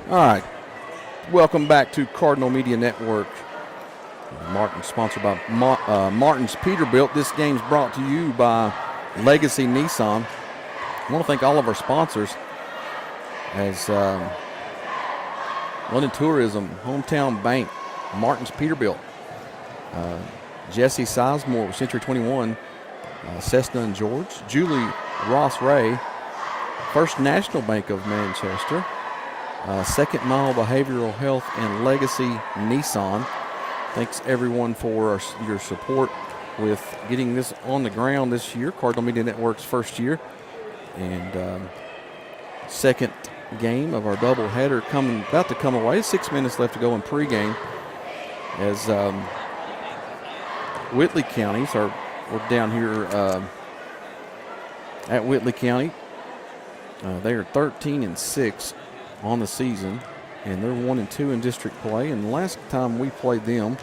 All right. Welcome back to Cardinal Media Network. Martin, sponsored by Martin's Peterbilt. This game's brought to you by Legacy Nissan. I want to thank all of our sponsors as London Tourism, Hometown Bank, Martin's Peterbilt, Jesse Sizemore with Century 21, Cessna and George, Julie Ross Ray, First National Bank of Manchester, Second Mile Behavioral Health, and Legacy Nissan. Thanks everyone for your support with getting this on the ground this year. Cardinal Media Network's first year, and second game of our doubleheader about to come away. 6 minutes left to go in pregame as Whitley counties we're down here at Whitley County. They are 13-6 on the season, and they're 1-2 in district play. And the last time we played them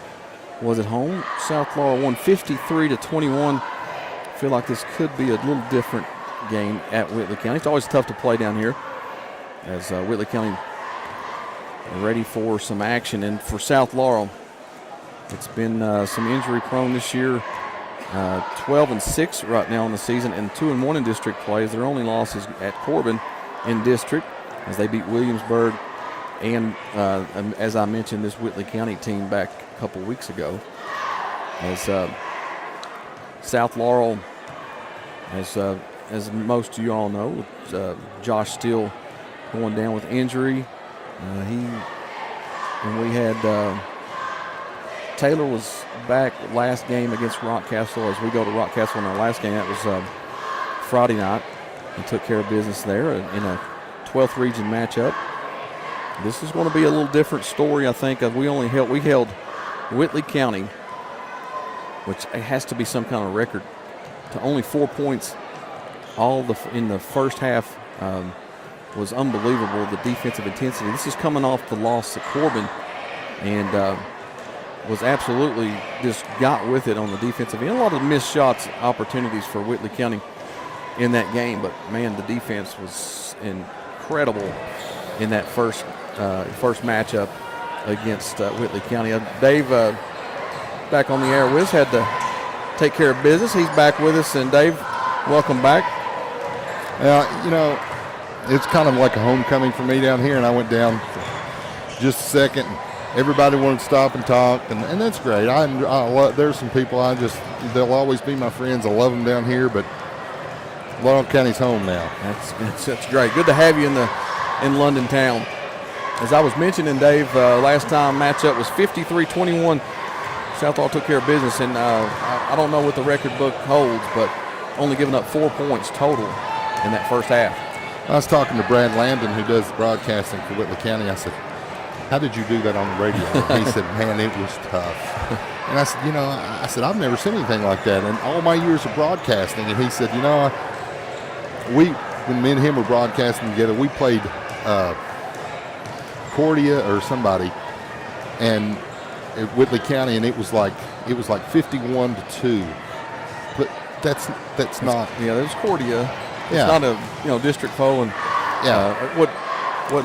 was at home. South Laurel won 53-21. I feel like this could be a little different game at Whitley County. It's always tough to play down here as Whitley County are ready for some action. And for South Laurel, it's been some injury prone this year. 12-6 right now in the season, and 2-1 in district play. As their only loss is at Corbin in district, as they beat Williamsburg and as I mentioned, this Whitley County team back a couple weeks ago. As South Laurel, as most of you all know, Josh Steele going down with injury. We had Taylor was back last game against Rockcastle. As we go to Rockcastle in our last game, that was Friday night. He took care of business there in a 12th region matchup. This is going to be a little different story, I think. We held Whitley County, which has to be some kind of record, to only 4 points in the first half. Was unbelievable, the defensive intensity. This is coming off the loss to Corbin, and was absolutely just got with it on the defensive end. A lot of missed shots, opportunities for Whitley County in that game, but man, the defense was incredible in that first matchup against Whitley County. Dave, back on the air with us, had to take care of business. He's back with us, and Dave, welcome back. It's kind of like a homecoming for me down here, and I went down for just a second. Everybody wanted to stop and talk, and that's great. There's some people they'll always be my friends. I love them down here, but Laurel County's home now. That's great. Good to have you in London town. As I was mentioning, Dave, last time matchup was 53-21. South Laurel took care of business, and I don't know what the record book holds, but only giving up 4 points total in that first half. I was talking to Brad Lambden, who does the broadcasting for Whitley County. I said, "How did you do that on the radio?" He said, "Man, it was tough." And I said, "I've never seen anything like that in all my years of broadcasting." And he said, when me and him were broadcasting together, we played Cordia or somebody, and at Whitley County, and it was like 51-2. But that's not. Yeah, there's Cordia. Yeah. It's not a district foe, and what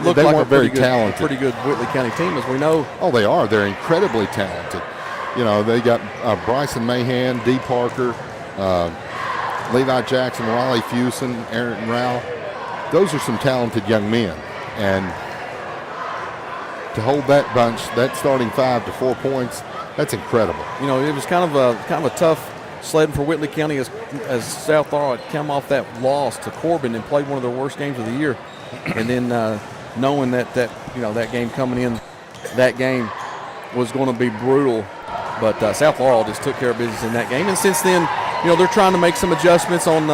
looked they like weren't very talented. Pretty good Whitley County team, as we know. Oh, they are. They're incredibly talented. They got Bryson Mahan, D. Parker, Levi Jackson, Raleigh Fusen, Aaron Rao. Those are some talented young men, and to hold that bunch, that starting 5 to 4 points, that's incredible. It was kind of a tough sledding for Whitley County as South Laurel had come off that loss to Corbin and played one of their worst games of the year, and then knowing that game coming in, that game was going to be brutal, but South Laurel just took care of business in that game. And since then, they're trying to make some adjustments on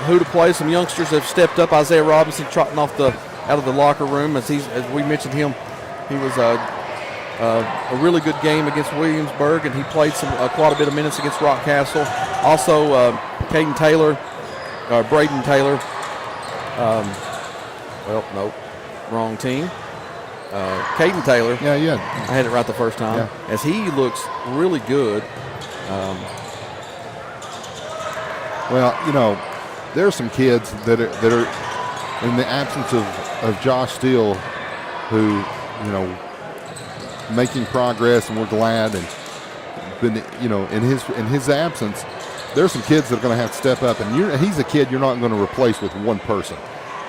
who to play. Some youngsters have stepped up. Isaiah Robinson trotting out of the locker room as we mentioned him. He was a really good game against Williamsburg, and he played quite a bit of minutes against Rockcastle. Also, Braden Taylor. Wrong team. Caden Taylor. Yeah. I had it right the first time. Yeah. As he looks really good. There are some kids that are in the absence of Josh Steele. who, making progress, and we're glad. And been, in his absence, there's some kids that are going to have to step up. And he's a kid you're not going to replace with one person.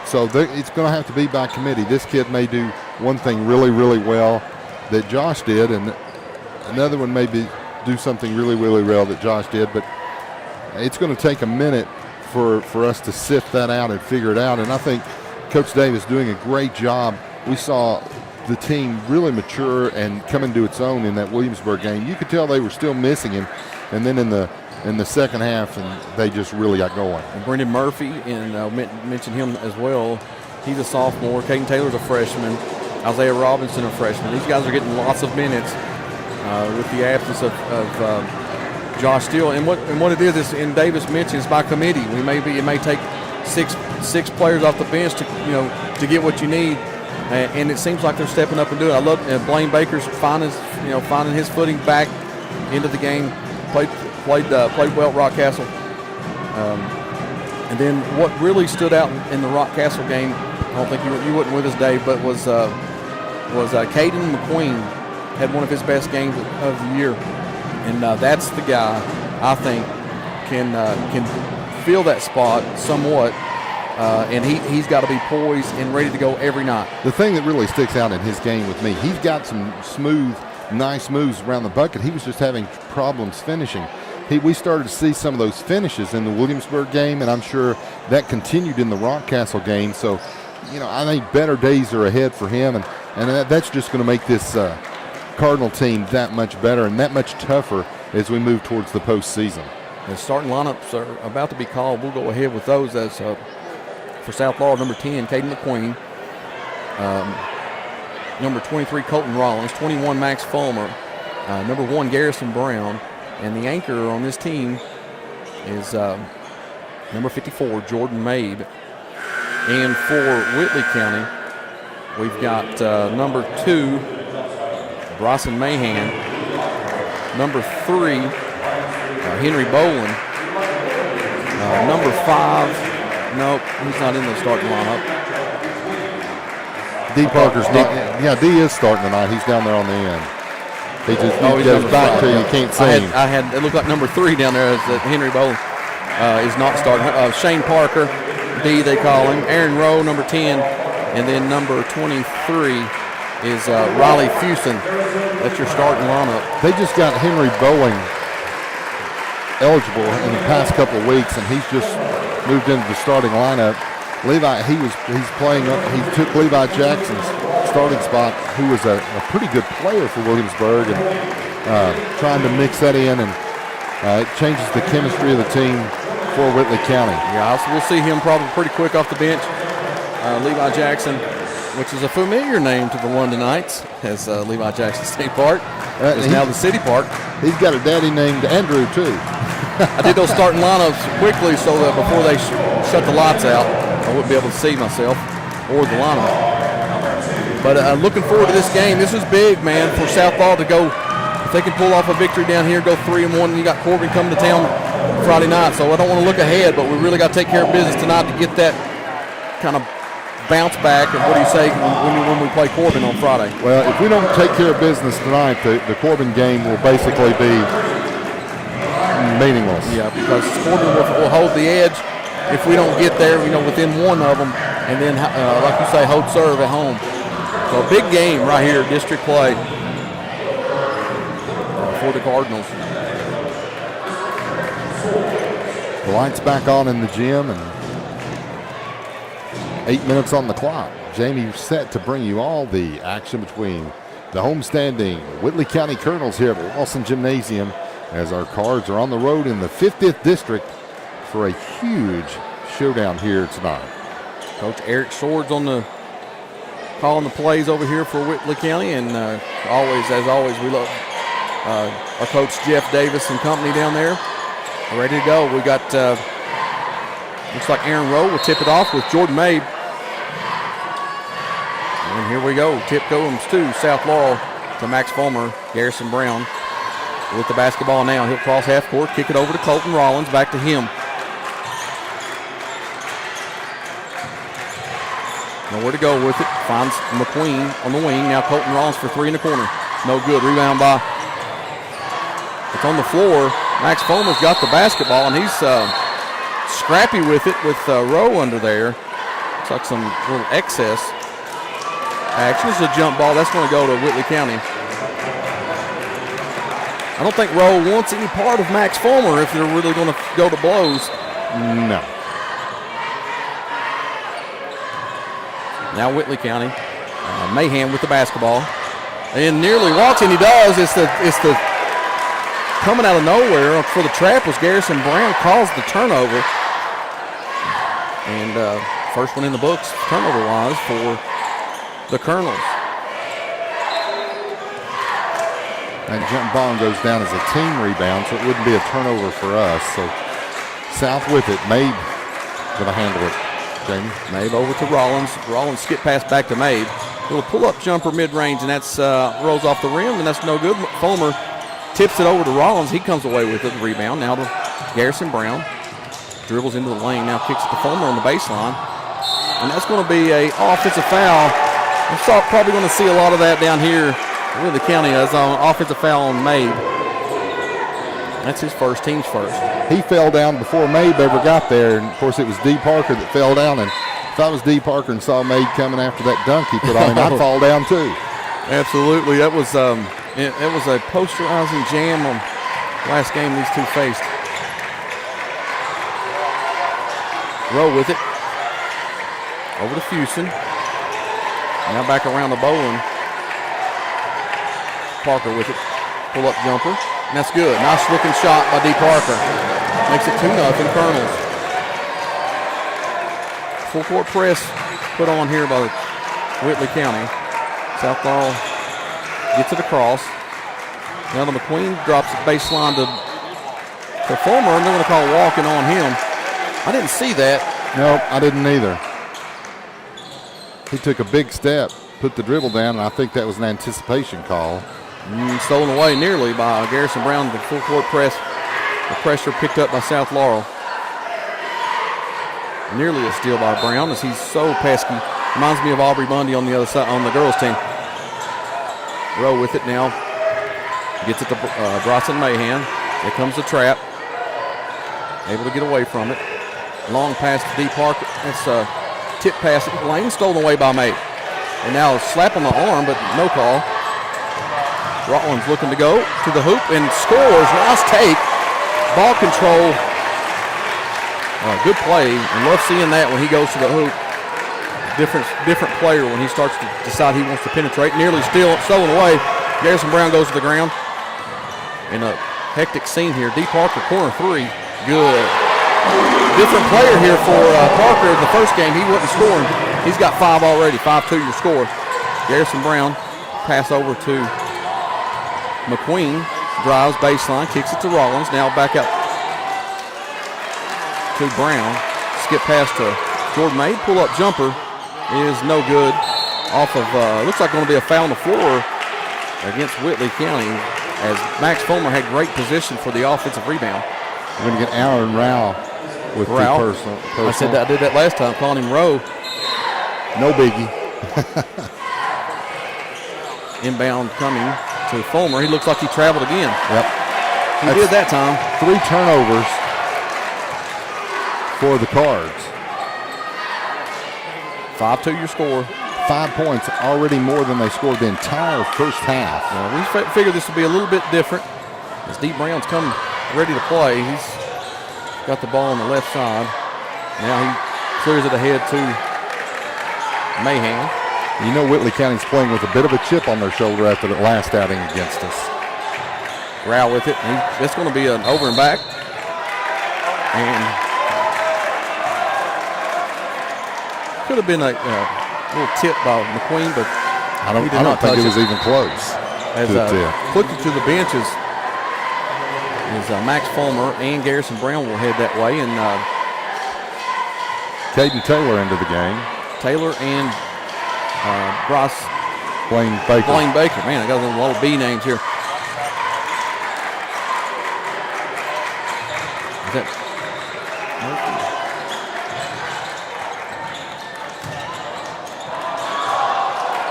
So it's going to have to be by committee. This kid may do one thing really, really well that Josh did, and another one may do something really, really well that Josh did. But it's going to take a minute for us to sift that out and figure it out. And I think Coach Davis doing a great job. We saw the team really mature and come into its own in that Williamsburg game. You could tell they were still missing him, and then in the second half, and they just really got going. And Brendan Murphy, and mentioned him as well. He's a sophomore. Caden Taylor's a freshman. Isaiah Robinson a freshman. These guys are getting lots of minutes with the absence of Josh Steele. And what it is, and Davis mentions by committee. It may take six players off the bench to get what you need. And it seems like they're stepping up and doing it. I love Blaine Baker's finding his footing back into the game. Played well at Rockcastle. And then what really stood out in the Rockcastle game, I don't think you weren't with us, Dave, but was Caden McQueen had one of his best games of the year, and that's the guy I think can fill that spot somewhat. And he's got to be poised and ready to go every night. The thing that really sticks out in his game with me, he's got some nice moves around the bucket. He was just having problems finishing. We started to see some of those finishes in the Williamsburg game, and I'm sure that continued in the Rockcastle game. So, I think better days are ahead for him, and that's just going to make this Cardinal team that much better and that much tougher as we move towards the postseason. The starting lineups are about to be called. We'll go ahead with those as for South Laurel, number 10, Caden McQueen. Number 23, Colton Rollins. 21, Max Fulmer. Number 1, Garrison Brown. And the anchor on this team is number 54, Jordan Mabe. And for Whitley County, we've got number 2, Bryson Mahan. Number 3, Henry Boland. Number 5, nope, he's not in the starting lineup. D. Parker's not. Yeah, D is starting tonight. He's down there on the end. He goes back to you can't see him. It looked like number 3 down there is that Henry Boland is not starting. Shane Parker, D they call him. Aaron Rowe, number 10. And then number 23 is Riley Fusen. That's your starting lineup. They just got Henry Bowen eligible in the past couple of weeks, and he's just moved into the starting lineup. Levi, he's playing. He took Levi Jackson's starting spot, who was a pretty good player for Williamsburg, and trying to mix that in, and it changes the chemistry of the team for Whitley County. Yeah, so we'll see him probably pretty quick off the bench. Levi Jackson, which is a familiar name to the Londonites, as Levi Jackson State Park is now the City Park. He's got a daddy named Andrew too. I did those starting lineups quickly so that before they shut the lights out, I wouldn't be able to see myself or the lineup. But looking forward to this game. This is big, man, for South Laurel to go. If they can pull off a victory down here, go 3-1, and you got Corbin coming to town Friday night. So I don't want to look ahead, but we really got to take care of business tonight to get that kind of bounce back. And what do you say when we play Corbin on Friday? Well, if we don't take care of business tonight, the Corbin game will basically be meaningless. Yeah, because Corbin will hold the edge if we don't get there, within one of them, and then, like you say, hold serve at home. So a big game right here, district play for the Cardinals. The lights back on in the gym, and 8 minutes on the clock. Jamie set to bring you all the action between the homestanding Whitley County Colonels here at Lawson Gymnasium, as our Cards are on the road in the 50th district for a huge showdown here tonight. Coach Eric Swords calling the plays over here for Whitley County, and as always, we love our coach Jeff Davis and company down there. Ready to go. We got looks like Aaron Rowe will tip it off with Jordan Mabe. And here we go. Tip goes to South Laurel to Max Fulmer. Garrison Brown with the basketball now. He'll cross half court, kick it over to Colton Rollins, back to him. Nowhere to go with it. Finds McQueen on the wing. Now Colton Rollins for three in the corner. No good. Rebound by. It's on the floor. Max Fulmer's got the basketball, and he's scrappy with it with Rowe under there. Looks like some little excess action. This is a jump ball. That's going to go to Whitley County. I don't think Rowe wants any part of Max Fulmer if they're really going to go to blows. No. Now Whitley County. Mahan with the basketball. And nearly walks, and he does. It's the coming out of nowhere for the trap was Garrison Brown, caused the turnover. And first one in the books, turnover-wise, for the Colonels. That jump ball goes down as a team rebound, so it wouldn't be a turnover for us. So South with it. Mabe going to handle it. Jamie. Mabe over to Rollins. Rollins skip pass back to Mabe. Little pull-up jumper mid-range, and that's rolls off the rim, and that's no good. Fulmer tips it over to Rollins. He comes away with it, the rebound. Now to Garrison Brown. Dribbles into the lane, now kicks it to Fulmer on the baseline. And that's going to be an offensive foul. We're probably going to see a lot of that down here. Whitley County has an offensive foul on Mabe. That's his first, team's first. He fell down before Mabe ever got there, and of course it was D. Parker that fell down. And if I was D. Parker and saw Mabe coming after that dunk he put on him, I'd fall down too. Absolutely, that was it was a posterizing jam on last game these two faced. Rowe with it. Over to Fuson. Now back around the Bowling. Parker with it. Pull-up jumper. And that's good. Nice looking shot by D. Parker. Makes it 2-0 Colonels. Full court press put on here by Whitley County. South Laurel gets it across. Now the McQueen drops the baseline to Fulmer, and they're going to call walking on him. I didn't see that. No, I didn't either. He took a big step, put the dribble down, and I think that was an anticipation call. Stolen away nearly by Garrison Brown. The full court press. The pressure picked up by South Laurel. Nearly a steal by Brown as he's so pesky. Reminds me of Aubrey Bundy on the other side, on the girls' team. Rowe with it now. Gets it to Bryson Mahan. Here comes the trap. Able to get away from it. Long pass to D. Parker. That's a tip pass at the lane. Stolen away by May. And now a slap on the arm, but no call. Rollins looking to go to the hoop and scores. Nice take. Ball control. Good play. And love seeing that when he goes to the hoop. Different player when he starts to decide he wants to penetrate. Nearly stolen away. Garrison Brown goes to the ground. In a hectic scene here. D. Parker, corner three. Good. Different player here for Parker. The first game, he wasn't scoring. He's got 5 already. 5-2 your score. Garrison Brown, pass over to McQueen. Drives baseline, kicks it to Rollins. Now back up to Brown. Skip pass to Jordan May. Pull-up jumper is no good. Off of, looks like going to be a foul on the floor against Whitley County as Max Fulmer had great position for the offensive rebound. We're going to get Aaron Rao with Rao. the personal. I said that, I did that last time, calling him Rowe. No biggie. Inbound coming to Fulmer. He looks like he traveled again. Yep. He did that time. 3 turnovers for the Cards. 5-2 your score. 5 points, already more than they scored the entire first half. We figured this would be a little bit different as D. Brown's come ready to play. He's got the ball on the left side. Now he clears it ahead to Mahan. You know Whitley County's playing with a bit of a chip on their shoulder after the last outing against us. Rao with it. It's going to be an over and back. And could have been a little tip by McQueen, but I don't think it was even close. As flicked it to the benches is Max Fulmer and Garrison Brown will head that way, and Caden Taylor into the game. Taylor and Bryce Blaine Baker. Man, I got a lot of B names here. Is that Murphy?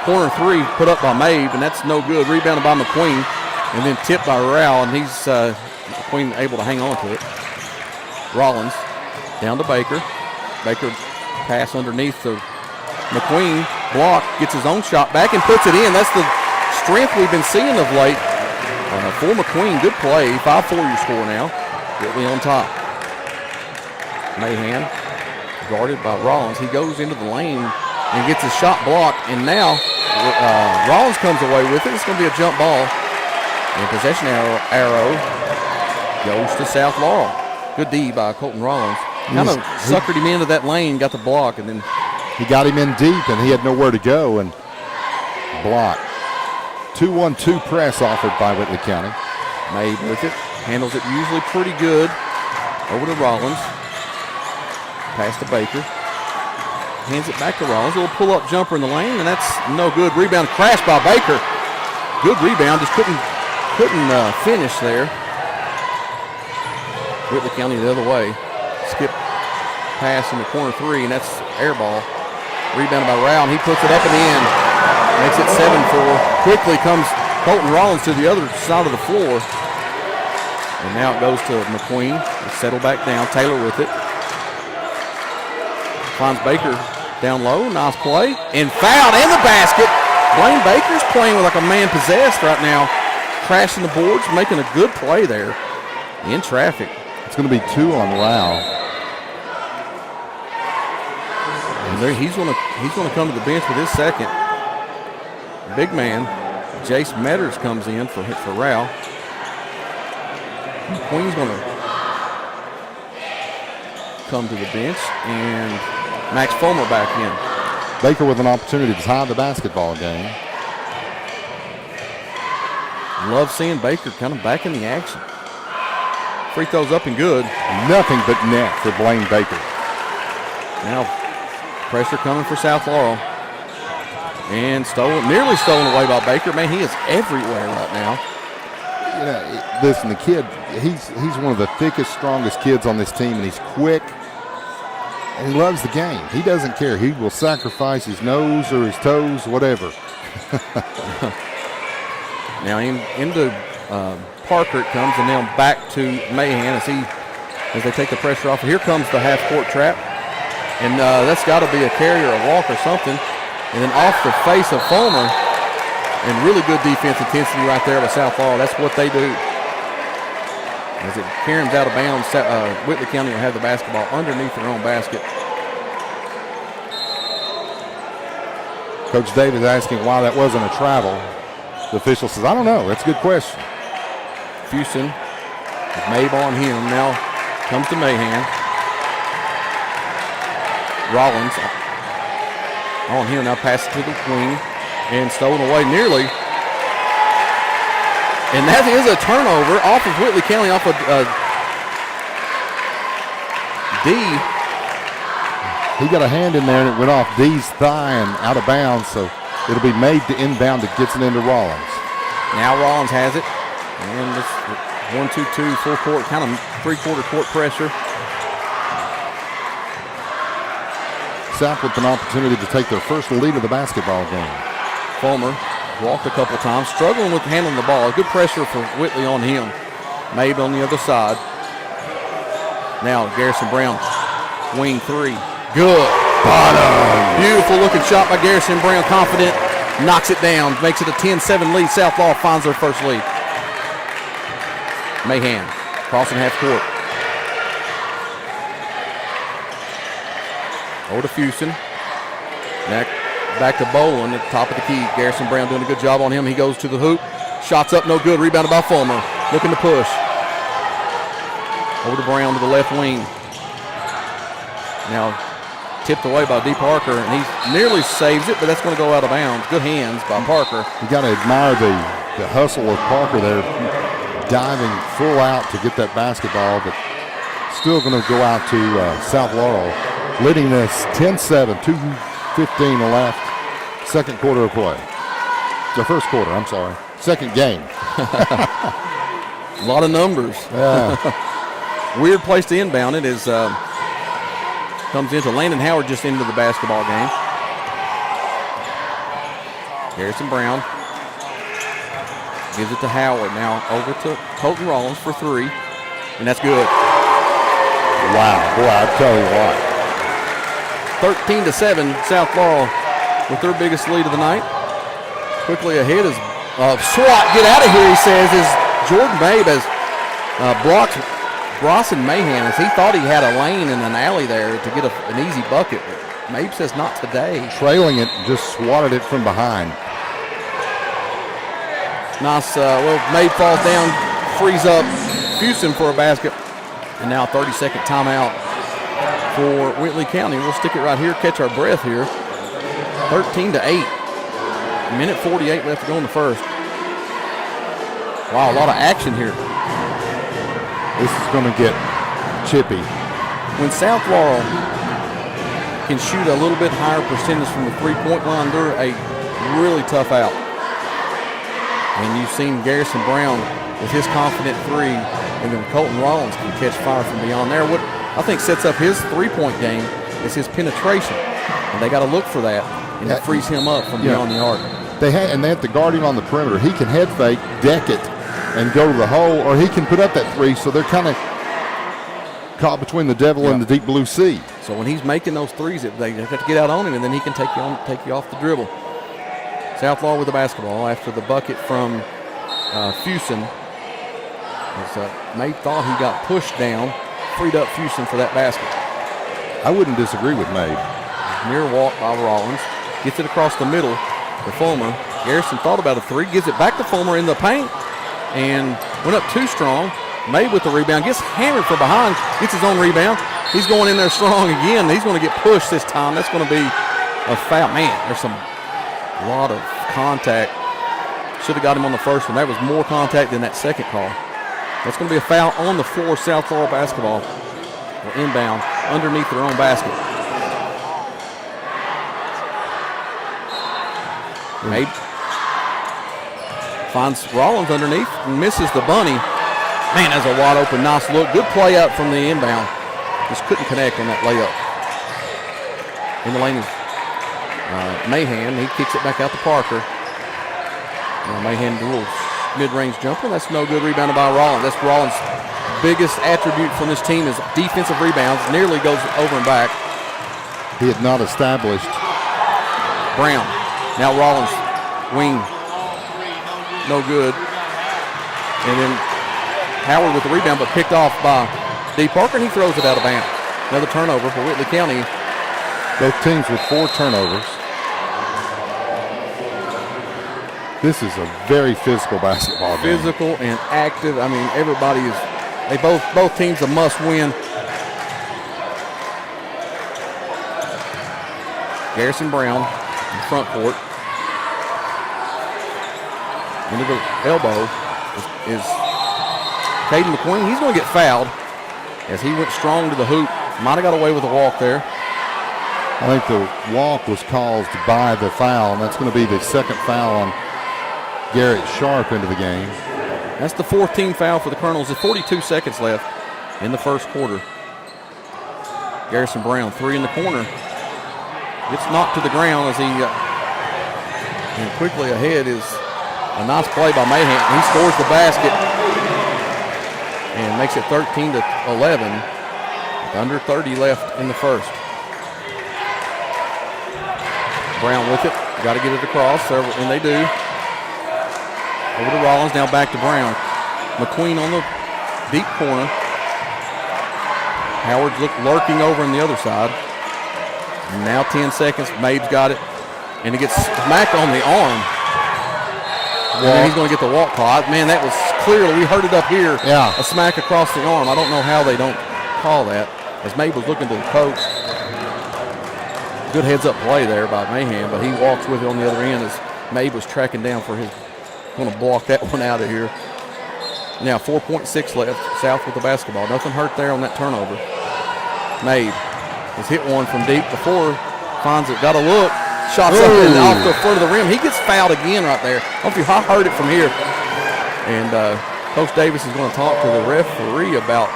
Corner three put up by Mabe, and that's no good. Rebounded by McQueen, and then tipped by Rowell, and he's McQueen able to hang on to it. Rollins down to Baker. Baker pass underneath to McQueen. Block, gets his own shot back and puts it in. That's the strength we've been seeing of late for McQueen. Good play. 5-4 your score now. Whitley on top. Mahan guarded by Rollins. He goes into the lane and gets his shot blocked, and now Rollins comes away with it. It's going to be a jump ball. And possession arrow goes to South Laurel. Good D by Colton Rollins. Kind of suckered him into that lane, got the block, and then he got him in deep, and he had nowhere to go, and blocked. 2-1-2 press offered by Whitley County. Mabe with it, handles it usually pretty good. Over to Rollins. Pass to Baker. Hands it back to Rollins. A little pull-up jumper in the lane, and that's no good. Rebound crashed by Baker. Good rebound, just couldn't finish there. Whitley County the other way. Skip pass in the corner three, and that's air ball. Rebounded by Rowell, and he puts it up and in. Makes it 7-4. Quickly comes Colton Rollins to the other side of the floor. And now it goes to McQueen. Settle back down. Taylor with it. Finds Baker down low. Nice play. And fouled in the basket. Blaine Baker's playing with like a man possessed right now. Crashing the boards, making a good play there. In traffic. It's going to be 2 on Rowell. And there, he's going to come to the bench with his second. Big man, Jace Metters comes in for Rowell. McQueen's going to come to the bench, and Max Fulmer back in. Baker with an opportunity to tie the basketball game. Love seeing Baker kind of back in the action. Free throws up and good. Nothing but net for Blaine Baker. Now pressure coming for South Laurel. And nearly stolen away by Baker. Man, he is everywhere right now. You know, listen, the kid, he's one of the thickest, strongest kids on this team, and he's quick, and he loves the game. He doesn't care. He will sacrifice his nose or his toes, whatever. Now into Parker it comes, and now back to Mahan as they take the pressure off. Here comes the half-court trap, and that's got to be a carry or a walk or something. And then off the face of Fulmer, and really good defense intensity right there by South Laurel. That's what they do. As it caroms out of bounds, Whitley County will have the basketball underneath their own basket. Coach Davis asking why that wasn't a travel. The official says, I don't know. That's a good question. Fuson with Mabe on him. Now comes to Mahan. Rollins on him. Now passes to the wing and stolen away nearly. And that is a turnover off of Whitley County, off of D. He got a hand in there and it went off D's thigh and out of bounds, so it'll be made to inbound that gets it into Rollins. Now Rollins has it. And this 1-2-2 full court, kind of three-quarter court pressure. South with an opportunity to take their first lead of the basketball game. Fulmer walked a couple times, struggling with handling the ball. Good pressure for Whitley on him. Mabe on the other side. Now Garrison Brown, wing three. Good. Bottom. Beautiful looking shot by Garrison Brown. Confident. Knocks it down. Makes it a 10-7 lead. South Laurel finds their first lead. Mahan crossing half court. Over to Fuson. Back to Bolin at the top of the key. Garrison Brown doing a good job on him. He goes to the hoop. Shots up, no good. Rebounded by Fulmer. Looking to push. Over to Brown to the left wing. Now tipped away by D. Parker, and he nearly saves it, but that's going to go out of bounds. Good hands by Parker. You got to admire the hustle of Parker there, diving full out to get that basketball, but still going to go out to South Laurel, leading this 10-7, 2:15 left, second quarter of play. The first quarter, I'm sorry. Second game. A lot of numbers. Yeah. Weird place to inbound it is comes into Landon Howard just into the basketball game. Garrison Brown gives it to Howard. Now over to Colton Rollins for three, and that's good. Wow, boy, I tell you what. 13-7, South Laurel with their biggest lead of the night. Quickly ahead is Swat, get out of here, he says, as Jordan Mabe has blocked Bronson Mahan as he thought he had a lane in an alley there to get an easy bucket. Mabe says not today. Trailing it, just swatted it from behind. Nice, Mabe falls down, frees up Fuson for a basket. And now a 30-second timeout for Whitley County. We'll stick it right here, catch our breath here. 13-8. Minute 48 left to go in the first. Wow, a lot of action here. This is going to get chippy. When South Laurel can shoot a little bit higher percentage from the three-point line, they're a really tough out. And you've seen Garrison Brown with his confident three, and then Colton Rollins can catch fire from beyond there. What I think sets up his three-point game is his penetration, and they got to look for that, and it frees him up from beyond the arc. They have to guard him on the perimeter. He can head fake, deck it, and go to the hole, or he can put up that three. So they're kind of caught between the devil and the deep blue sea. So when he's making those threes, they have to get out on him, and then he can take you off the dribble. South Laurel with the basketball after the bucket from Fuson. Mabe thought he got pushed down, freed up Fuson for that basket. I wouldn't disagree with Mabe. Near walk by Rollins. Gets it across the middle to Fulmer. Garrison thought about a three, gives it back to Fulmer in the paint, and went up too strong. Mabe with the rebound, gets hammered from behind, gets his own rebound. He's going in there strong again. He's going to get pushed this time. That's going to be a foul. Man, there's a lot of contact. Should have got him on the first one. That was more contact than that second call. That's going to be a foul on the floor. South Laurel basketball will inbound underneath their own basket. Mabe finds Rollins underneath and misses the bunny. Man, that's a wide open, nice look. Good play up from the inbound. Just couldn't connect on that layup. In the lane is Mahan. He kicks it back out to Parker. Mahan duels mid-range jumper. That's no good. Rebounded by Rollins. That's Rollins' biggest attribute from this team is defensive rebounds. Nearly goes over and back. He had not established. Brown. Now Rollins, wing. No good. And then Howard with the rebound, but picked off by D. Parker, and he throws it out of bounds. Another turnover for Whitley County. Both teams with 4 turnovers. This is a very physical basketball game. Physical and active. I mean, everybody is. Both teams a must win. Garrison Brown in front court. Into the elbow is Caden McQueen. He's going to get fouled as he went strong to the hoop. Might have got away with a walk there. I think the walk was caused by the foul, and that's going to be the second foul on Garrett Sharp into the game. That's the 4th team foul for the Colonels. There's 42 seconds left in the first quarter. Garrison Brown, 3 in the corner. Gets knocked to the ground as he and quickly ahead is a nice play by Mahan. He scores the basket and makes it 13-11 with under 30 left in the first. Brown with it. Got to get it across, and they do. Over to Rollins, now back to Brown. McQueen on the deep corner. Howard's lurking over on the other side. And now 10 seconds. Mabe's got it. And he gets smacked on the arm. And he's going to get the walk call. Man, that was clearly, we heard it up here. Yeah. A smack across the arm. I don't know how they don't call that. As Mabe was looking to the coach. Good heads-up play there by Mahan, but he walks with it on the other end as Mabe was tracking down for his. Going to block that one out of here. Now 4.6 left. South with the basketball. Nothing hurt there on that turnover. Mabe has hit one from deep before. Finds it. Got a look. Shots up and off the front of the rim. He gets fouled again right there. I don't know if you heard it from here. And Coach Davis is going to talk to the referee about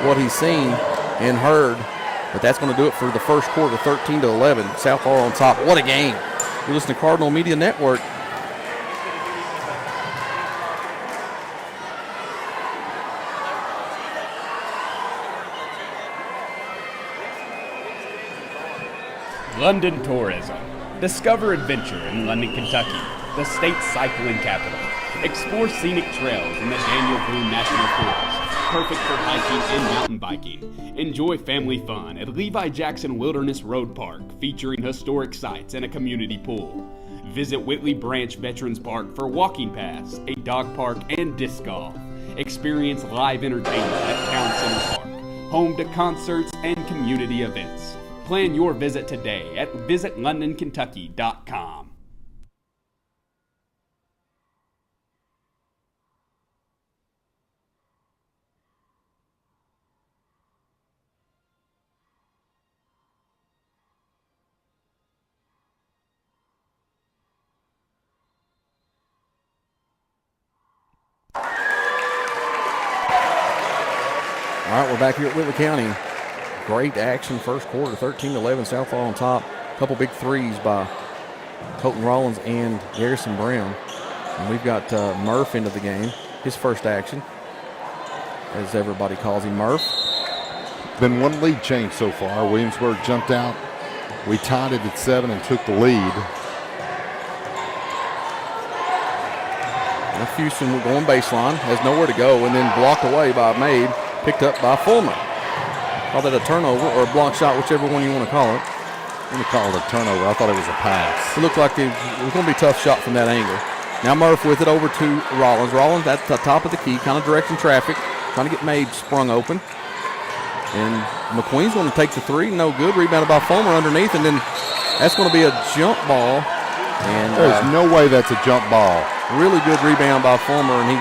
what he's seen and heard. But that's going to do it for the first quarter, 13-11. South Laurel on top. What a game. You're listening to Cardinal Media Network. London Tourism. Discover adventure in London, Kentucky, the state's cycling capital. Explore scenic trails in the Daniel Boone National Forest, perfect for hiking and mountain biking. Enjoy family fun at Levi Jackson Wilderness Road Park, featuring historic sites and a community pool. Visit Whitley Branch Veterans Park for walking paths, a dog park, and disc golf. Experience live entertainment at Town Center Park, home to concerts and community events. Plan your visit today at visitlondonkentucky.com. All right, we're back here at Whitley County. Great action first quarter, 13-11, Southlaw on top. A couple big threes by Colton Rollins and Garrison Brown. And we've got Murph into the game, his first action, as everybody calls him, Murph. Been one lead change so far. Williamsburg jumped out. We tied it at 7 and took the lead. Now Houston going baseline, has nowhere to go, and then blocked away by Mabe, picked up by Fulmer. Call that a turnover or a block shot, whichever one you want to call it. I'm going to call it a turnover. I thought it was a pass. It looked like it was going to be a tough shot from that angle. Now Murph with it over to Rollins. Rollins at the top of the key, kind of directing traffic, trying to get Mabe sprung open. And McQueen's going to take the three. No good. Rebounded by Fulmer underneath, and then that's going to be a jump ball. And there's no way that's a jump ball. Really good rebound by Fulmer, and he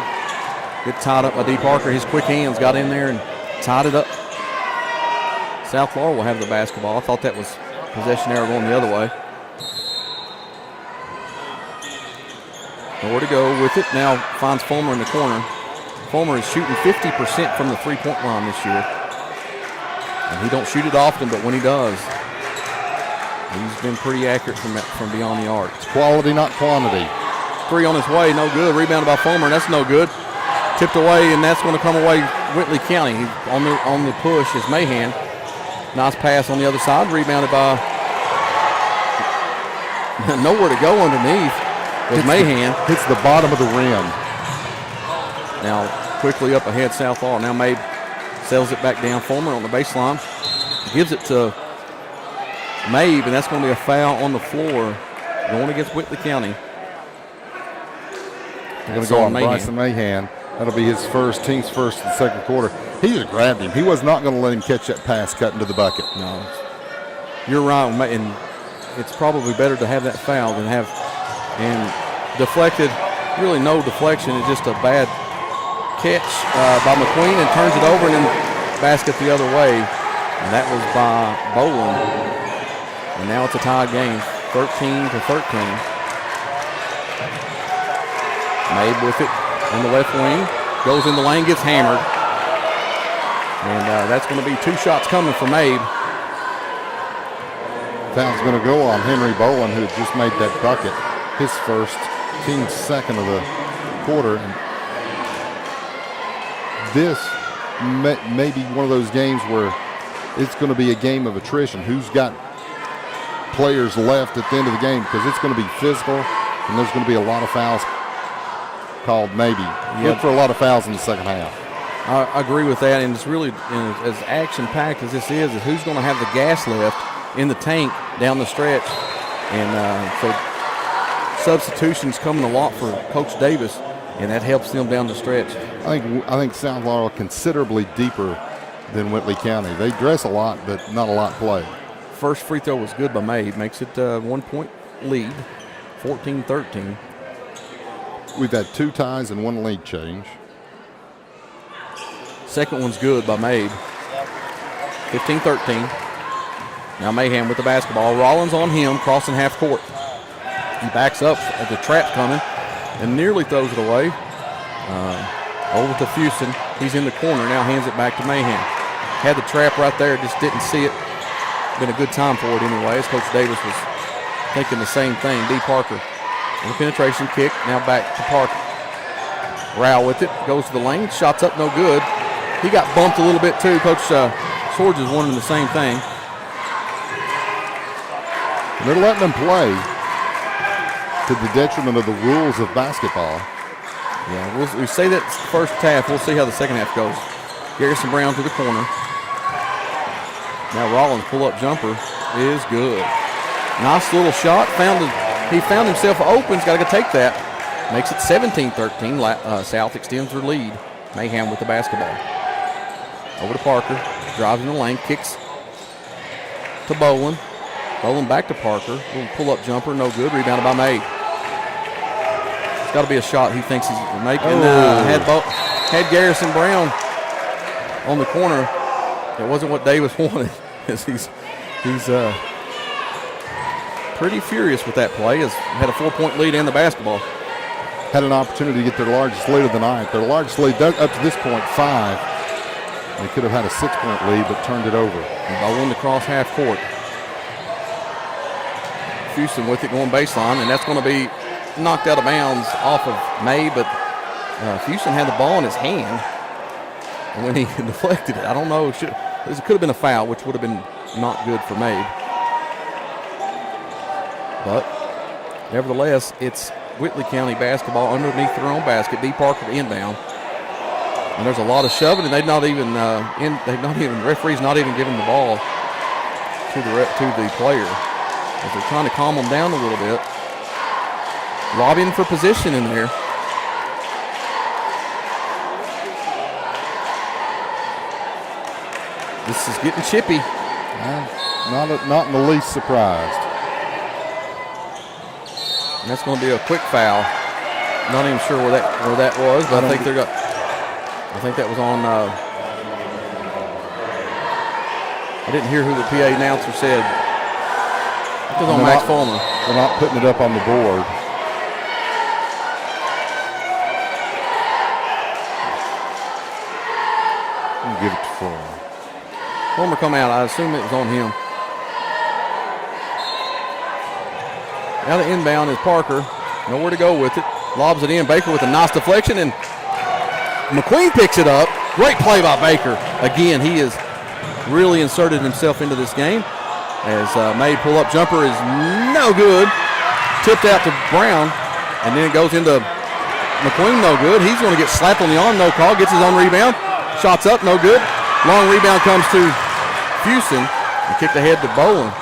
get tied up by D. Parker. His quick hands got in there and tied it up. South Florida will have the basketball. I thought that was possession error going the other way. Nowhere to go with it. Now finds Fulmer in the corner. Fulmer is shooting 50% from the three-point line this year. And he don't shoot it often, but when he does, he's been pretty accurate from beyond the arc. It's quality, not quantity. Three on his way, no good. Rebounded by Fulmer, and that's no good. Tipped away, and that's going to come away Whitley County. He's on the push is Mahan. Nice pass on the other side, rebounded by nowhere to go underneath was Mahan. Hits the bottom of the rim. Now quickly up ahead South Florida. Now Mabe sells it back down. Fulmer on the baseline. Gives it to Mabe, and that's going to be a foul on the floor going against Whitley County. They're going to go on Bryson Mahan. That'll be his team's first in the second quarter. He just grabbed him. He was not going to let him catch that pass cut into the bucket. No. You're right, and it's probably better to have that foul than have and deflected. Really no deflection. It's just a bad catch by McQueen and turns it over and then basket the other way. And that was by Boland. And now it's a tie game, 13-13. Mabe with it on the left wing. Goes in the lane, gets hammered. And that's going to be two shots coming for Mabe. Foul's going to go on Henry Boland, who had just made that bucket. His first, team's second of the quarter. And this may be one of those games where it's going to be a game of attrition. Who's got players left at the end of the game? Because it's going to be physical, and there's going to be a lot of fouls called maybe. Look for a lot of fouls in the second half. I agree with that, and it's really as action-packed as this is who's going to have the gas left in the tank down the stretch. And so substitutions coming a lot for Coach Davis, and that helps them down the stretch. I think South Laurel considerably deeper than Whitley County. They dress a lot, but not a lot played. First free throw was good by Mabe. Makes it a 1 point lead, 14-13. We've had two ties and one lead change. Second one's good by Mabe. 15-13. Now Mahan with the basketball. Rollins on him, crossing half court. He backs up as the trap's coming and nearly throws it away. Over to Houston. He's in the corner. Now hands it back to Mahan. Had the trap right there, just didn't see it. Been a good time for it anyway, as Coach Davis was thinking the same thing. D. Parker with a penetration kick. Now back to Parker. Rao with it. Goes to the lane. Shots up, no good. He got bumped a little bit too. Coach Swords is wondering the same thing. And they're letting them play to the detriment of the rules of basketball. Yeah, we say that first half. We'll see how the second half goes. Garrison Brown to the corner. Now Rollins' pull-up jumper is good. Nice little shot. He found himself open. He's got to go take that. Makes it 17-13. South extends their lead. Mayhem with the basketball. Over to Parker. Drives in the lane. Kicks to Bolin. Bolin back to Parker. Little pull-up jumper. No good. Rebounded by May. It's got to be a shot he thinks he's making. Had Garrison Brown on the corner. It wasn't what Davis wanted. he's pretty furious with that play. Has had a 4-point lead in the basketball. Had an opportunity to get their largest lead of the night. Their largest lead up to this point, 5. They could have had a 6-point lead, but turned it over. Bolin across half court. Houston with it going baseline, and that's going to be knocked out of bounds off of May, but Houston had the ball in his hand when he deflected it. I don't know. It could have been a foul, which would have been not good for May. But nevertheless, it's Whitley County basketball underneath their own basket. D. Parker inbound. And there's a lot of shoving, and referees not even giving the ball to the player. As they're trying to calm them down a little bit. Lobbying for position in there. This is getting chippy. Not in the least surprised. And that's going to be a quick foul. Not even sure where that was, but I think that was on. I didn't hear who the PA announcer said. It was on Max Fulmer. They're not putting it up on the board. Give it to Fulmer. Fulmer come out. I assume it was on him. Now the inbound is Parker. Nowhere to go with it. Lobs it in. Baker with a nice deflection, and McQueen picks it up. Great play by Baker. Again, he has really inserted himself into this game. As May pull-up jumper is no good. Tipped out to Brown, and then it goes into McQueen, no good. He's going to get slapped on the arm, no call. Gets his own rebound. Shots up, no good. Long rebound comes to Houston and kicked ahead to Bolin.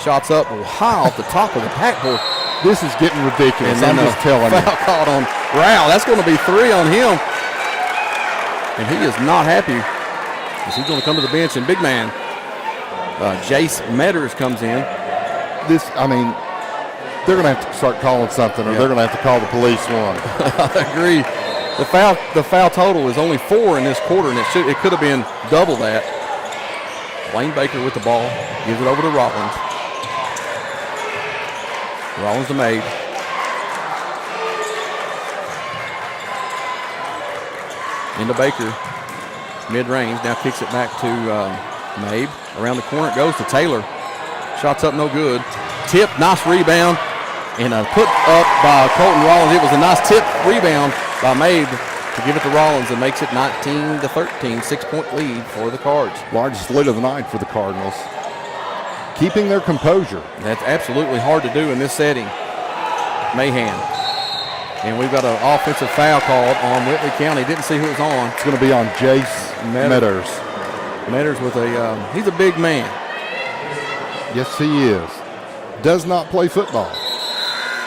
Shots up high off the top of the backboard. This is getting ridiculous. And then I'm just telling you. Foul called on Rao. That's going to be 3 on him. And he is not happy as he's going to come to the bench. And big man, Jace Metters comes in. They're going to have to start calling something, or they're going to have to call the police one. I agree. The foul total is only 4 in this quarter, and it could have been double that. Wayne Baker with the ball, gives it over to Rollins. Rollins to Mabe. Into Baker, mid-range, now kicks it back to Mabe. Around the corner it goes to Taylor. Shots up, no good. Tip, nice rebound, and a put up by Colton Rollins. It was a nice tip rebound by Mabe to give it to Rollins, and makes it 19-13, 6-point lead for the Cards. Largest lead of the night for the Cardinals. Keeping their composure. That's absolutely hard to do in this setting. Mahan. And we've got an offensive foul called on Whitley County. Didn't see who it was on. It's going to be on Jace Metters. Metters with he's a big man. Yes, he is. Does not play football.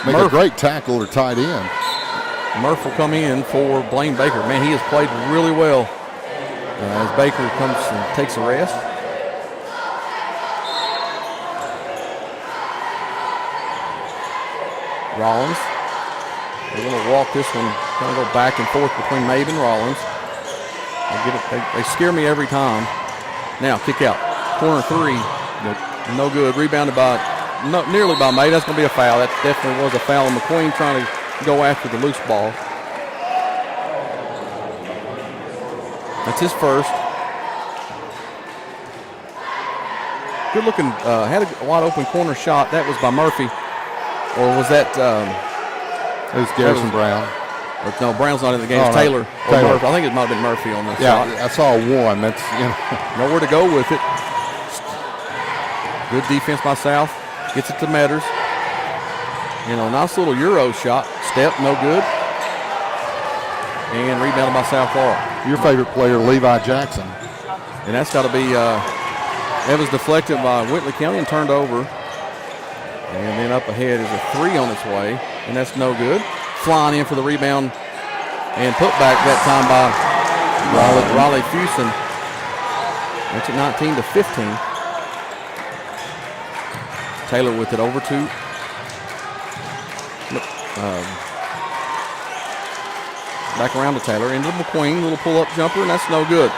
Make a great tackle or tight end. Murph will come in for Blaine Baker. Man, he has played really well as Baker comes and takes a rest. Rollins. They're going to walk this one, kind of go back and forth between Mabe and Rollins. They scare me every time. Now, kick out. Corner 3. No good. Rebounded nearly by Mabe. That's going to be a foul. That definitely was a foul. And McQueen trying to go after the loose ball. That's his first. Good looking, had a wide open corner shot. That was by Murphy. Or was that? It was Garrison Brown. Or, no, Brown's not in the game. It's Taylor. Murphy. I think it might have been Murphy on the shot. Yeah, I saw 1. That's nowhere to go with it. Good defense by South. Gets it to Metters. Nice little Euro shot. Step, no good. And rebounded by South Laurel. Your favorite player, Levi Jackson. And that's got to be, that was deflected by Whitley County and turned over. And then up ahead is a 3 on its way, and that's no good. Flying in for the rebound and put back that time by Raleigh Fuson. Makes it 19-15. Taylor with it over to back around to Taylor into McQueen, little pull-up jumper, and that's no good.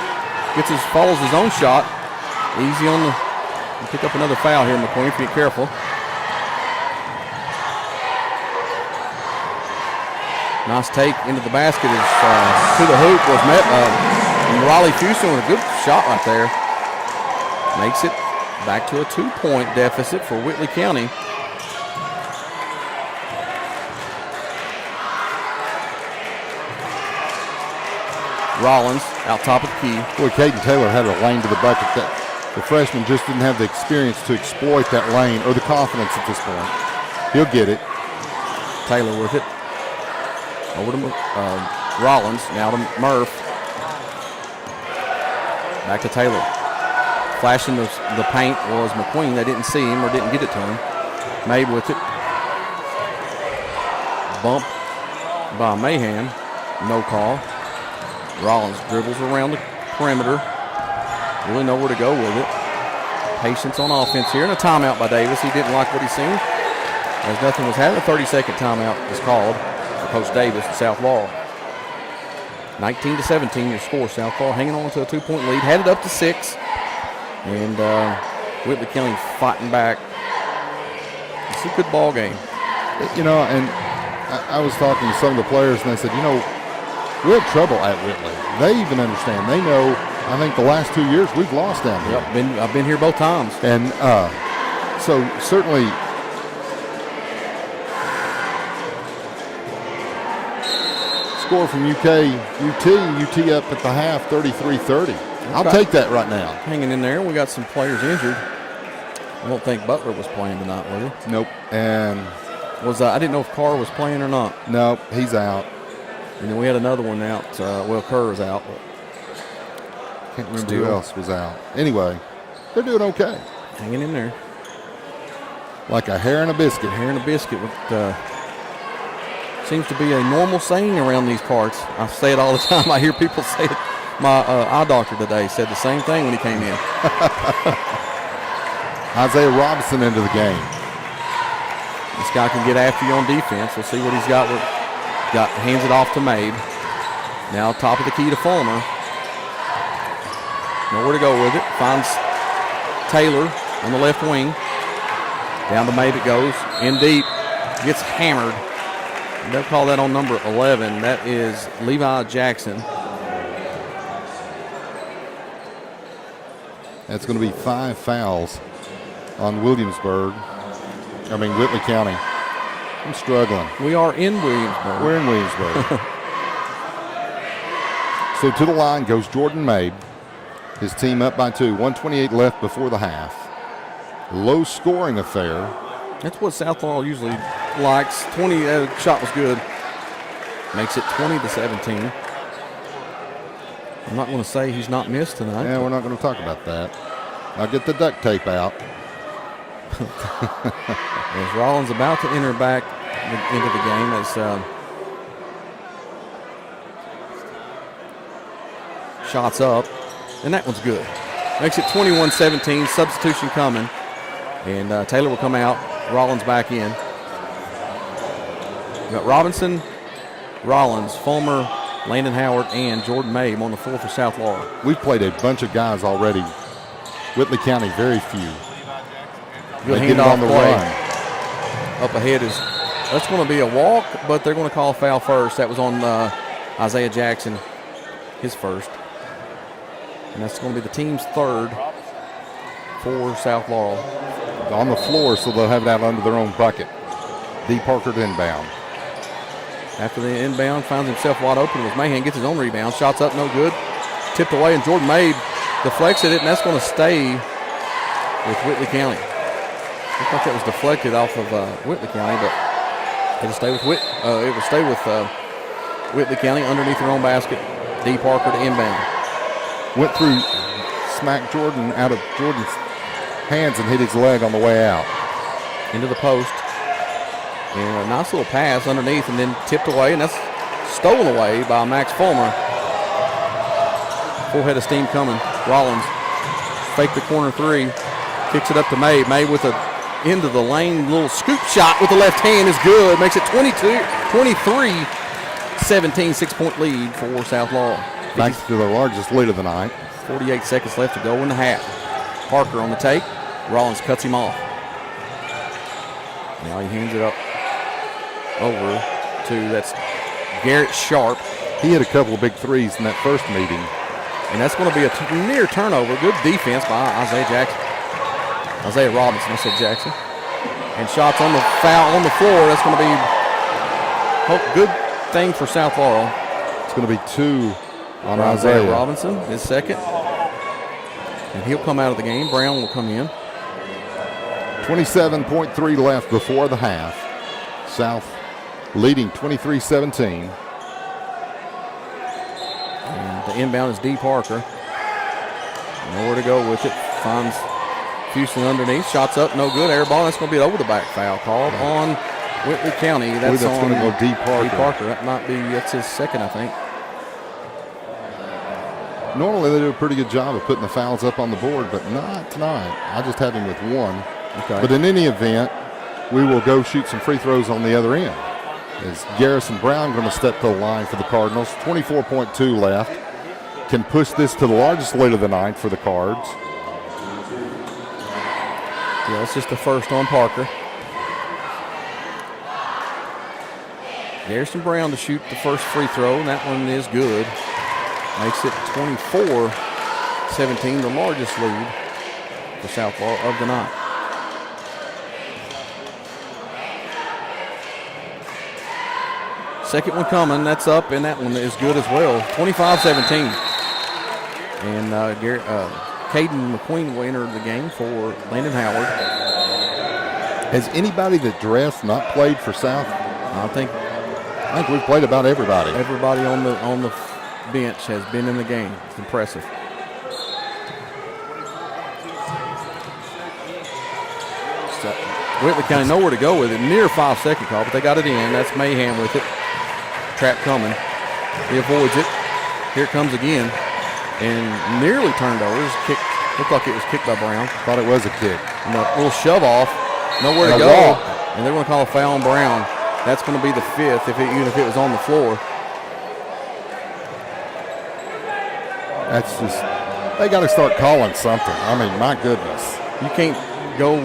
Follows his own shot. Easy on the. Pick up another foul here, McQueen. If you get careful. Nice take into the basket. To the hoop was met. Raleigh Fuson with a good shot right there. Makes it back to a 2-point deficit for Whitley County. Rollins out top of the key. Boy, Caden Taylor had a lane to the bucket that the freshman just didn't have the experience to exploit that lane or the confidence at this point. He'll get it. Taylor with it. Over to Rollins, now to Murph. Back to Taylor. Flashing the paint was McQueen. They didn't see him or didn't get it to him. Mabe with it. Bump by Mahan. No call. Rollins dribbles around the perimeter. Really know where to go with it. Patience on offense here, and a timeout by Davis. He didn't like what he's seen. As nothing was had, a 30-second timeout was called for Coach Davis at South Laurel. 19-17 your score. South Laurel hanging on to a 2-point lead. Had it up to 6. And Whitley County fighting back. It's a good ball game. And I was talking to some of the players, and they said, we have trouble at Whitley. They even understand. They know, I think the last 2 years we've lost down here. Yep, I've been here both times. And so certainly score from UT up at the half, 33-30. I'll take that right now. Hanging in there. We got some players injured. I don't think Butler was playing tonight, was he? Nope. And I didn't know if Carr was playing or not. Nope, he's out. And then we had another one out. Kerr is out. Can't remember who else was out. Anyway, they're doing okay. Hanging in there. Like a hair and a biscuit. A hair and a biscuit. Seems to be a normal saying around these parts. I say it all the time. I hear people say it. My eye doctor today said the same thing when he came in. Isaiah Robinson into the game. This guy can get after you on defense. We'll see what he's got. Hands it off to Mabe. Now top of the key to Fulmer. Nowhere to go with it. Finds Taylor on the left wing. Down to Mabe it goes. In deep. Gets hammered. They'll call that on number 11. That is Levi Jackson. That's going to be 5 fouls on Whitley County. I'm struggling. We are in Williamsburg. We're in Williamsburg. So to the line goes Jordan Mabe. His team up by 2. 1:28 left before the half. Low scoring affair. That's what South Laurel usually likes. 20, shot was good. Makes it 20-17. I'm not going to say he's not missed tonight. Yeah, we're not going to talk about that. I'll get the duct tape out. As Rollins about to enter back into the game as shots up, and that one's good. Makes it 21-17, substitution coming, and Taylor will come out, Rollins back in. We got Robinson, Rollins, Fulmer, Landon Howard, and Jordan Mabe on the floor for South Laurel. We've played a bunch of guys already. Whitley County, very few. Good handoff on the play. Run. Up ahead is, that's going to be a walk, but they're going to call a foul first. That was on Isaiah Jackson, his first. And that's going to be the team's third for South Laurel. On the floor, so they'll have it out under their own bucket. D. Parker to inbound. After the inbound, finds himself wide open. Was Mahan gets his own rebound. Shots up, no good. Tipped away, and Jordan Mabe deflects it, and that's going to stay with Whitley County. Looked like that was deflected off of Whitley County, but it'll stay with Whitley County underneath their own basket. D. Parker to inbound. Went through, smacked Jordan out of Jordan's hands and hit his leg on the way out. Into the post. And a nice little pass underneath and then tipped away, and that's stolen away by Max Fulmer. Full head of steam coming. Rollins fake the corner three. Kicks it up to May. May with a into the lane little scoop shot with the left hand is good. Makes it 23-17, 6-point lead for South Laurel. Back to the largest lead of the night. 48 seconds left to go in the half. Parker on the take. Rollins cuts him off. Now he hands it up over to, that's Garrett Sharp. He had a couple of big threes in that first meeting. And that's going to be a near turnover. Good defense by Isaiah Robinson. I said Jackson. And shots on the foul on the floor. That's going to be a good thing for South Laurel. It's going to be 2 on Isaiah Robinson, his second. And he'll come out of the game. Brown will come in. 27.3 left before the half. South leading 23-17. And the inbound is D. Parker. Nowhere to go with it. Finds Houston underneath. Shots up, no good. Air ball. That's going to be an over-the-back foul called on Whitley County. That's going to go D. Parker. D. Parker. That's his second, I think. Normally they do a pretty good job of putting the fouls up on the board, but not tonight. I just have him with 1. Okay. But in any event, we will go shoot some free throws on the other end. Is Garrison Brown going to step to the line for the Cardinals? 24.2 left. Can push this to the largest lead of the night for the Cards. Yeah, it's just the first on Parker. Garrison Brown to shoot the first free throw, and that one is good. Makes it 24-17, the largest lead for South Laurel of the night. Second one coming, that's up, and that one is good as well. 25-17. And Caden McQueen will enter the game for Landon Howard. Has anybody that dressed not played for South? I think we've played about everybody. Everybody on the bench has been in the game. It's impressive. So, Whitley County nowhere to go with it. Near 5-second call, but they got it in. That's Mahan with it. Trap coming. He avoids it. Here it comes again. And nearly turned over. Looked like it was kicked by Brown. Thought it was a kick. And a little shove off. Nowhere to go. And they're going to call a foul on Brown. That's going to be the 5th, even if it was on the floor. That's just, they got to start calling something. I mean, my goodness. You can't go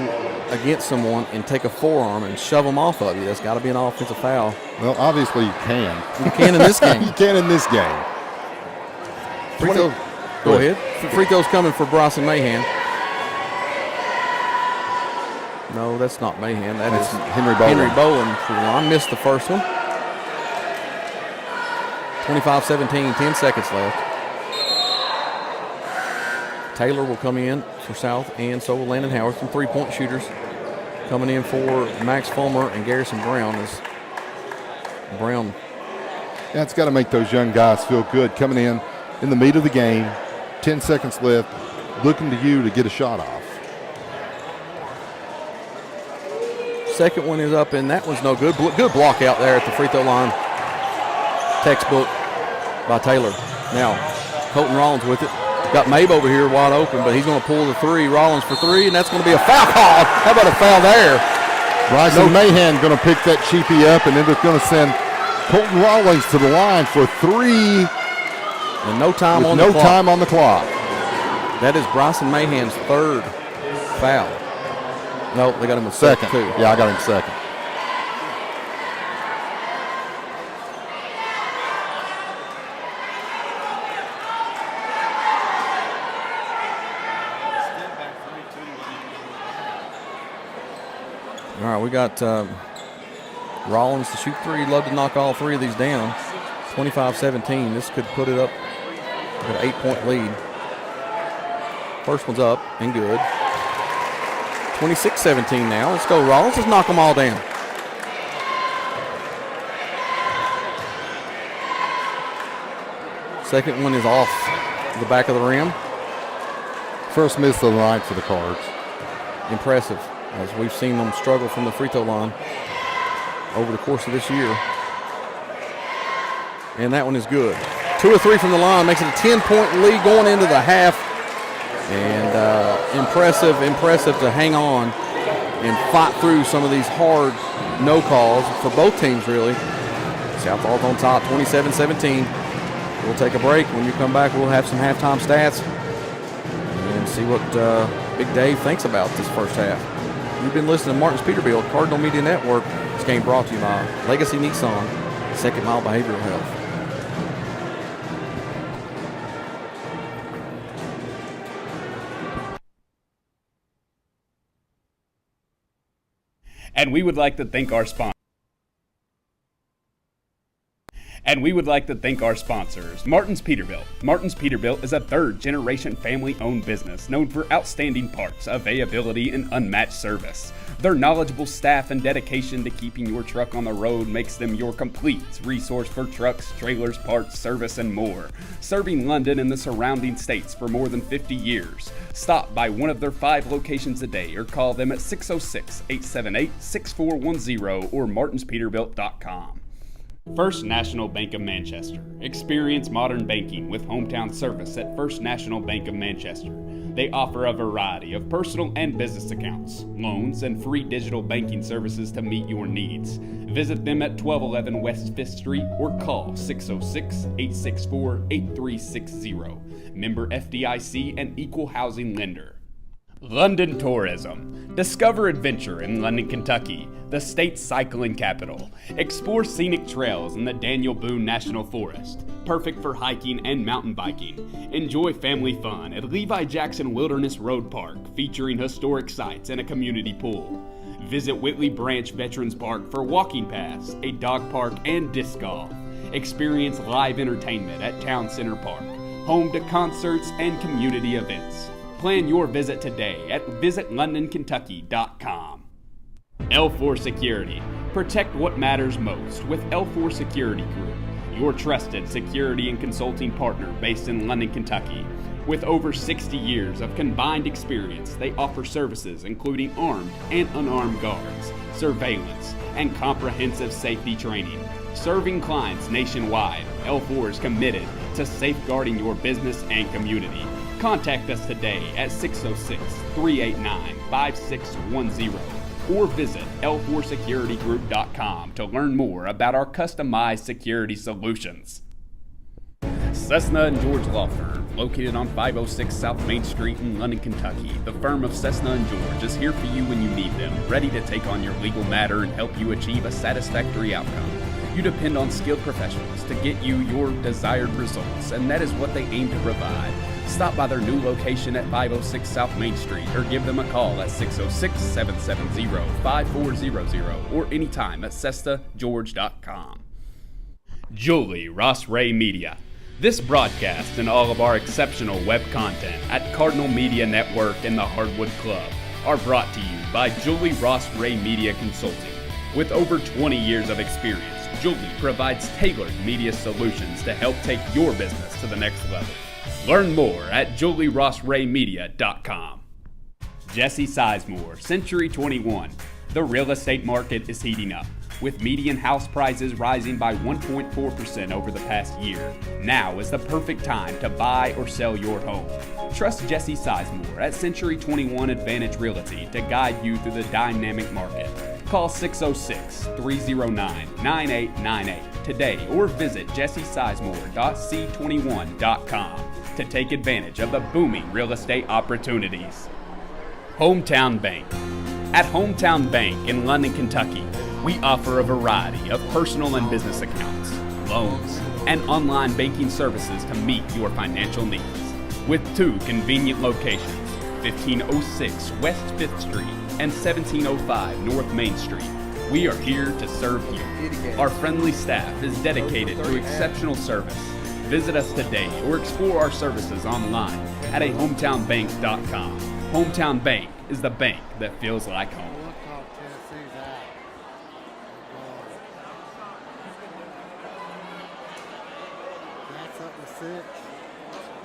against someone and take a forearm and shove them off of you. That's got to be an offensive foul. Well, obviously you can. You can in this game. You can in this game. Go ahead. Free throws coming for Bryson Mahan. No, that's not Mahan. That's Henry Bowen. Henry Bowen. I missed the first one. 25-17, 10 seconds left. Taylor will come in for South, and so will Landon Howard. Some three-point shooters coming in for Max Fulmer and Garrison Brown. Yeah, it's got to make those young guys feel good coming in the meat of the game. 10 seconds left, looking to you to get a shot off. Second one is up, and that one's no good. Good block out there at the free throw line. Textbook by Taylor. Now, Colton Rollins with it. Got Mabe over here wide open, but he's going to pull the three. Rollins for 3, and that's going to be a foul call. How about a foul there? Bryson Mahan going to pick that cheapie up, and then they're going to send Colton Rollins to the line for 3. And no time on the clock. That is Bryson Mahan's 3rd foul. No, they got him a second too. Yeah, I got him second. All right, we got Rollins to shoot 3. Love to knock all 3 of these down. 25-17. This could put it up with an 8-point lead. First one's up and good. 26-17 now. Let's go, Rollins. Let's knock them all down. Second one is off the back of the rim. First miss of the night for the Cards. Impressive, as we've seen them struggle from the free throw line over the course of this year. And that one is good. 2 or 3 from the line makes it a 10-point lead going into the half. And impressive to hang on and fight through some of these hard no calls for both teams, really. Southall's on top, 27-17. We'll take a break. When you come back, we'll have some halftime stats and see what Big Dave thinks about this first half. You've been listening to Martin's Peterbilt, Cardinal Media Network. This game brought to you by Legacy Nissan, Second Mile Behavioral Health. And we would like to thank our sponsors, Martin's Peterbilt. Martin's Peterbilt is a third-generation family-owned business known for outstanding parts, availability, and unmatched service. Their knowledgeable staff and dedication to keeping your truck on the road makes them your complete resource for trucks, trailers, parts, service, and more. Serving London and the surrounding states for more than 50 years. Stop by one of their 5 locations a day or call them at 606-878-6410 or martinspeterbilt.com. First National Bank of Manchester. Experience modern banking with hometown service at First National Bank of Manchester. They offer a variety of personal and business accounts, loans, and free digital banking services to meet your needs. Visit them at 1211 West 5th Street or call 606-864-8360. Member FDIC and equal housing lender. London Tourism. Discover adventure in London, Kentucky, the state's cycling capital. Explore scenic trails in the Daniel Boone National Forest, perfect for hiking and mountain biking. Enjoy family fun at Levi Jackson Wilderness Road Park, featuring historic sites and a community pool. Visit Whitley Branch Veterans Park for walking paths, a dog park, and disc golf. Experience live entertainment at Town Center Park, home to concerts and community events. Plan your visit today at visitlondonkentucky.com. L4 Security. Protect what matters most with L4 Security Group, your trusted security and consulting partner based in London, Kentucky. With over 60 years of combined experience, they offer services including armed and unarmed guards, surveillance, and comprehensive safety training. Serving clients nationwide, L4 is committed to safeguarding your business and community. Contact us today at 606-389-5610 or visit l4securitygroup.com to learn more about our customized security solutions. Cessna & George Law Firm, located on 506 South Main Street in London, Kentucky. The firm of Cessna & George is here for you when you need them, ready to take on your legal matter and help you achieve a satisfactory outcome. You depend on skilled professionals to get you your desired results, and that is what they aim to provide. Stop by their new location at 506 South Main Street or give them a call at 606-770-5400 or anytime at cestageorge.com. Julie Ross Ray Media. This broadcast and all of our exceptional web content at Cardinal Media Network and the Hardwood Club are brought to you by Julie Ross Ray Media Consulting. With over 20 years of experience, Julie provides tailored media solutions to help take your business to the next level. Learn more at julierossraymedia.com. Jesse Sizemore, Century 21. The real estate market is heating up, with median house prices rising by 1.4% over the past year. Now is the perfect time to buy or sell your home. Trust Jesse Sizemore at Century 21 Advantage Realty to guide you through the dynamic market. Call 606-309-9898 today or visit jessesizemore.c21.com to take advantage of the booming real estate opportunities. Hometown Bank. At Hometown Bank in London, Kentucky, we offer a variety of personal and business accounts, loans, and online banking services to meet your financial needs. With 2 convenient locations, 1506 West 5th Street and 1705 North Main Street, we are here to serve you. Our friendly staff is dedicated to exceptional service. Visit us today or explore our services online at ahometownbank.com Hometown Bank is the bank that feels like home. Look how Tennessee's out. That's up to 6.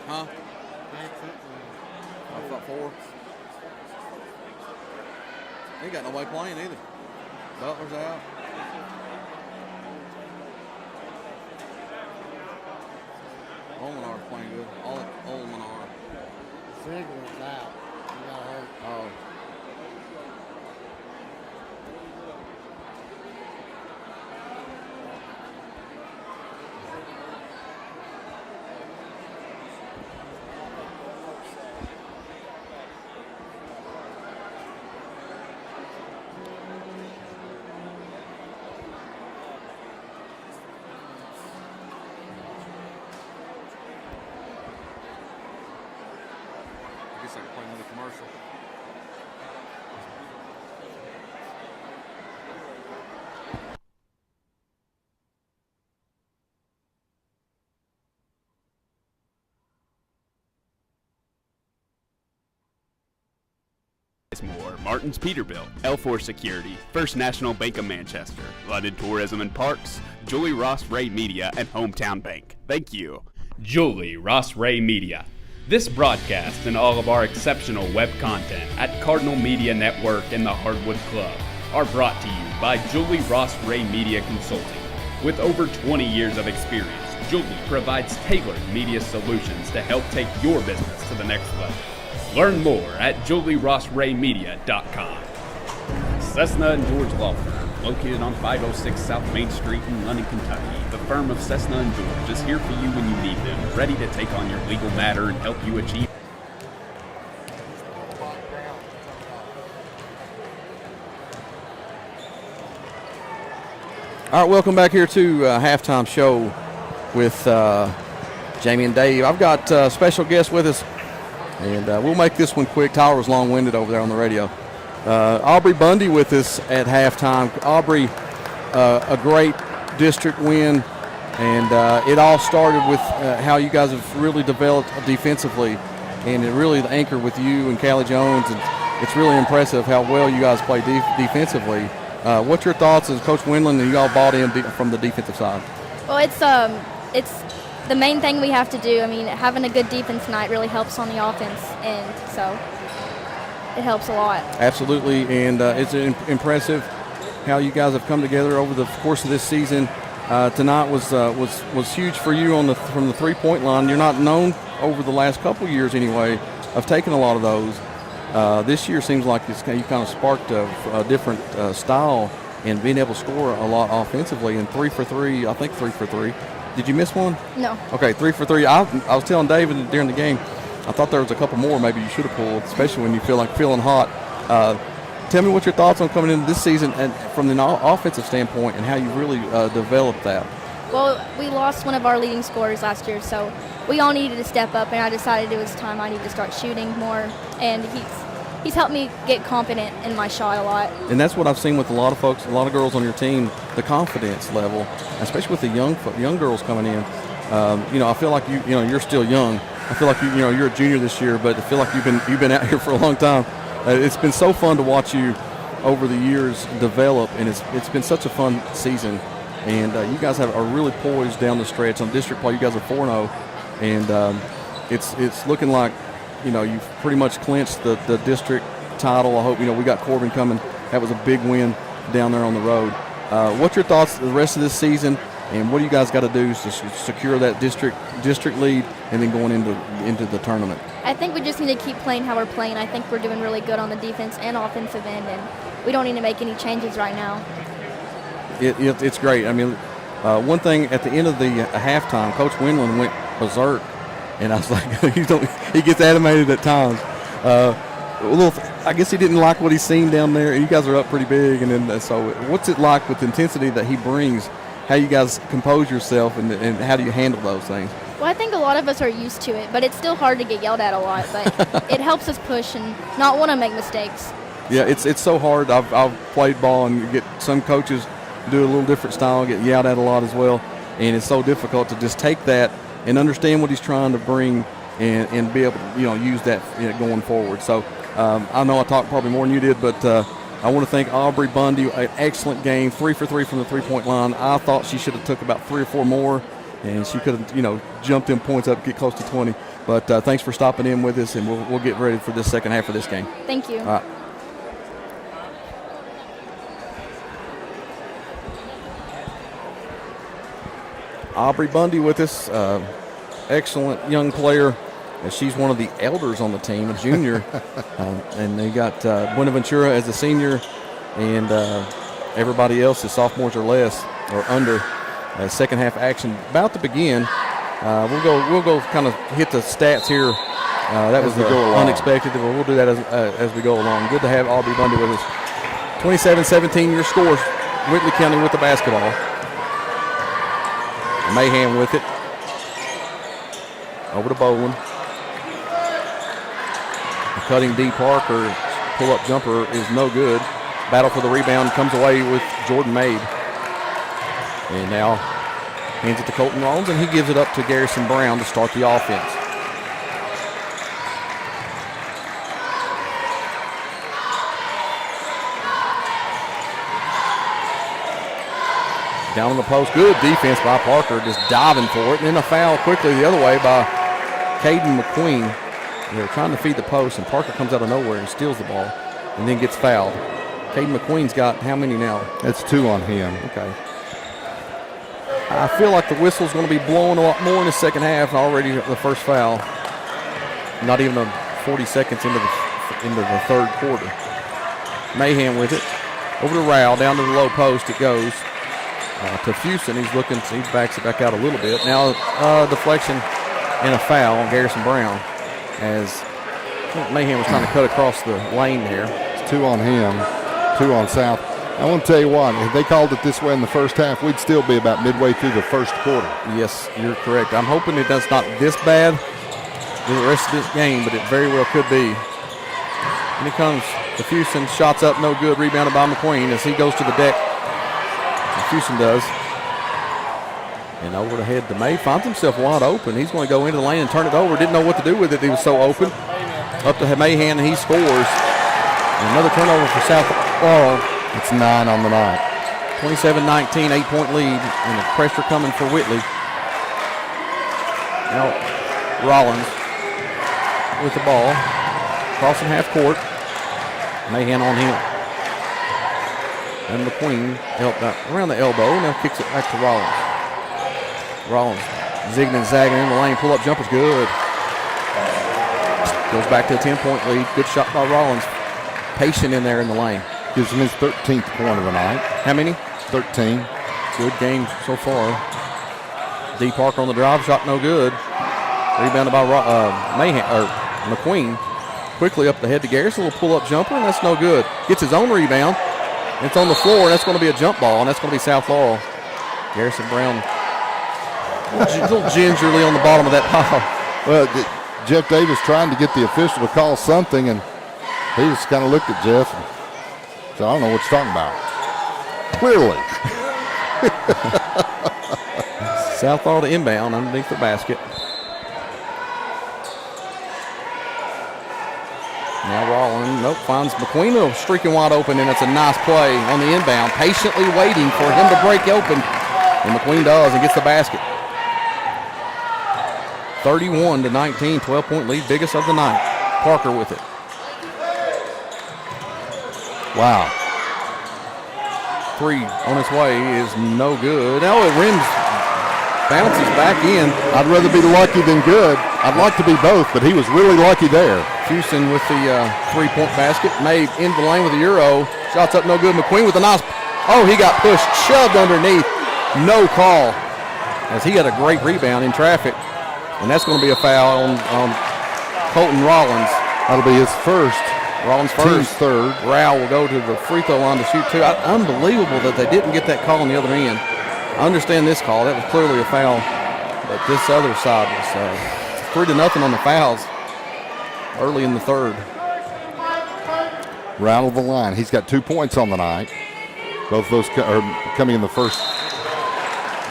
Huh? That's up I thought 4. He got nobody playing either. Butler's out. Olmenar's playing good. Olmenar. Ziegler's out. He got hurt. Oh. I guess I could play another commercial. More Martin's Peterbilt, L4 Security, First National Bank of Manchester, London Tourism and Parks, Julie Ross Ray Media, and Hometown Bank. Thank you. Julie Ross Ray Media. This broadcast and all of our exceptional web content at Cardinal Media Network and the Hardwood Club are brought to you by Julie Ross Ray Media Consulting. With over 20 years of experience, Julie provides tailored media solutions to help take your business to the next level. Learn more at julierossraymedia.com. Cessna and George Law Firm, located on 506 South Main Street in London, Kentucky. The firm of Cessna and George is here for you when you need them, ready to take on your legal matter and help you achieve. All right, welcome back here to halftime show with Jamie and Dave. I've got special guests with us, and we'll make this one quick. Tyler was long-winded over there on the radio. Aubrey Bundy with us at halftime. Aubrey, a great district win, and it all started with how you guys have really developed defensively, and it really the anchor with you and Callie Jones, and it's really impressive how well you guys play defensively. What's your thoughts as Coach Windland and you all bought in from the defensive side? Well, it's the main thing we have to do. I mean, having a good defense night really helps on the offense, and so it helps a lot. Absolutely, and it's impressive how you guys have come together over the course of this season. Tonight was huge for you from the three-point line. You're not known over the last couple years anyway of taking a lot of those. This year seems like you kind of sparked a different style and being able to score a lot offensively. And 3 for 3, I think 3 for 3. Did you miss one? No. Okay, 3 for 3. I was telling David during the game, I thought there was a couple more maybe you should have pulled, especially when you feel like feeling hot. Tell me what your thoughts on coming into this season and from the offensive standpoint and how you really developed that. Well, we lost one of our leading scorers last year, so we all needed to step up, and I decided it was time I need to start shooting more, and he's helped me get confident in my shot a lot. And that's what I've seen with a lot of folks, a lot of girls on your team, the confidence level, especially with the young girls coming in. I feel like you're still young. I feel like you're a junior this year, but I feel like you've been out here for a long time. It's been so fun to watch you over the years develop, and it's been such a fun season. And you guys are really poised down the stretch on district play. You guys are 4-0, and it's looking like you've pretty much clinched the district title. I hope we got Corbin coming. That was a big win down there on the road. What's your thoughts the rest of this season, and what do you guys got to do to secure that district lead and then going into the tournament? I think we just need to keep playing how we're playing. I think we're doing really good on the defense and offensive end, and we don't need to make any changes right now. It's great. I mean, one thing at the end of the halftime, Coach Windland went berserk, and I was like, he gets animated at times. I guess he didn't like what he's seen down there. You guys are up pretty big, and then so what's it like with the intensity that he brings? How you guys compose yourself, and how do you handle those things? Well, I think a lot of us are used to it, but it's still hard to get yelled at a lot. But it helps us push and not want to make mistakes. Yeah, it's so hard. I've played ball, and you get some coaches do a little different style, get yelled at a lot as well, and it's so difficult to just take that and understand what he's trying to bring and be able to use that going forward. So I know I talked probably more than you did, but I want to thank Aubrey Bundy. An excellent game, 3 for 3 from the three-point line. I thought she should have took about 3 or 4 more, and she could have, jumped them points up, get close to 20. But thanks for stopping in with us, and we'll get ready for this second half of this game. Thank you. All right. Aubrey Bundy with us, excellent young player. She's one of the elders on the team, a junior. And they got Buenaventura as a senior, and everybody else is sophomores or less or under. Second half action about to begin. We'll go kind of hit the stats here. That was unexpected, but we'll do that as we go along. Good to have Aubrey Bundy with us. 27-17 your score. Whitley County with the basketball. Mahan with it. Over to Bowen. The cutting D. Parker pull-up jumper is no good. Battle for the rebound comes away with Jordan Maid. And now hands it to Colton Rollins, and he gives it up to Garrison Brown to start the offense. Down on the post, good defense by Parker, just diving for it. And then a foul quickly the other way by Caden McQueen. They're trying to feed the post, and Parker comes out of nowhere and steals the ball and then gets fouled. Caden McQueen's got how many now? That's 2 on him. Okay. I feel like the whistle's going to be blowing a lot more in the second half. Already the first foul. Not even 40 seconds into the third quarter. Mahan with it. Over to Rao, down to the low post it goes. To Fuson, he backs it back out a little bit. Now deflection and a foul on Garrison Brown as Mahan was trying to cut across the lane there. It's 2 on him, 2 on South. I want to tell you what, if they called it this way in the first half, we'd still be about midway through the first quarter. Yes, you're correct. I'm hoping it does not this bad for the rest of this game, but it very well could be. And here comes the Fuson, shots up, no good, rebounded by McQueen as he goes to the deck. Fuson does. And over the head to May, finds himself wide open. He's going to go into the lane and turn it over. Didn't know what to do with it. He was so open. Up to Mahan, and he scores. And another turnover for South Laurel. It's 9 on the night. 27-19, 8-point lead, and the pressure coming for Whitley. Now Rollins with the ball, crossing half court. Mahan on him. And McQueen helped out around the elbow. Now kicks it back to Rollins. Rollins zigging and zagging in the lane. Pull-up jumper's good. Goes back to a 10-point lead. Good shot by Rollins. Patient in there in the lane. Gives him his 13th point of the night. How many? 13. Good game so far. D. Parker on the drive. Shot no good. Rebounded by McQueen. Quickly up the head to Garrison. A little pull-up jumper, and that's no good. Gets his own rebound. It's on the floor, and that's going to be a jump ball, and that's going to be South Laurel. Garrison Brown a little gingerly on the bottom of that pile. Well, Jeff Davis trying to get the official to call something, and he just kind of looked at Jeff and said, I don't know what you're talking about. Clearly. South Laurel to inbound underneath the basket. Now Rollins, finds McQueen streaking wide open, and it's a nice play on the inbound, patiently waiting for him to break open. And McQueen does and gets the basket. 31-19, 12-point lead, biggest of the night. Parker with it. Wow. 3 on its way is no good. Now it rims, bounces back in. I'd rather be lucky than good. I'd like to be both, but he was really lucky there. Fuson with the 3-point basket. May into the lane with a Euro. Shots up no good. McQueen with a nice, he got pushed, shoved underneath. No call, as he had a great rebound in traffic. And that's going to be a foul on Colton Rollins. That'll be his first. Rollins Team's first. third. Rao will go to the free throw line to shoot 2. Unbelievable that they didn't get that call on the other end. I understand this call. That was clearly a foul. But this other side was 3-0 on the fouls early in the third. Rattle the line. He's got 2 points on the night. Both those are coming in the first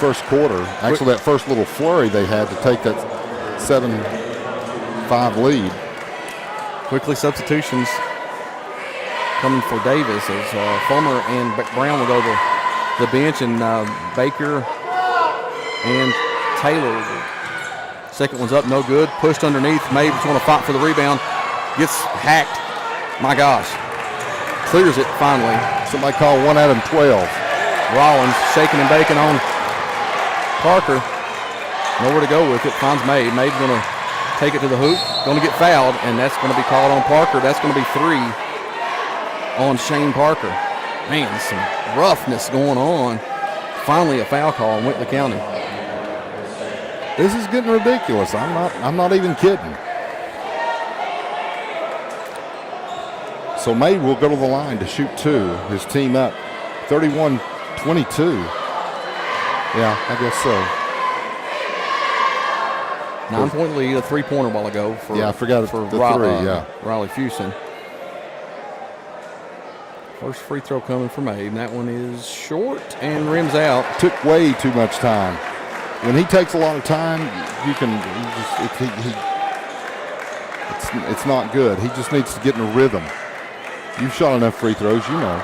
quarter. Actually, that first little flurry they had to take that 7-5 lead. Quickly substitutions coming for Davis as Fulmer and Brown will go to the bench, and Baker and Taylor. Second one's up, no good. Pushed underneath. Mays want to fight for the rebound. Gets hacked. My gosh. Clears it finally. Somebody call 1 out of 12. Rollins shaking and baking on Parker. Nowhere to go with it. Finds Mays. Mays going to take it to the hoop. Going to get fouled, and that's going to be called on Parker. That's going to be 3 on Shane Parker. Man, some roughness going on. Finally a foul call in Whitley County. This is getting ridiculous. I'm not even kidding. So May will go to the line to shoot 2. His team up 31-22. Yeah, I guess so. 9-point lead, a 3-pointer a while ago for I forgot for the Riley, 3, yeah. Riley Fuson. First free throw coming from Abe, and that one is short and rims out. Took way too much time. When he takes a lot of time, it's not good. He just needs to get in a rhythm. You've shot enough free throws, you know.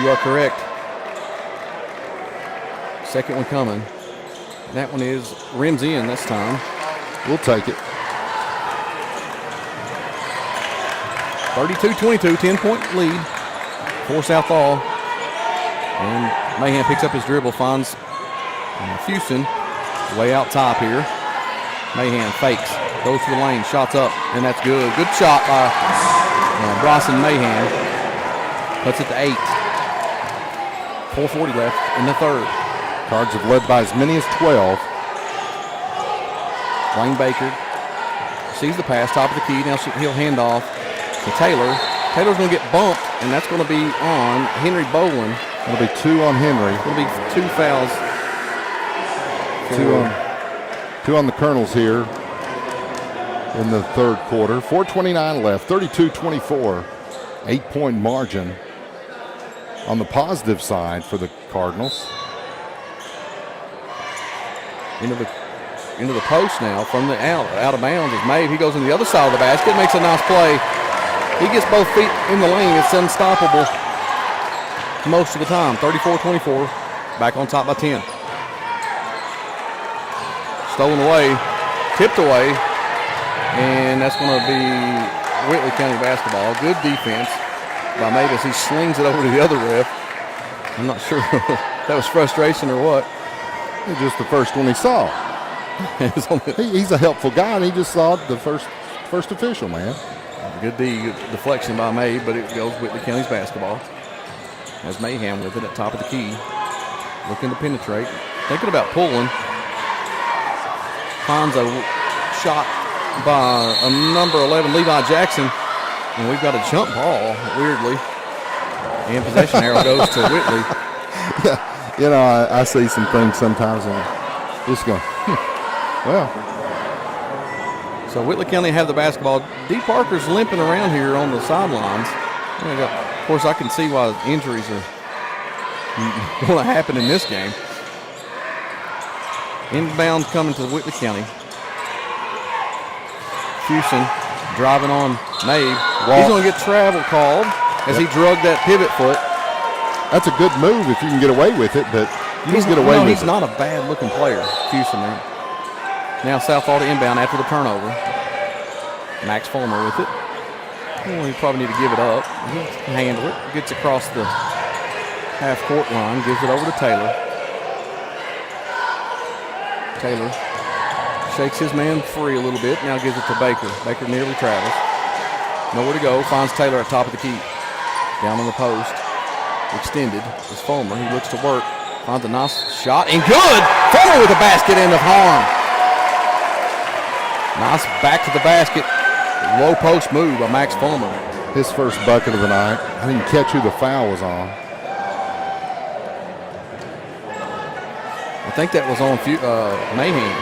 You are correct. Second one coming. That one is rims in this time. We'll take it. 32-22, 10-point lead for Southall. And Mahan picks up his dribble, finds Fuson way out top here. Mahan fakes, goes to the lane, shots up, and that's good. Good shot by Bryson Mahan. Puts it to 8. 4:40 left in the third. Cards have led by as many as 12. Blaine Baker sees the pass, top of the key. Now he'll hand off to Taylor. Taylor's going to get bumped, and that's going to be on Henry Boland. It'll be 2 on Henry. It'll be 2 fouls. 2 on the Colonels here in the third quarter. 4:29 left, 32-24. 8-point margin on the positive side for the Cardinals. Into the post now from the out of bounds is Mabe. He goes on the other side of the basket, makes a nice play. He gets both feet in the lane. It's unstoppable most of the time. 34-24, back on top by 10. Stolen away, tipped away, and that's going to be Whitley County basketball. Good defense by Mavis. He slings it over to the other ref. I'm not sure if that was frustration or what. It's just the first one he saw. He's a helpful guy, and he just saw the first official, man. Good deflection by May, but it goes Whitley County's basketball. As Mayhem with it at top of the key. Looking to penetrate. Thinking about pulling. Finds a shot by number 11, Levi Jackson. And we've got a jump ball, weirdly. And possession arrow goes to Whitley. Yeah, you know, I see some things sometimes and just go, well. So Whitley County have the basketball. D. Parker's limping around here on the sidelines. Of course, I can see why injuries are going to happen in this game. Inbound coming to Whitley County. Fuson driving on Mabe. He's going to get travel called as he drug that pivot foot. That's a good move if you can get away with it, but you don't get away with it. He's not a bad-looking player, Fuson there. Now Southall to inbound after the turnover. Max Fulmer with it. Well, he probably need to give it up. He can handle it. Gets across the half-court line. Gives it over to Taylor. Taylor shakes his man free a little bit. Now gives it to Baker. Baker nearly travels. Nowhere to go. Finds Taylor at top of the key. Down on the post. Extended is Fulmer. He looks to work. Finds a nice shot. And good! Fulmer with a basket end of harm. Nice back to the basket. Low post move by Max Fulmer. His first bucket of the night. I didn't catch who the foul was on. I think that was on Mayhem.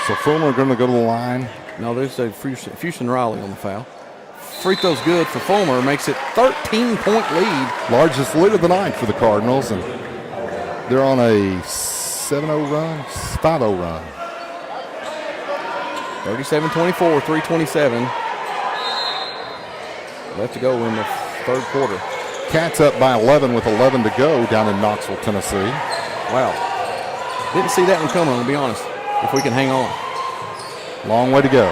So Fulmer going to go to the line. No, there's a Fuson Riley on the foul. Free throw's good for Fulmer. Makes it 13-point lead. Largest lead of the night for the Cardinals, and they're on a 7-0 run, 5-0 run. 37-24, 3:27 left to go in the third quarter. Cats up by 11 with 11 to go down in Knoxville, Tennessee. Wow. Didn't see that one coming, to be honest, if we can hang on. Long way to go.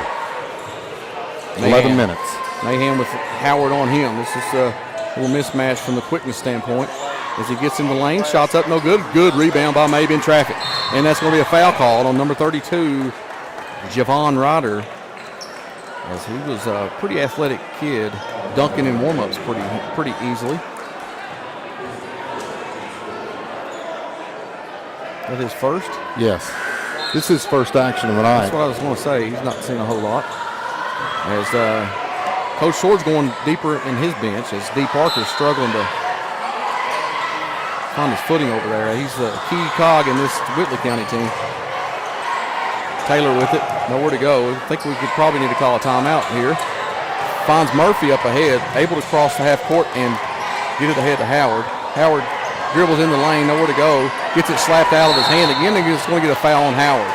11 minutes. Mayhem with Howard on him. This is a little mismatch from the quickness standpoint. As he gets in the lane, shots up, no good. Good rebound by Mabe in traffic. And that's going to be a foul called on number 32, Javon Ryder, as he was a pretty athletic kid, dunking in warm-ups pretty easily. That his first? Yes. This is his first action of the night. That's what I was going to say. He's not seen a whole lot. As Coach Sword's going deeper in his bench, as D. Parker's struggling to find his footing over there. He's a key cog in this Whitley County team. Taylor with it, nowhere to go. I think we could probably need to call a timeout here. Finds Murphy up ahead, able to cross the half court and get it ahead to Howard. Howard dribbles in the lane, nowhere to go. Gets it slapped out of his hand again, and he's going to get a foul on Howard.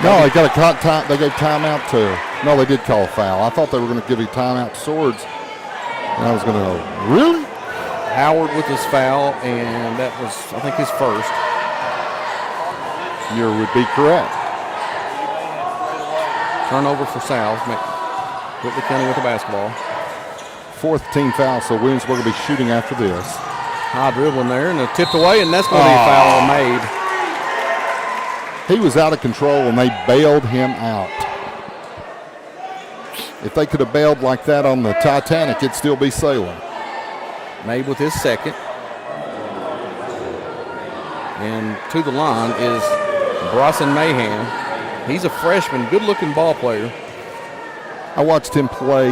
No, they got a time. They gave timeout to. No, they did call a foul. I thought they were going to give a timeout to Swords, and I was going to go, really? Howard with his foul, and that was, I think, his first. You would be correct. Turnover for South. Whitley County with the basketball. Fourth team foul, so Williamsburg will be shooting after this. High dribbling there, and they're tipped away, and that's going to be a foul made. He was out of control, and they bailed him out. If they could have bailed like that on the Titanic, it'd still be sailing. Made with his second. And to the line is Bryson Mahan. He's a freshman, good-looking ball player. I watched him play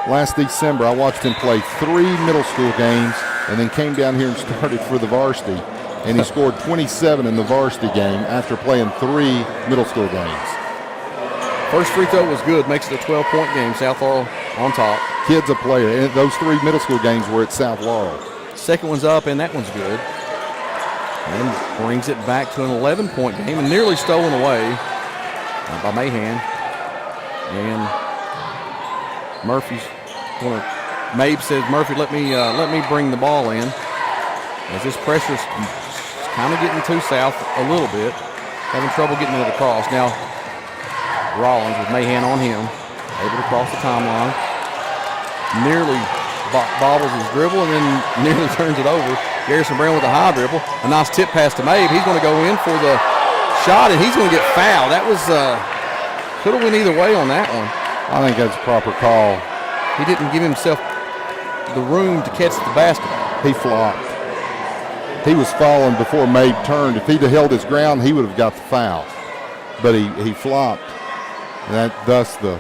last December. I watched him play 3 middle school games and then came down here and started for the varsity. And he scored 27 in the varsity game after playing 3 middle school games. First free throw was good, makes it a 12-point game. South Laurel on top. Kid's a player. And those 3 middle school games were at South Laurel. Second one's up, and that one's good. And brings it back to an 11-point game and nearly stolen away by Mahan. And Murphy's going to. Mabe says, Murphy, let me bring the ball in. As this pressure's kind of getting to South a little bit, having trouble getting it across. Now Rollins with Mahan on him, able to cross the timeline. Nearly bobbles his dribble and then nearly turns it over. Garrison Brown with a high dribble. A nice tip pass to Mabe. He's going to go in for the shot, and he's going to get fouled. That was could have went either way on that one. I think that's a proper call. He didn't give himself the room to catch the basketball. He flopped. He was falling before Mabe turned. If he'd have held his ground, he would have got the foul. But he flopped, and thus the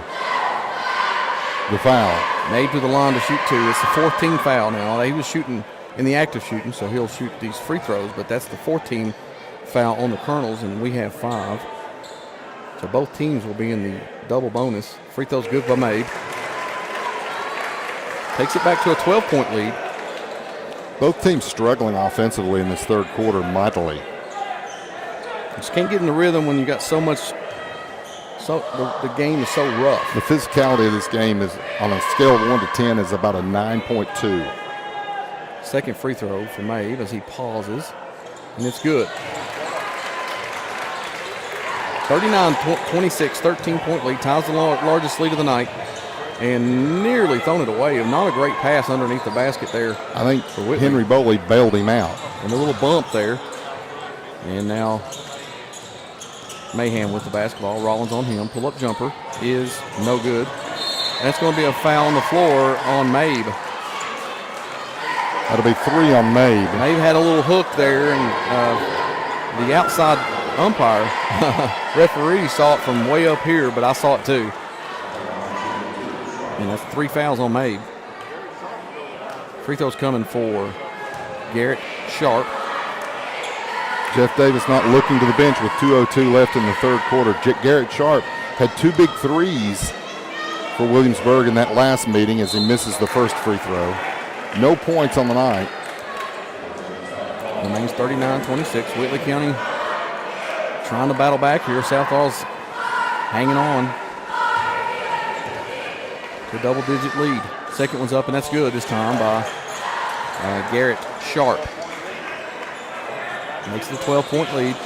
foul. Mabe to the line to shoot 2. It's the 14th foul now. He was shooting in the active shooting, so he'll shoot these free throws, but that's the 14th foul on the Colonels, and we have 5. So both teams will be in the double bonus. Free throws good by Mabe. Takes it back to a 12-point lead. Both teams struggling offensively in this third quarter mightily. Just can't get in the rhythm when you got so much. So the game is so rough. The physicality of this game is, on a scale of 1 to 10, is about a 9.2. Second free throw for Mabe as he pauses, and it's good. 39-26, 13-point lead, ties the largest lead of the night, and nearly thrown it away. Not a great pass underneath the basket there. I think Henry Boley bailed him out. And a little bump there. And now Mahan with the basketball. Rollins on him. Pull-up jumper is no good. And that's going to be a foul on the floor on Mabe. That'll be 3 on Mabe. Mabe had a little hook there, and the outside umpire, referee, saw it from way up here, but I saw it too. And that's 3 fouls on Mabe. Free throws coming for Garrett Sharp. Jeff Davis not looking to the bench with 2:02 left in the third quarter. Garrett Sharp had 2 big threes for Williamsburg in that last meeting as he misses the first free throw. No points on the night. Remains 39-26. Whitley County trying to battle back here. Southall's hanging on to a double-digit lead. Second one's up, and that's good this time by Garrett Sharp. Makes it a 12-point lead.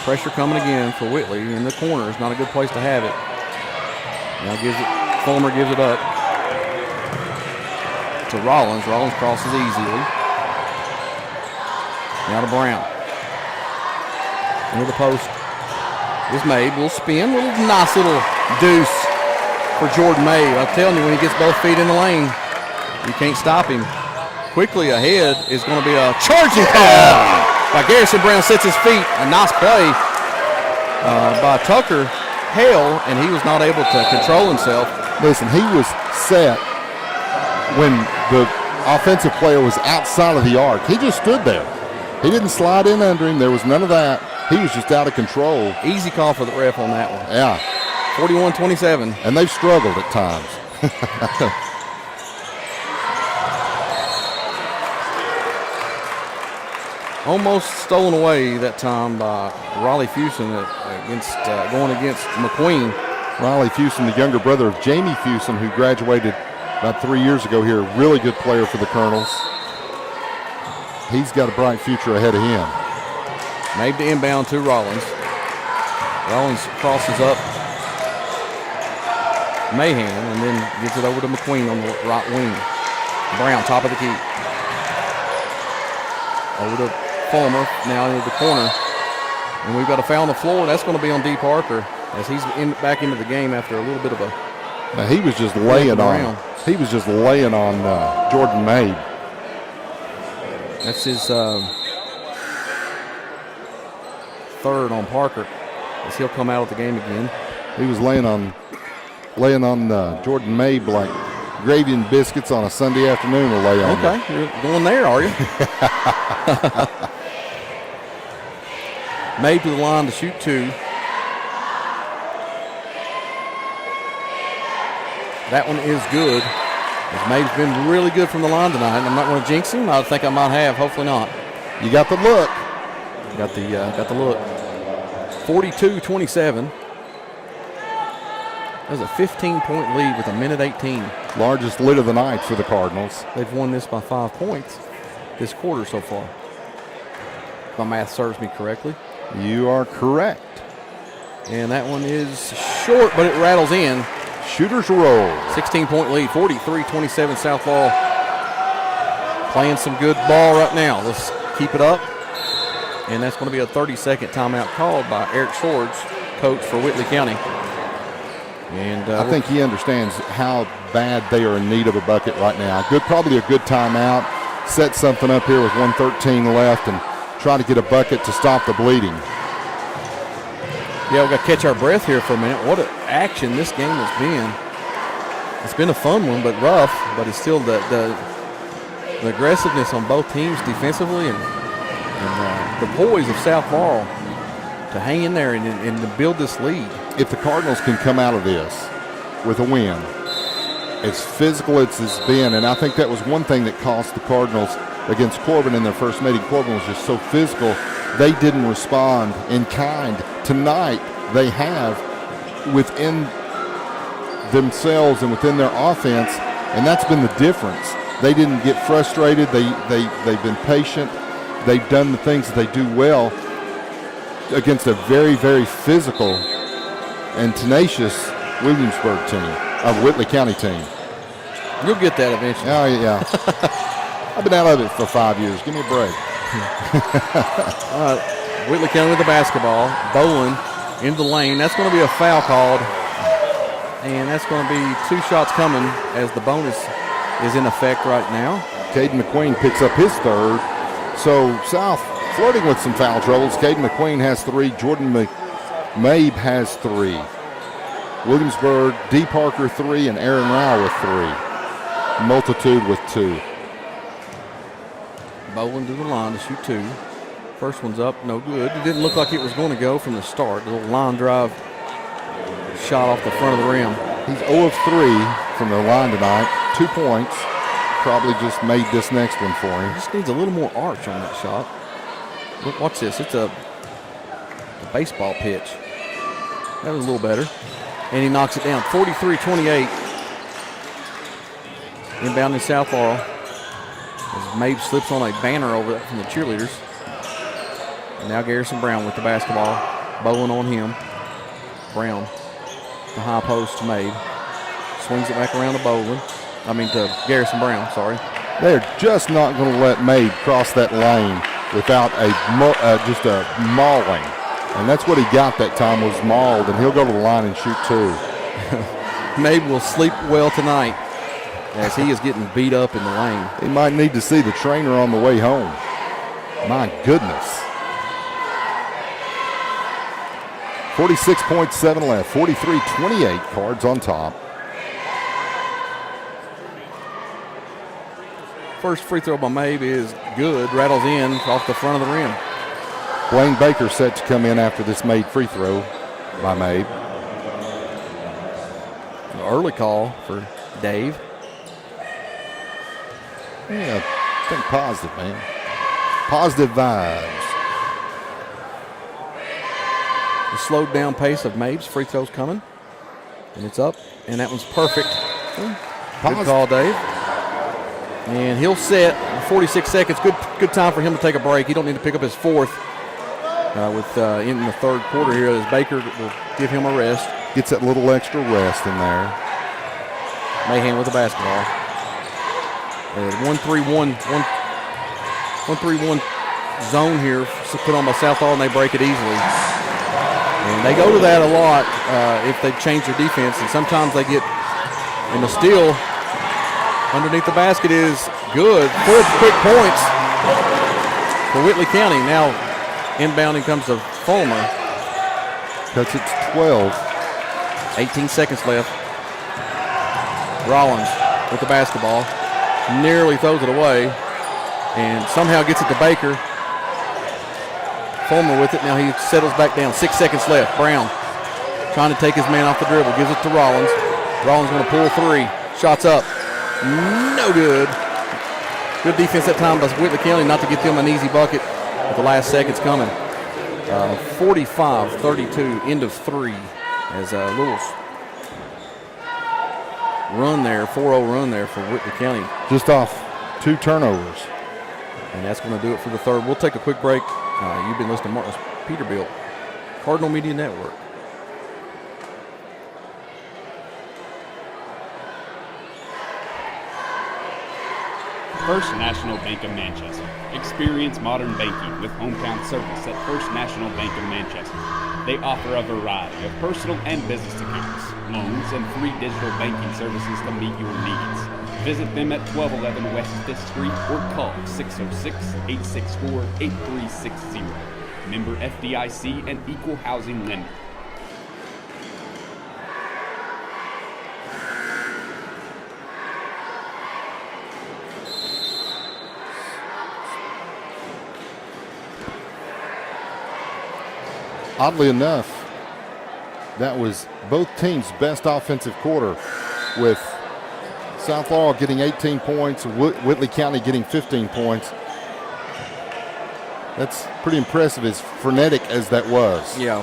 Pressure coming again for Whitley in the corner. It's not a good place to have it. Now Fulmer gives it up to Rollins. Rollins crosses easily. Now to Brown. Into the post is Mabe. Little spin, nice little deuce for Jordan Mabe. I'm telling you, when he gets both feet in the lane, you can't stop him. Quickly ahead is going to be a charging call by Garrison Brown. Sets his feet. A nice play by Tucker Hale, and he was not able to control himself. Listen, he was set when the offensive player was outside of the arc. He just stood there. He didn't slide in under him. There was none of that. He was just out of control. Easy call for the ref on that one. Yeah. 41-27. And they've struggled at times. Almost stolen away that time by Raleigh Fuson going against McQueen. Raleigh Fuson, the younger brother of Jamie Fuson, who graduated about 3 years ago here. Really good player for the Colonels. He's got a bright future ahead of him. Made the inbound to Rollins. Rollins crosses up Mahan and then gives it over to McQueen on the right wing. Brown, top of the key. Over to Fulmer, now into the corner. And we've got a foul on the floor. That's going to be on D. Parker as he's back into the game after a little bit of a. Now he was just laying on. He was just laying on Jordan Mabe. That's his third on Parker as he'll come out of the game again. He was laying on Jordan Mabe like gravy and biscuits on a Sunday afternoon will lay on. Okay, you're going there, are you? Mabe to the line to shoot two. That one is good. As Mabe's been really good from the line tonight. I'm not going to jinx him. I think I might have. Hopefully not. You got the look. Got the look. 42-27. That was a 15-point lead with a minute 18. Largest lead of the night for the Cardinals. They've won this by 5 points this quarter so far. If my math serves me correctly. You are correct. And that one is short, but it rattles in. Shooters roll. 16-point lead, 43-27 Southall. Playing some good ball right now. Let's keep it up. And that's going to be a 30-second timeout called by Eric Swords, coach for Whitley County. And I think he understands how bad they are in need of a bucket right now. Probably a good timeout. Set something up here with 1:13 left and try to get a bucket to stop the bleeding. Yeah, we've got to catch our breath here for a minute. What an action this game has been. It's been a fun one, but rough. But it's still the aggressiveness on both teams defensively and the poise of South Laurel to hang in there and to build this lead. If the Cardinals can come out of this with a win, as physical as it's been, and I think that was one thing that cost the Cardinals against Corbin in their first meeting. Corbin was just so physical. They didn't respond in kind. Tonight, they have within themselves and within their offense, and that's been the difference. They didn't get frustrated. They've been patient. They've done the things that they do well against a very, very physical and tenacious Williamsburg team, Whitley County team. You'll get that eventually. Oh, yeah. I've been out of it for 5 years. Give me a break. Whitley County with the basketball. Boland into the lane. That's going to be a foul called. And that's going to be 2 shots coming as the bonus is in effect right now. Caden McQueen picks up his third. So South flirting with some foul troubles. Caden McQueen has 3. Jordan Mabe has 3. Williamsburg, D. Parker 3, and Aaron Rao with 3. Multitude with 2. Boland to the line to shoot 2. First one's up, no good. It didn't look like it was going to go from the start. The little line drive shot off the front of the rim. He's 0 of 3 from the line tonight. 2 points. Probably just made this next one for him. Just needs a little more arch on that shot. Look, watch this. It's a the baseball pitch. That was a little better. And he knocks it down. 43-28. Inbound in South Laurel. As Mabe slips on a banner over from the cheerleaders. And now Garrison Brown with the basketball. Bowling on him. Brown. The high post to Mabe. Swings it back around to Garrison Brown, sorry. They're just not going to let Mabe cross that lane without just a mauling. And that's what he got that time, was mauled, and he'll go to the line and shoot two. Mabe will sleep well tonight as he is getting beat up in the lane. He might need to see the trainer on the way home. My goodness. 46.7 left, 43-28, Cards on top. First free throw by Mabe is good, rattles in off the front of the rim. Blaine Baker set to come in after this made free throw by Mabe. An early call for Dave. Yeah, think positive, man. Positive vibes. The slowed down pace of Mabe's free throws coming. And it's up, and that one's perfect. Good call, Dave. And he'll set 46 seconds. Good time for him to take a break. He don't need to pick up his fourth in the third quarter here as Baker will give him a rest. Gets that little extra rest in there. Mahan with the basketball. 1-3-1 zone here put on by South Laurel, and they break it easily. And they go to that a lot if they change their defense, and sometimes they get in the steal. Underneath the basket is good. 4 quick points for Whitley County. Now inbounding comes to Fulmer. Cuts it to 12. 18 seconds left. Rollins with the basketball. Nearly throws it away and somehow gets it to Baker. Fulmer with it. Now he settles back down. 6 seconds left. Brown trying to take his man off the dribble. Gives it to Rollins. Rollins going to pull three. Shots up. No good. Good defense that time by Whitley County not to get them an easy bucket with the last seconds coming. 45-32, end of three. As a little run there, 4-0 run there for Whitley County. Just off 2 turnovers. And that's going to do it for the third. We'll take a quick break. You've been listening to Martin's Peterbilt, Cardinal Media Network. First National Bank of Manchester. Experience modern banking with hometown service at First National Bank of Manchester. They offer a variety of personal and business accounts, loans, and free digital banking services to meet your needs. Visit them at 1211 West 5th Street or call 606-864-8360. Member FDIC and Equal Housing Lender. Oddly enough, that was both teams' best offensive quarter, with South Laurel getting 18 points, Whitley County getting 15 points. That's pretty impressive, as frenetic as that was. Yeah.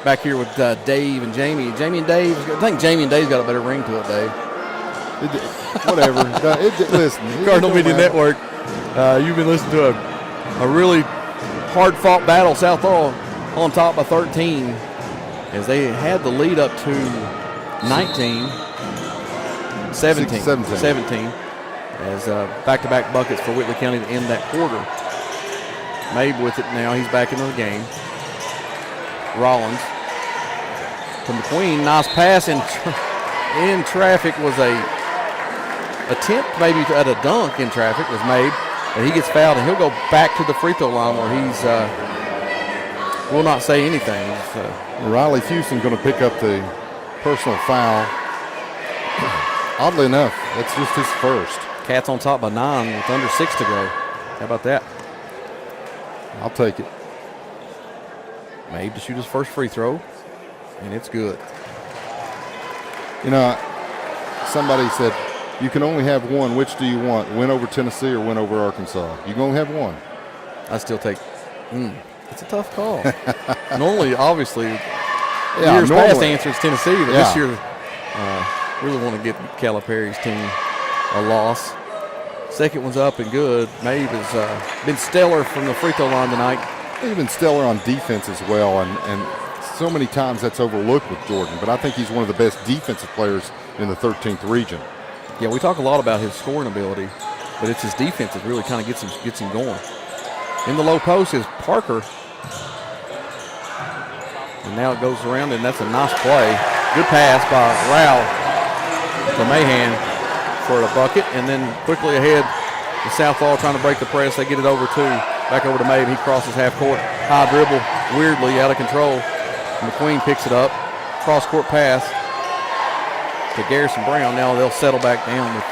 Back here with Dave and Jamie. Jamie and Dave, I think Jamie and Dave's got a better ring to it, Dave. Whatever. Listen, Cardinal Media Network, you've been listening to a really hard-fought battle. South Laurel on top by 13 as they had the lead up to 17 as back-to-back buckets for Whitley County to end that quarter. Mabe with it now. He's back into the game. Rollins to McQueen. Nice pass in traffic was a attempt maybe at a dunk in traffic was made, but he gets fouled and he'll go back to the free throw line where he's will not say anything. Riley Houston going to pick up the personal foul. Oddly enough, that's just his first. Cats on top by 9 with under 6 to go. How about that? I'll take it. Mabe to shoot his first free throw, and it's good. You know, somebody said, you can only have one. Which do you want, win over Tennessee or win over Arkansas? You can only have one. I still take It's a tough call. Normally, obviously, Yeah, years past normally. answer is Tennessee, but Yeah. this year really want to get Calipari's team a loss. Second one's up and good. Mabe has been stellar from the free throw line tonight. He's been stellar on defense as well, and so many times that's overlooked with Jordan. But I think he's one of the best defensive players in the 13th region. Yeah, we talk a lot about his scoring ability, but it's his defense that really kind of gets him going. In the low post is Parker. And now it goes around, and that's a nice play. Good pass by Rao to Mahan for a bucket, and then quickly ahead, the Southlaw trying to break the press. They get it back over to Mabe. He crosses half court, high dribble, weirdly out of control. McQueen picks it up, cross court pass to Garrison Brown. Now they'll settle back down with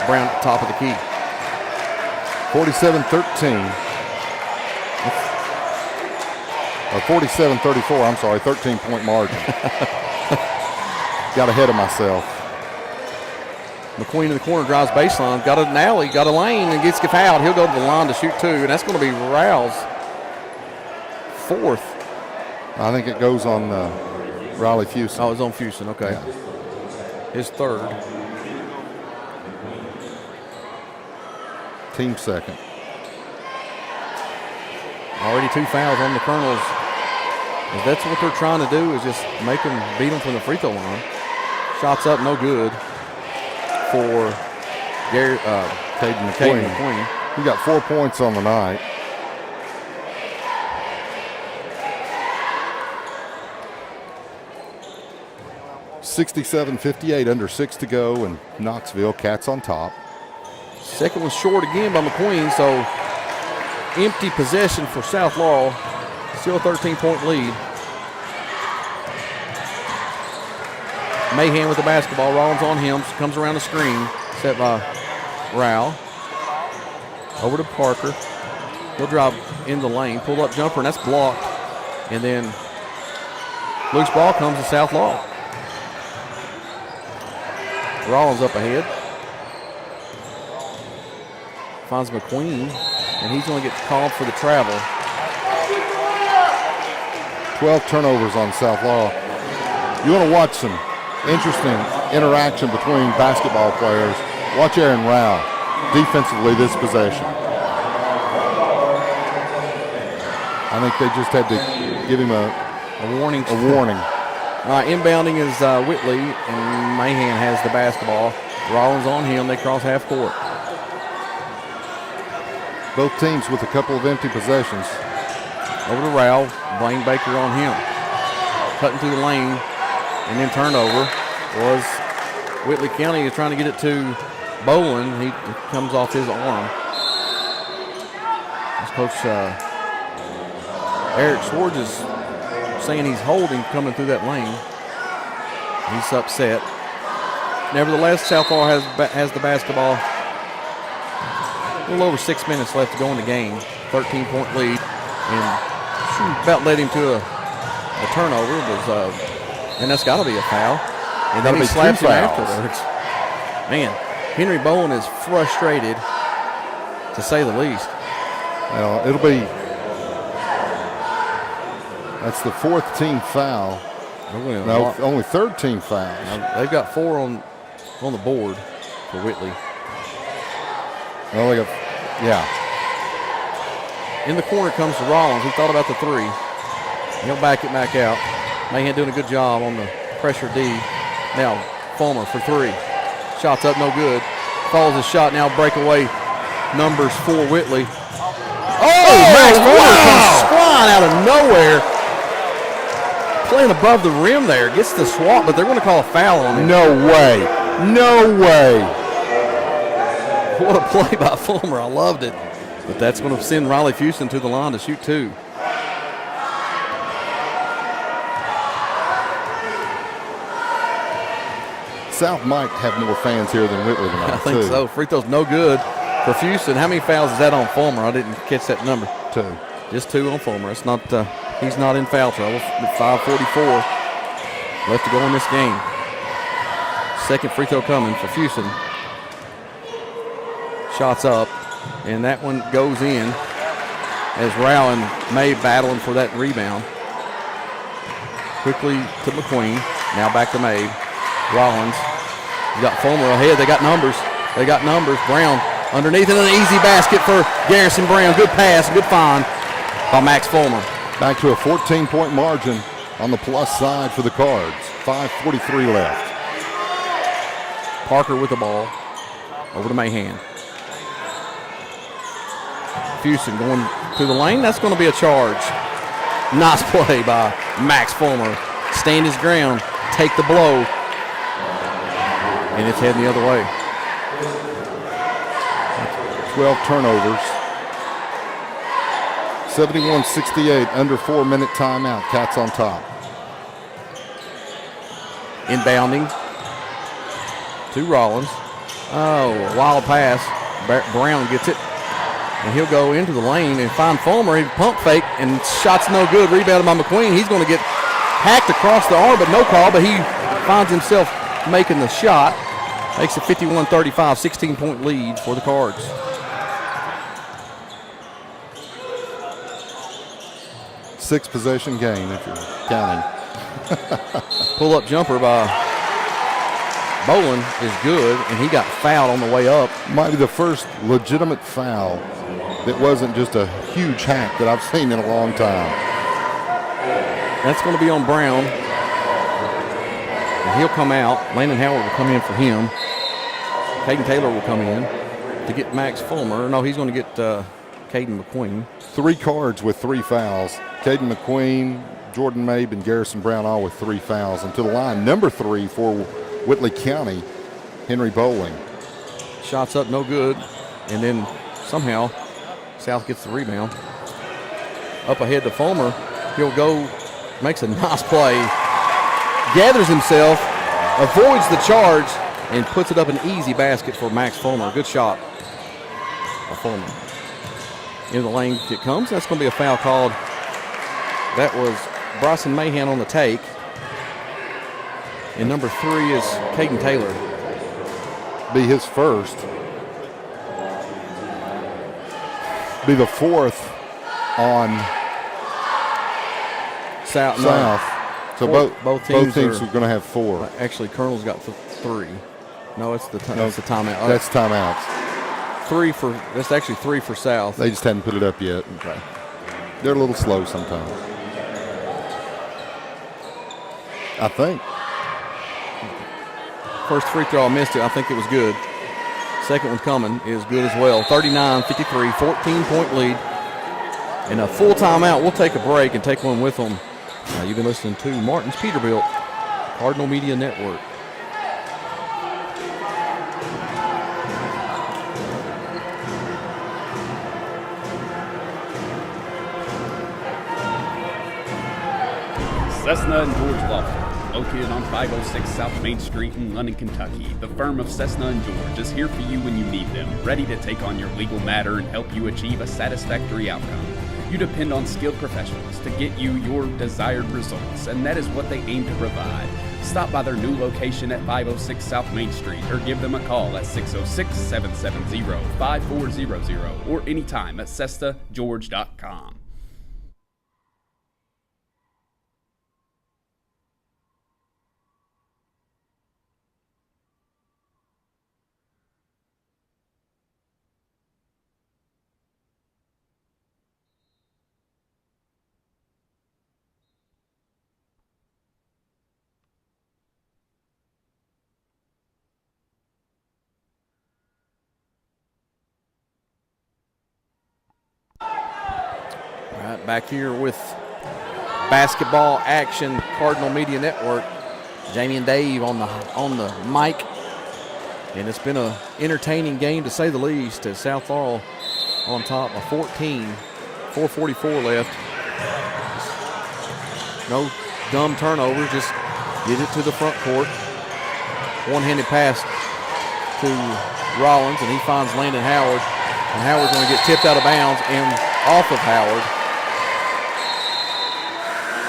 Brown at the top of the key. 47-13. Or 47-34, I'm sorry, 13-point margin. Got ahead of myself. McQueen in the corner drives baseline, got an alley, got a lane, and gets fouled. He'll go to the line to shoot two, and that's going to be Rao's fourth. I think it goes on Riley Fuson. Oh, it's on Fuson, okay. Yeah. His third. Team second. Already 2 fouls on the Colonels. If that's what they're trying to do, is just beat them from the free throw line. Shots up, no good for Caden Caden McQueen. McQueen. He got 4 points on the night. (67-58), under 6 to go, and Knoxville Cats on top. Second one short again by McQueen, so empty possession for South Laurel. Still a 13-point lead. Mahan with the basketball. Rollins on him. Comes around the screen. Set by Rao. Over to Parker. He'll drive in the lane. Pull up jumper, and that's blocked. And then loose ball comes to South Laurel. Rollins up ahead. Finds McQueen, and he's going to get called for the travel. 12 turnovers on South Laurel. You want to watch some interesting interaction between basketball players. Watch Aaron Rao defensively this possession. I think they just had to give him A warning. All right, inbounding is Whitley, and Mahan has the basketball. Rollins on him. They cross half court. both teams with a couple of empty possessions. Over to Rao. Blaine Baker on him. Cutting through the lane, and then turnover was Whitley County is trying to get it to Bolin. He comes off his arm. As Coach Eric Schwartz is saying he's holding coming through that lane. He's upset. Nevertheless, South Laurel has the basketball. A little over 6 minutes left to go in the game. 13-point lead, and about led him to a turnover. And that's got to be a foul. And then he slaps him afterwards. Man, Henry Bowen is frustrated, to say the least. Well, it'll be. That's the fourth team foul. No, only third team foul. They've got 4 on the board for Whitley. Well, they got, yeah. In the corner comes to Rollins. He thought about the 3. He'll back it back out. Mahan doing a good job on the pressure D. Now Fulmer for 3. Shots up, no good. Follows his shot, now breakaway numbers for Whitley. Max Fulmer comes flying out of nowhere. Playing above the rim there. Gets the swat, but they're going to call a foul on him. No way. No way. What a play by Fulmer. I loved it. But that's going to send Riley Fuson to the line to shoot 2. South might have more fans here than Whitley tonight. I think so. Free throw's no good for Fuson. How many fouls is that on Fulmer? I didn't catch that number. 2. Just 2 on Fulmer. It's not. He's not in foul trouble. 5:44 left to go in this game. Second free throw coming for Fuson. Shots up, and that one goes in. as Rao and May battling for that rebound. Quickly to McQueen. Now back to May. Rollins. You got Fulmer ahead. They got numbers. Brown underneath and an easy basket for Garrison Brown. Good pass, good find by Max Fulmer. Back to a 14-point margin on the plus side for the Cards. 5:43 left. Parker with the ball. Over to Mahan. Fuson going to the lane. That's going to be a charge. Nice play by Max Fulmer. Stand his ground. Take the blow. And it's heading the other way. 12 turnovers. 71-68, under 4-minute timeout. Cats on top. Inbounding to Rollins. Oh, a wild pass. Brown gets it. And he'll go into the lane and find Fulmer. He pump fake and shot's no good. Rebounded by McQueen. He's going to get hacked across the arm, but no call. But he finds himself making the shot. Makes it 51-35, 16-point lead for the Cards. Six possession game if you're counting. Pull-up jumper by Bolin is good, and he got fouled on the way up. Might be the first legitimate foul that wasn't just a huge hack that I've seen in a long time. That's going to be on Brown. And he'll come out. Landon Howard will come in for him. Caden Taylor will come in to get Max Fulmer. No, he's going to get Caden McQueen. 3 Cards with 3 fouls. Caden McQueen, Jordan Mabe, and Garrison Brown all with 3 fouls. And to the line, number 3 for Whitley County, Henry Bowling. Shots up, no good. And then somehow South gets the rebound. Up ahead to Fulmer. He'll go, makes a nice play. Gathers himself, avoids the charge, and puts it up an easy basket for Max Fulmer. Good shot by Fulmer. Into the lane it comes. That's going to be a foul called. That was Bryson Mahan on the take. And number 3 is Caden Taylor. Be his first. Be the 4th on South. So both teams are going to have 4. Actually, Colonel's got 3. No, it's the No, it's the timeout. That's timeouts. That's actually 3 for South. They just hadn't put it up yet. Okay. They're a little slow sometimes. I think. First free throw, I missed it. I think it was good. Second one coming is good as well. 39-53, 14-point lead. And a full timeout. We'll take a break and take one with them. You've been listening to Martin's Peterbilt, Cardinal Media Network. Cessna and George Law Firm, located on 506 South Main Street in London, Kentucky. The firm of Cessna and George is here for you when you need them, ready to take on your legal matter and help you achieve a satisfactory outcome. You depend on skilled professionals to get you your desired results, and that is what they aim to provide. Stop by their new location at 506 South Main Street or give them a call at 606-770-5400 or anytime at CessaGeorge.com. Back here with basketball action, Cardinal Media Network. Jamie and Dave on the mic, and it's been an entertaining game to say the least. As South Laurel on top of 14, 4:44 left. No dumb turnovers, just get it to the front court. One-handed pass to Rollins, and he finds Landon Howard, and Howard's going to get tipped out of bounds and off of Howard.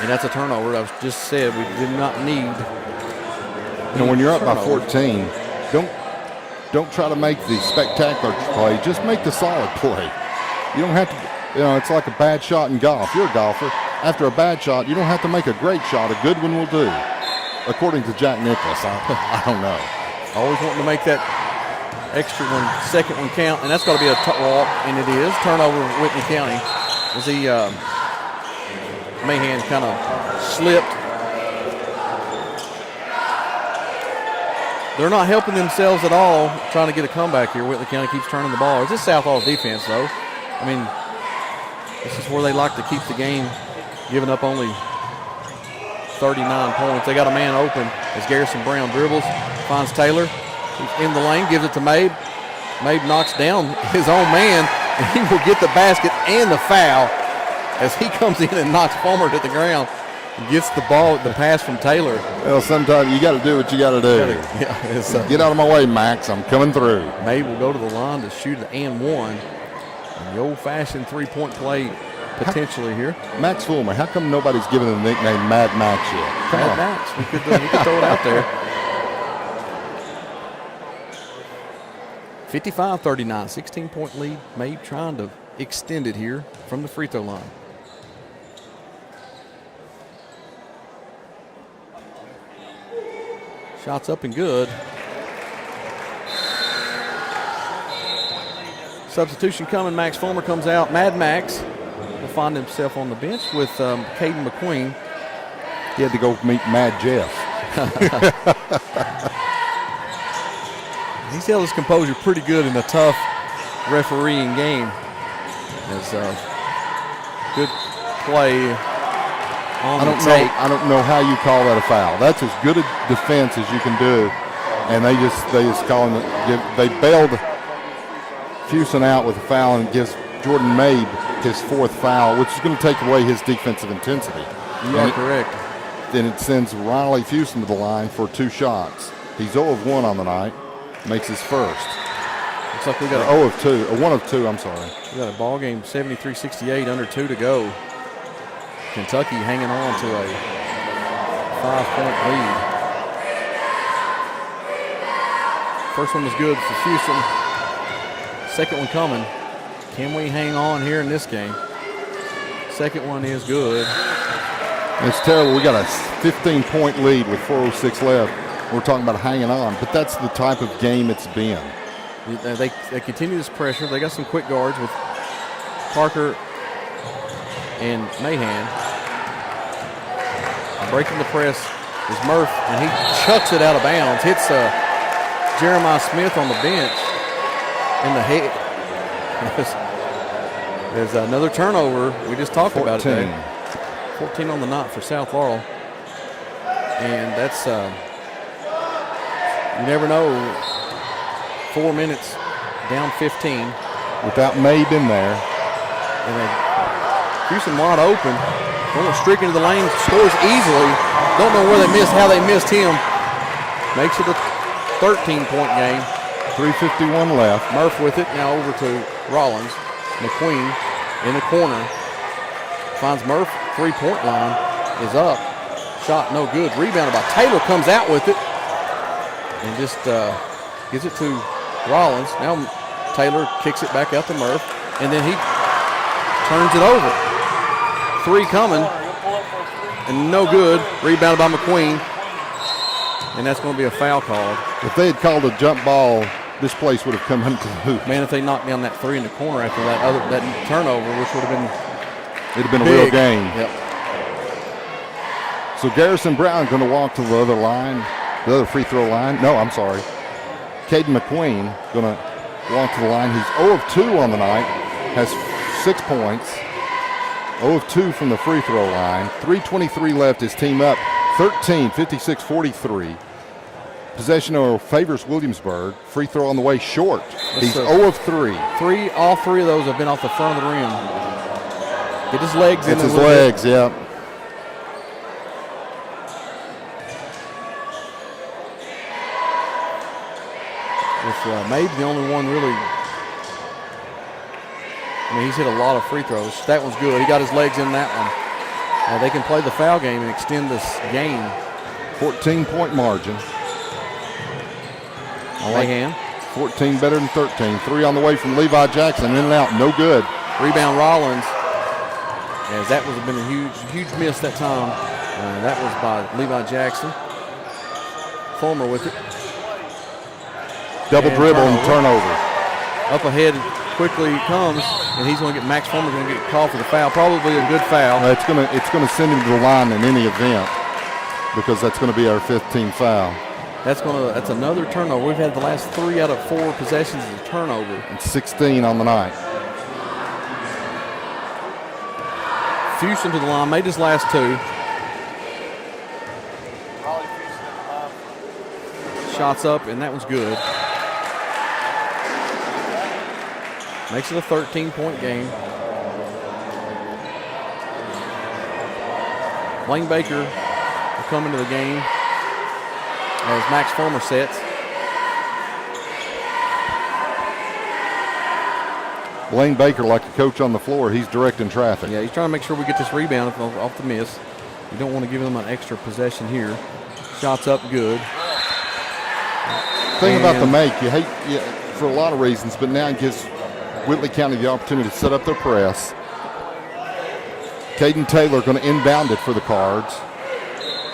And that's a turnover. I just said we did not need. And when you're up by 14, don't try to make the spectacular play. Just make the solid play. You don't have to. You know, it's like a bad shot in golf. You're a golfer. After a bad shot, you don't have to make a great shot. A good one will do, according to Jack Nicklaus. I don't know. Always wanting to make that extra one, second one count, and that's got to be a walk, and it is. Turnover Whitney County as he Mahan kind of slipped. They're not helping themselves at all trying to get a comeback here. Whitley County keeps turning the ball. It's just Southall's defense, though. I mean, this is where they like to keep the game, giving up only 39 points. They got a man open as Garrison Brown dribbles, finds Taylor. He's in the lane, gives it to Mabe. Mabe knocks down his own man, and he will get the basket and the foul as he comes in and knocks Fulmer to the ground. Gets the ball, the pass from Taylor. Well, sometimes you got to do what you got to do. Yeah, Get out of my way, Max. I'm coming through. Mabe will go to the line to shoot an and one. And the old-fashioned three-point play potentially here. Max Fulmer, how come nobody's given him the nickname Mad Max yet? Come Mad on. Max. We could throw it out there. 55-39, 16-point lead. Mabe trying to extend it here from the free throw line. Shots up and good. Substitution coming. Max Fulmer comes out. Mad Max will find himself on the bench with Caden McQueen. He had to go meet Mad Jeff. He's held his composure pretty good in a tough refereeing game. As good play on the tape. I don't know how you call that a foul. That's as good a defense as you can do, and they just calling it. They bailed Fuson out with a foul and gives Jordan Mabe his fourth foul, which is going to take away his defensive intensity. You are correct. Then it sends Riley Fuson to the line for 2 shots. He's 0 of 1 on the night, makes his first. Looks like we got 0 of 2, 1 of 2. I'm sorry. We got a ball game, 73-68, under 2 to go. Kentucky hanging on to a 5-point lead. First one was good for Fuson. Second one coming. Can we hang on here in this game? Second one is good. It's terrible. We got a 15-point lead with 4:06 left. We're talking about hanging on, but that's the type of game it's been. They continue this pressure. They got some quick guards with Parker and Mahan. Breaking the press is Murph, and he chucks it out of bounds. Hits Jeremiah Smith on the bench in the head. There's another turnover. We just talked about it there. 14 on the night for South Laurel. And that's, you never know, 4 minutes down 15. Without Mabe in there. And then Houston wide open. Going streak into the lane, scores easily. Don't know where they missed, how they missed him. Makes it a 13-point game. 3:51 left. Murph with it, now over to Rollins. McQueen in the corner. Finds Murph, 3-point line is up. Shot no good. Rebounded by Taylor, comes out with it. And just gives it to Rollins. Now Taylor kicks it back out to Murph. And then he turns it over. 3 coming. And no good. Rebounded by McQueen. And that's going to be a foul called. If they had called a jump ball, this place would have come into the hoop. Man, if they knocked down that 3 in the corner after that turnover, which would have been it'd have been big. A real game. Yep. So Garrison Brown going to walk to the other line, the other free throw line. No, I'm sorry. Caden McQueen going to walk to the line. He's 0 of 2 on the night, has 6 points. 0 of 2 from the free throw line. 3:23 left. His team up 13, 56-43. Possession arrow favors Williamsburg. Free throw on the way short. He's 0 of 3. All three of those have been off the front of the rim. Get his legs in. It's his legs, yeah. With maybe the only one really. I mean, he's hit a lot of free throws. That one's good. He got his legs in that one. They can play the foul game and extend this game. 14-point margin. Mahan. 14 better than 13. 3 on the way from Levi Jackson. In and out. No good. Rebound Rollins, as that would have been a huge miss that time. That was by Levi Jackson. Fulmer with it. Double dribble and turnover. Up ahead quickly comes, and he's going to get Max Fulmer going to get called for the foul. Probably a good foul. It's going to send him to the line in any event because that's going to be our 5th team foul. That's another turnover. We've had the last 3 out of 4 possessions as a turnover. And 16 on the night. Fuson to the line, made his last 2. Shots up, and that one's good. Makes it a 13-point game. Blaine Baker will come into the game as Max Fulmer sets. Blaine Baker, like a coach on the floor, he's directing traffic. Yeah, he's trying to make sure we get this rebound off the miss. We don't want to give them an extra possession here. Shots up good. Thing about the make, you hate for a lot of reasons, but now it gives Whitley County the opportunity to set up their press. Caden Taylor going to inbound it for the Cards.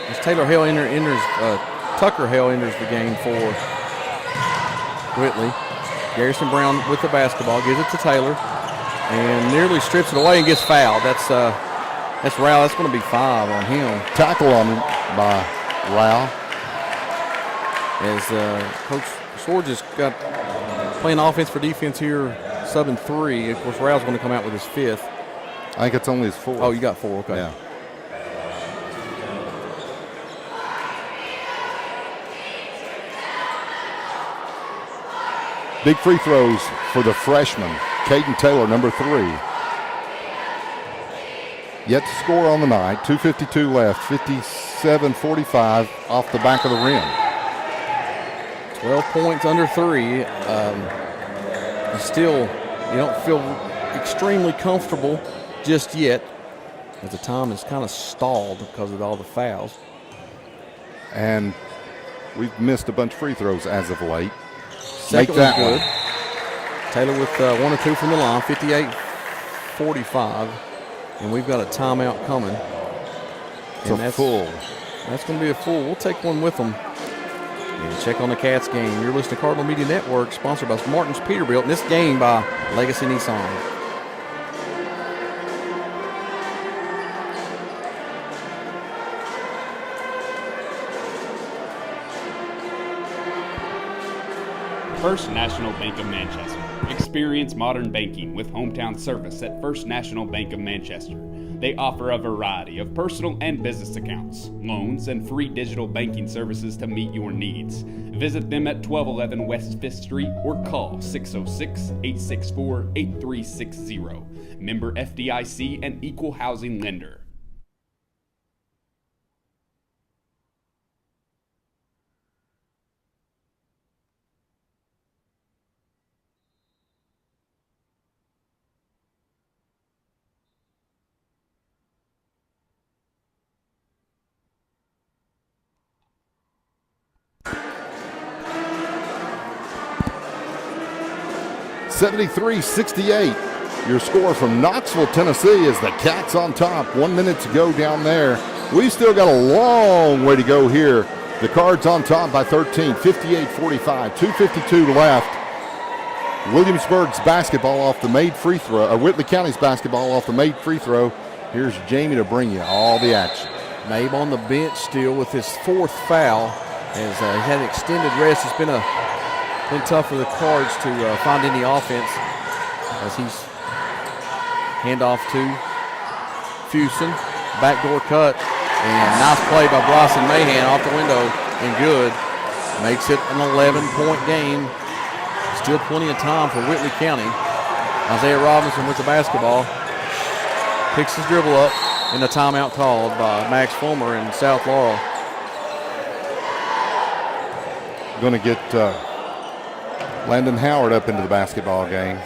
As Taylor Hale Tucker Hale enters the game for Whitley. Garrison Brown with the basketball, gives it to Taylor, and nearly strips it away and gets fouled. That's Rao. That's going to be 5 on him. Tackle on him by Rao. As Coach Sword just got playing offense for defense here, subbing 3. Of course, Rao's going to come out with his 5th. I think it's only his 4th. Oh, you got 4. Okay. Yeah. Big free throws for the freshman, Caden Taylor, number 3. Yet to score on the night, 2:52 left, 57-45 off the back of the rim. 12 points under 3. Still, you don't feel extremely comfortable just yet, as the time is kind of stalled because of all the fouls. And we've missed a bunch of free throws as of late. Second Make that good. one. Taylor with 1 or 2 from the line, 58-45, and we've got a timeout coming. It's a full. That's going to be a full. We'll take one with them. And check on the Cats game. You're listening to Cardinal Media Network, sponsored by Martin's Peterbilt, and this game by Legacy Nissan. First National Bank of Manchester. Experience modern banking with hometown service at First National Bank of Manchester. They offer a variety of personal and business accounts, loans, and free digital banking services to meet your needs. Visit them at 1211 West 5th Street or call 606-864-8360. Member FDIC and Equal Housing Lender. (73-68). Your score from Knoxville, Tennessee, is the Cats on top. 1 minute to go down there. We've still got a long way to go here. The Cards on top by 13, 58-45, 2:52 left. Williamsburg's basketball off the made free throw, Whitley County's basketball off the made free throw. Here's Jamie to bring you all the action. Mabe on the bench still with his 4th foul, as he had an extended rest. It's been tough for the Cards to find any offense, as he's handoff to Fuson, backdoor cut, and nice play by Bryson Mahan off the window and good. Makes it an 11-point game. Still plenty of time for Whitley County. Isaiah Robinson with the basketball, picks his dribble up, and the timeout called by Max Fulmer in South Laurel. Going to get Landon Howard up into the basketball game.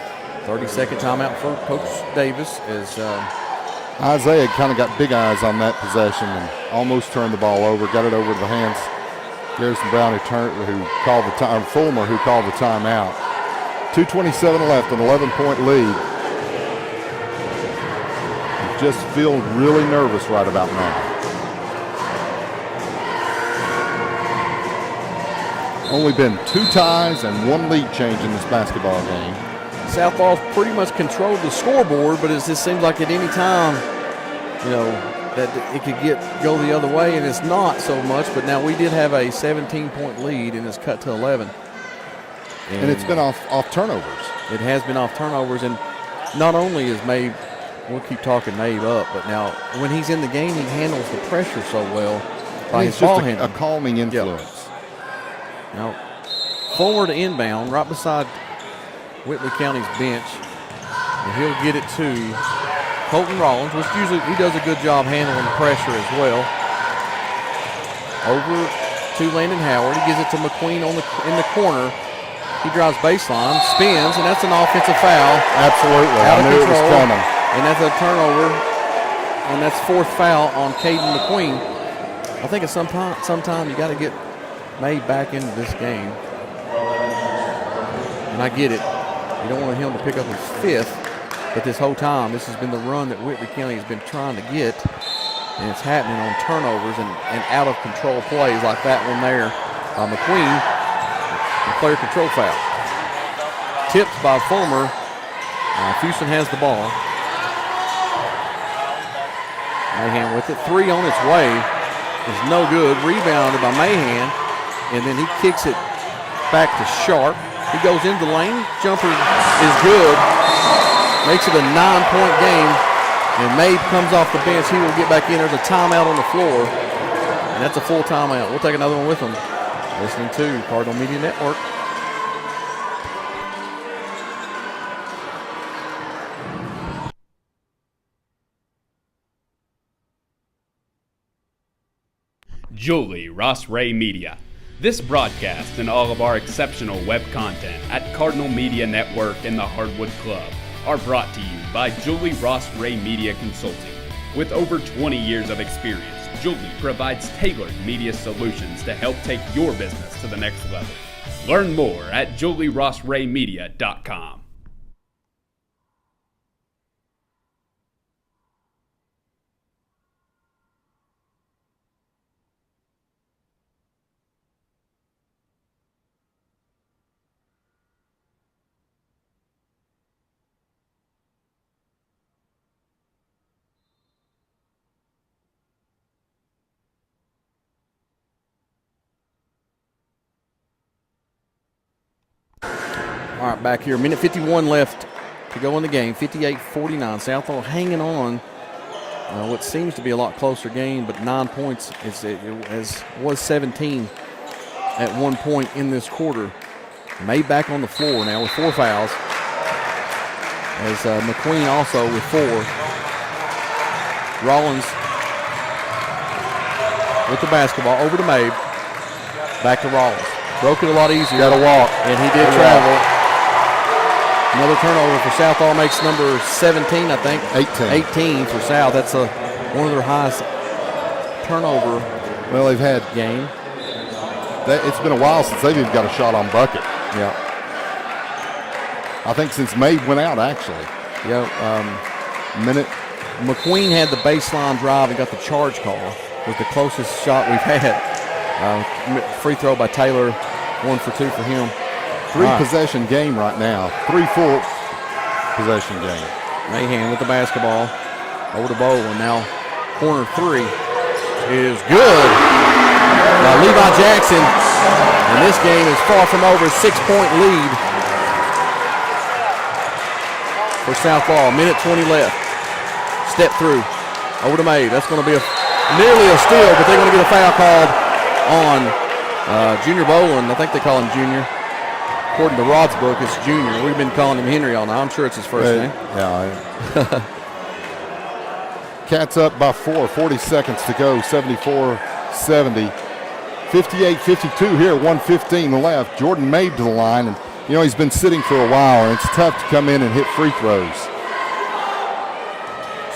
30-second timeout for Coach Davis as Isaiah kind of got big eyes on that possession and almost turned the ball over, got it over to the hands. Garrison Brown who called the time, Fulmer who called the timeout. 2:27 left, an 11-point lead. just feel really nervous right about now. Only been 2 ties and 1 lead change in this basketball game. Southall's pretty much controlled the scoreboard, but it just seems like at any time, that it could go the other way, and it's not so much. But now we did have a 17-point lead, and it's cut to 11. And it's been off turnovers. It has been off turnovers, and not only is Mabe, we'll keep talking Mabe up, but now when he's in the game, he handles the pressure so well by his ball handling. A calming influence. Now, forward inbound, right beside Whitley County's bench, and he'll get it to Colton Rollins, which usually he does a good job handling the pressure as well. Over to Landon Howard. He gives it to McQueen in the corner. He drives baseline, spins, and that's an offensive foul. Absolutely. Out of I knew control, it was coming. and that's a turnover, and that's 4th foul on Caden McQueen. I think at sometime you got to get May back into this game, and I get it. You don't want him to pick up his 5th, but this whole time, this has been the run that Whitley County has been trying to get, and it's happening on turnovers and out of control plays like that one there by McQueen. The player control foul. Tipped by Fulmer. Houston has the ball. Mahan with it. 3 on its way. Is no good. Rebounded by Mahan. And then he kicks it back to Sharp. He goes into the lane. Jumper is good. Makes it a 9-point game. And Mabe comes off the bench. He will get back in. There's a timeout on the floor. And that's a full timeout. We'll take another one with them. Listening to Cardinal Media Network. Julie Ross Ray Media. This broadcast and all of our exceptional web content at Cardinal Media Network and the Hardwood Club are brought to you by Julie Ross Ray Media Consulting. With over 20 years of experience, Julie provides tailored media solutions to help take your business to the next level. Learn more at julierossraymedia.com. All right, back here. Minute 51 left to go in the game. 58-49. Southall hanging on. What seems to be a lot closer game, but 9 points was 17 at one point in this quarter. May back on the floor now with 4 fouls. As McQueen also with 4. Rollins with the basketball over to Mabe. Back to Rollins. Broke it a lot easier. Got to walk. And he did travel. Another turnover for Southall makes number 17, I think. 18 for South. That's one of their highest turnover they've had game. It's been a while since they've even got a shot on bucket. Yeah. I think since May went out, actually. Yeah. McQueen had the baseline drive and got the charge call. It was the closest shot we've had. Free throw by Taylor. 1 for 2 for him. 3 possession game right now. 3 full possession game. Mahan with the basketball. Over to Bowen. Now corner 3 is good by Levi Jackson. And this game is far from over. 6-point lead for Southall. Minute 20 left. Step through. Over to Mabe. That's going to be nearly a steal, but they're going to get a foul called on Junior Boland. I think they call him Junior. According to Rod's book, it's Junior. We've been calling him Henry all night. I'm sure it's his first name. Yeah. Cats up by 4, 40 seconds to go, 74-70. 58-52 here, 1:15 left. Jordan Mabe to the line, and he's been sitting for a while, and it's tough to come in and hit free throws.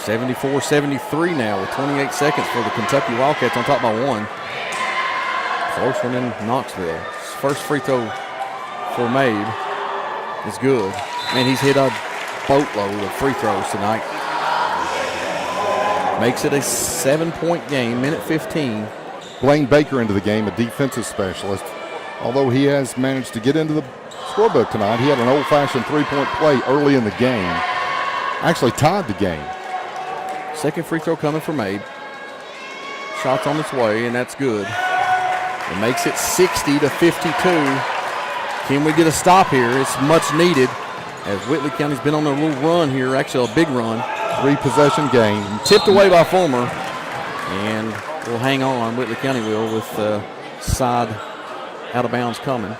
74-73 now with 28 seconds for the Kentucky Wildcats on top by 1. Close one in Knoxville. First free throw for Mabe is good. Man, he's hit a boatload of free throws tonight. Makes it a 7-point game, minute 15. Blaine Baker into the game, a defensive specialist. Although he has managed to get into the scorebook tonight, he had an old-fashioned three-point play early in the game. Actually tied the game. Second free throw coming from Abe. Shot's on its way, and that's good. It makes it 60-52. Can we get a stop here? It's much needed, as Whitley County's been on a little run here, actually a big run. 3-possession game. Tipped away by Fulmer, and we'll hang on. Whitley County will, with side out of bounds coming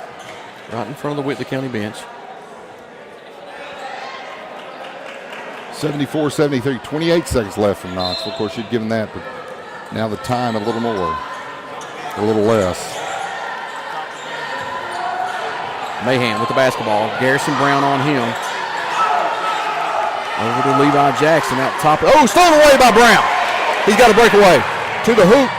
right in front of the Whitley County bench. 74-73, 28 seconds left from Knoxville. Of course, you'd given that, but now the time a little more, a little less. Mahan with the basketball. Garrison Brown on him. Over to Levi Jackson out top. Oh, stolen away by Brown. He's got to break away. To the hoop.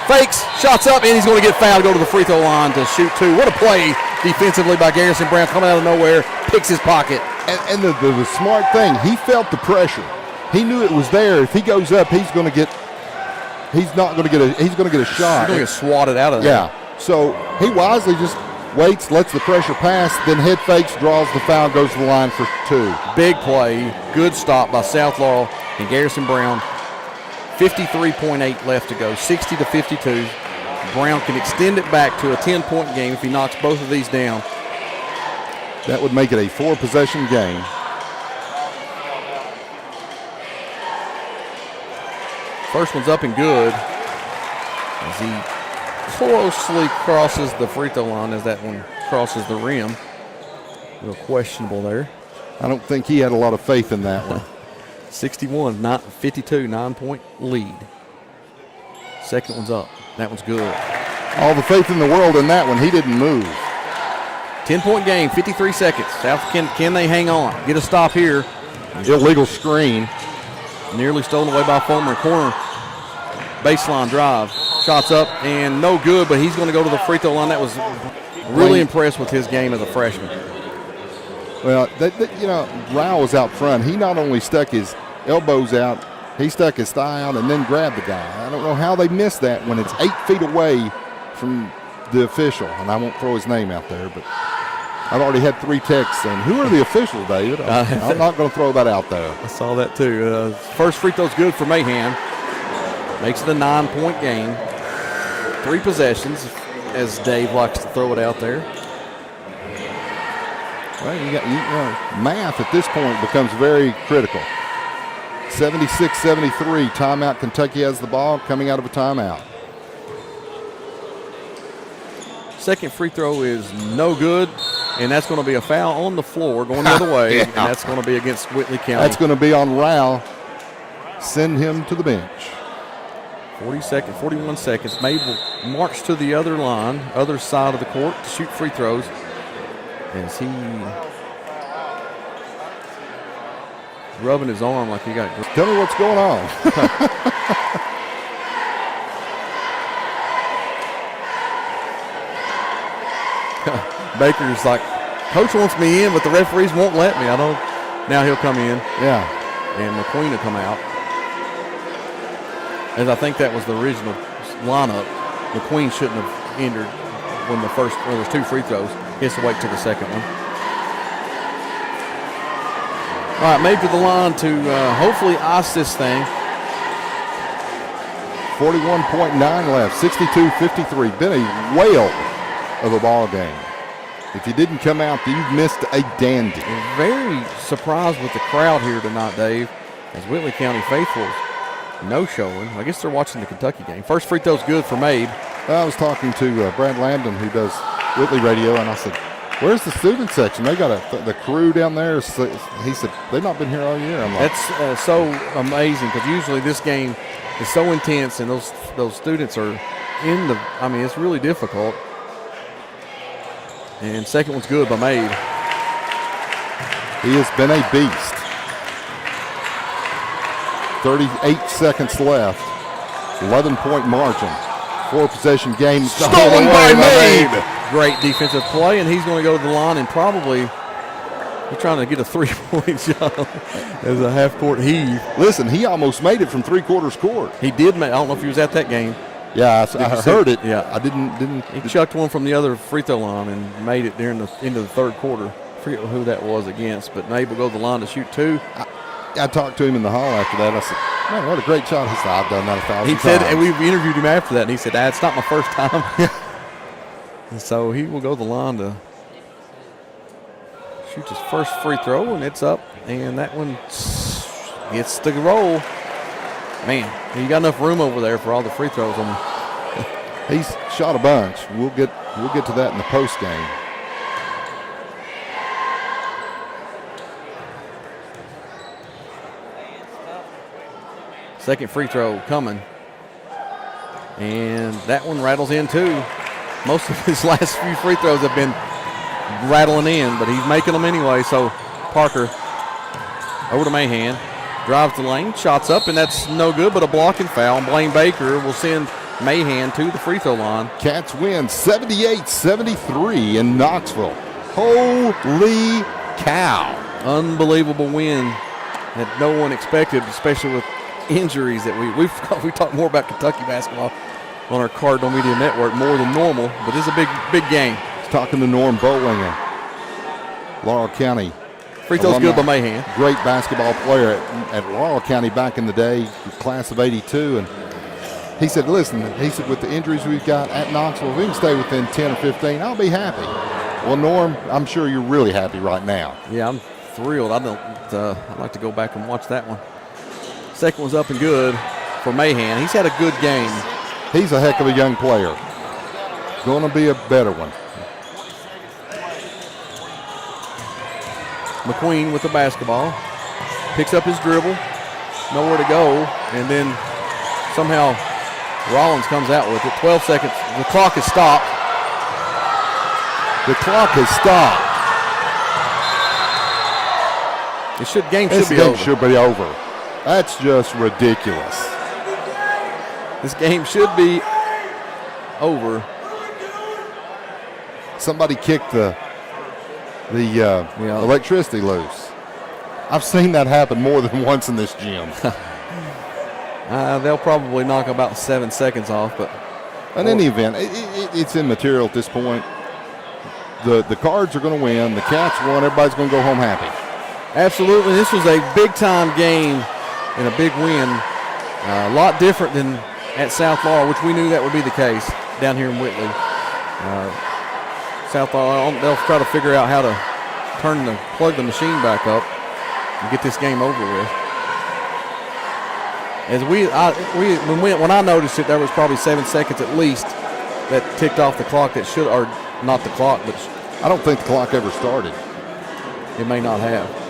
Fakes, shots up, and he's going to get fouled, go to the free throw line to shoot two. What a play defensively by Garrison Brown, coming out of nowhere, picks his pocket. And the smart thing, he felt the pressure. He knew it was there. If he goes up, he's going to get a shot. He's going to get swatted out of there. Yeah. So he wisely just waits, lets the pressure pass, then head fakes, draws the foul, goes to the line for two. Big play, good stop by South Laurel and Garrison Brown. 53.8 left to go, 60-52. Brown can extend it back to a 10-point game if he knocks both of these down. That would make it a 4-possession game. First one's up and good as he closely crosses the free throw line as that one crosses the rim. A little questionable there. I don't think he had a lot of faith in that one. 61-52, 9-point lead. Second one's up. That one's good. All the faith in the world in that one. He didn't move. 10-point game, 53 seconds. South, can they hang on? Get a stop here. Illegal screen. Nearly stolen away by Fulmer. Corner baseline drive. Shots up and no good, but he's going to go to the free throw line. That was really impressed with his game as a freshman. Well, Rao was out front. He not only stuck his elbows out, he stuck his thigh out and then grabbed the guy. I don't know how they missed that when it's 8 feet away from the official. And I won't throw his name out there, but I've already had 3 texts saying, who are the officials, David? I'm not going to throw that out there. I saw that too. First free throw's good for Mahan. Makes it a 9-point game. 3 possessions, as Dave likes to throw it out there. Well, math at this point becomes very critical. 76-73, timeout. Kentucky has the ball coming out of a timeout. Second free throw is no good, and that's going to be a foul on the floor going the other way, and that's going to be against Whitley County. That's going to be on Rao. Send him to the bench. 41 seconds. Mabel march to the other line, other side of the court to shoot free throws. As he rubbing his arm like he got. Tell me what's going on. Baker's like, Coach wants me in, but the referees won't let me. I don't. Now he'll come in. Yeah. And McQueen will come out. As I think that was the original lineup. McQueen shouldn't have entered when there's 2 free throws. He has to wait till the second one. All right, made to the line to hopefully ice this thing. 41.9 left, 62-53. Been a whale of a ball game. If you didn't come out, you've missed a dandy. Very surprised with the crowd here tonight, Dave, as Whitley County faithfuls no showing. I guess they're watching the Kentucky game. First free throw's good for Mabe. I was talking to Brad Lambden, who does Whitley radio, and I said, where's the student section? They got the crew down there. He said, they've not been here all year. I'm like, that's so amazing, because usually this game is so intense, and those students are in the, it's really difficult. And second one's good by Mabe. He has been a beast. 38 seconds left. 11-point margin. 4-possession game. Stolen by Mabe. Great defensive play, and he's going to go to the line and probably He's trying to get a 3-point shot as a half-court heave. Listen, he almost made it from three-quarters court. He did make. I don't know if he was at that game. Yeah, I heard it. Yeah, I didn't. He chucked one from the other free throw line and made it during the end of the third quarter. I forget who that was against, but Nabe will go to the line to shoot 2. I talked to him in the hall after that. I said, "Man, what a great shot!" He said, "I've done that 1,000 He times." said, and we interviewed him after that, and he said, "It's not my first time." And so he will go to the line to shoot his first free throw, and it's up, and that one gets the roll. Man, you got enough room over there for all the free throws on him. He's shot a bunch. We'll get to that in the post game. Second free throw coming, and that one rattles in too. Most of his last few free throws have been rattling in, but he's making them anyway. So Parker over to Mahan, drives the lane, shots up, and that's no good, but a blocking foul. Blaine Baker will send Mahan to the free throw line. Cats win 78-73 in Knoxville. Holy cow. Unbelievable win that no one expected, especially with injuries that we talk more about Kentucky basketball on our Cardinal Media Network more than normal, but it's a big game. Talking to Norm Bowling, Laurel County. Free throw's good by Mahan. Great basketball player at Laurel County back in the day, class of 82. And he said, listen, with the injuries we've got at Knoxville, if we can stay within 10 or 15, I'll be happy. Well, Norm, I'm sure you're really happy right now. Yeah, I'm thrilled. I'd like to go back and watch that one. Second one's up and good for Mahan. He's had a good game. He's a heck of a young player. Going to be a better one. McQueen with the basketball. Picks up his dribble. Nowhere to go. And then somehow Rollins comes out with it. 12 seconds. The clock is stopped. The clock has stopped. Game this should be game over. should be over. That's just ridiculous. This game should be over. Somebody kicked the electricity loose. I've seen that happen more than once in this gym. They'll probably knock about 7 seconds off, but in any event, it's immaterial at this point. The Cards are going to win. The Cats won. Everybody's going to go home happy. Absolutely. This was a big-time game and a big win. A lot different than at South Laurel, which we knew that would be the case down here in Whitley. South Laurel, they'll try to figure out how to plug the machine back up and get this game over with. As when I noticed it, there was probably 7 seconds at least that ticked off the clock that should, or not the clock, but I don't think the clock ever started. It may not have.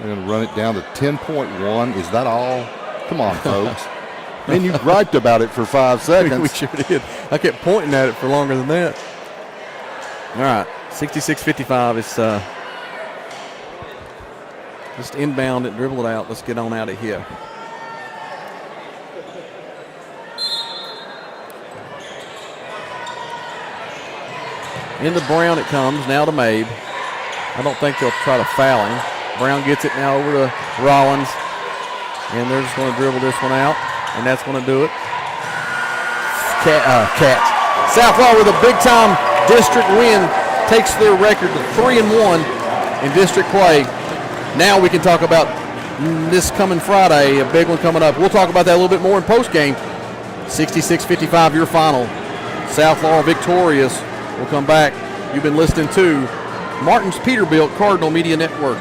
They're going to run it down to 10.1. Is that all? Come on, folks. Man, you griped about it for 5 seconds. We sure did. I kept pointing at it for longer than that. All right, 66-55. It's just inbound it, dribble it out. Let's get on out of here. Into Brown it comes, now to Mabe. I don't think they'll try to foul him. Brown gets it now over to Rollins. And they're just going to dribble this one out. And that's going to do it. Cats. South Laurel with a big-time district win takes their record to 3-1 in district play. Now we can talk about this coming Friday, a big one coming up. We'll talk about that a little bit more in postgame. 66-55, your final. South Laurel victorious. We'll come back. You've been listening to Martin's Peterbilt Cardinal Media Network.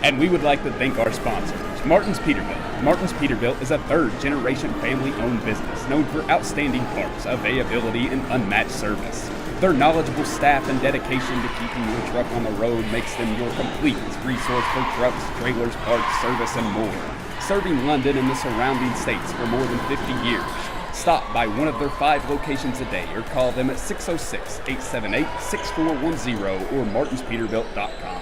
And we would like to thank our sponsors, Martin's Peterbilt. Martin's Peterbilt is a third-generation family-owned business known for outstanding parts, availability, and unmatched service. Their knowledgeable staff and dedication to keeping your truck on the road makes them your complete resource for trucks, trailers, parts, service, and more. Serving London and the surrounding states for more than 50 years. Stop by one of their 5 locations a day or call them at 606-878-6410 or martinspeterbilt.com.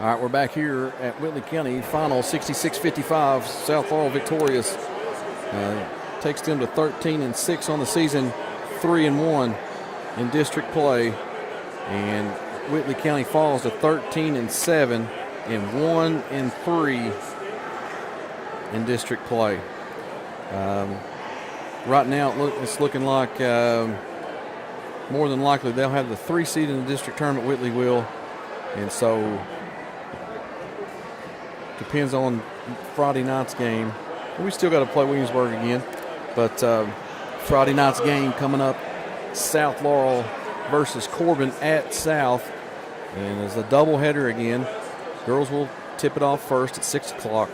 All right, we're back here at Whitley County. Final 66-55. South Laurel victorious. Takes them to 13-6 on the season, 3-1 in district play. And Whitley County falls to 13-7 and 1-3 in district play. Right now, it's looking like more than likely they'll have the 3 seed in the district tournament. Whitley will, and so depends on Friday night's game. We still got to play Williamsburg again, but Friday night's game coming up: South Laurel versus Corbin at South, and it's a doubleheader again. Girls will tip it off first at 6 o'clock.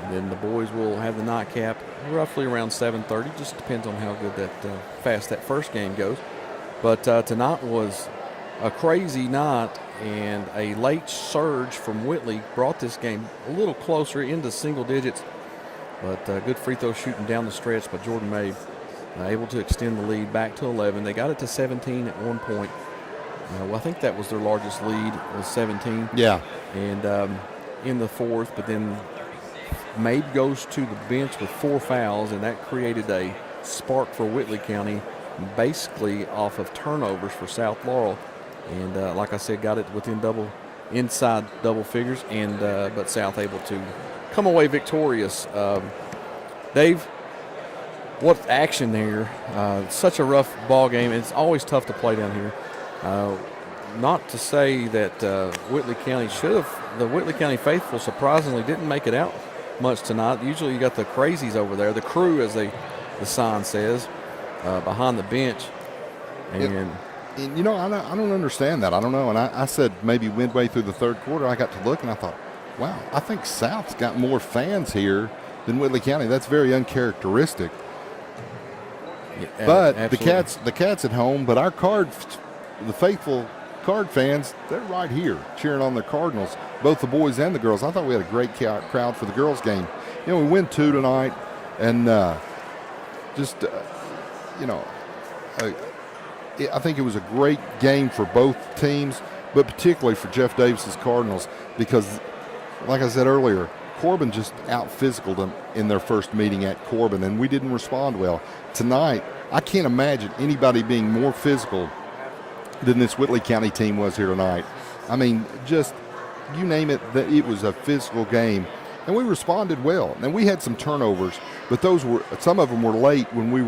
And then the boys will have the nightcap roughly around 7:30. Just depends on how good fast that first game goes. But tonight was a crazy night, and a late surge from Whitley brought this game a little closer into single digits. But good free throw shooting down the stretch by Jordan Mabe, able to extend the lead back to 11. They got it to 17 at one point. Well, I think that was their largest lead, was 17. Yeah. And in the fourth, but then Mabe goes to the bench with 4 fouls, and that created a spark for Whitley County, basically off of turnovers for South Laurel. And like I said, got it within inside double figures, and but South able to come away victorious. Dave, what action there. Such a rough ball game. It's always tough to play down here. Not to say that Whitley County should have. The Whitley County faithful surprisingly didn't make it out much tonight. Usually you got the crazies over there, the crew as the sign says, behind the bench. And you know, I don't understand that. I don't know. And I said maybe midway through the third quarter, I got to look and I thought, wow, I think South's got more fans here than Whitley County. That's very uncharacteristic. Yeah, but absolutely. the cats at home, but our the faithful Card fans, they're right here cheering on the Cardinals, both the boys and the girls. I thought we had a great crowd for the girls game. You know, we win 2 tonight, and I think it was a great game for both teams, but particularly for Jeff Davis's Cardinals because, like I said earlier, Corbin just out-physicaled them in their first meeting at Corbin, and we didn't respond well. Tonight, I can't imagine anybody being more physical than this Whitley County team was here tonight. I mean, just you name it, it was a physical game, and we responded well. And we had some turnovers, but some of them were late when we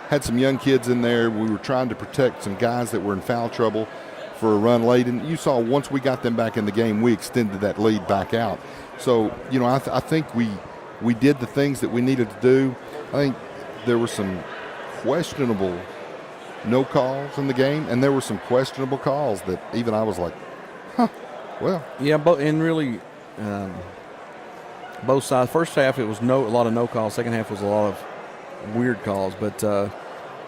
had some young kids in there. We were trying to protect some guys that were in foul trouble for a run late, and you saw once we got them back in the game, we extended that lead back out. So, you know, I think we did the things that we needed to do. I think there were some questionable no calls in the game, and there were some questionable calls that even I was like, well. Yeah, and really both sides. First half it was a lot of no calls. Second half was a lot of weird calls. But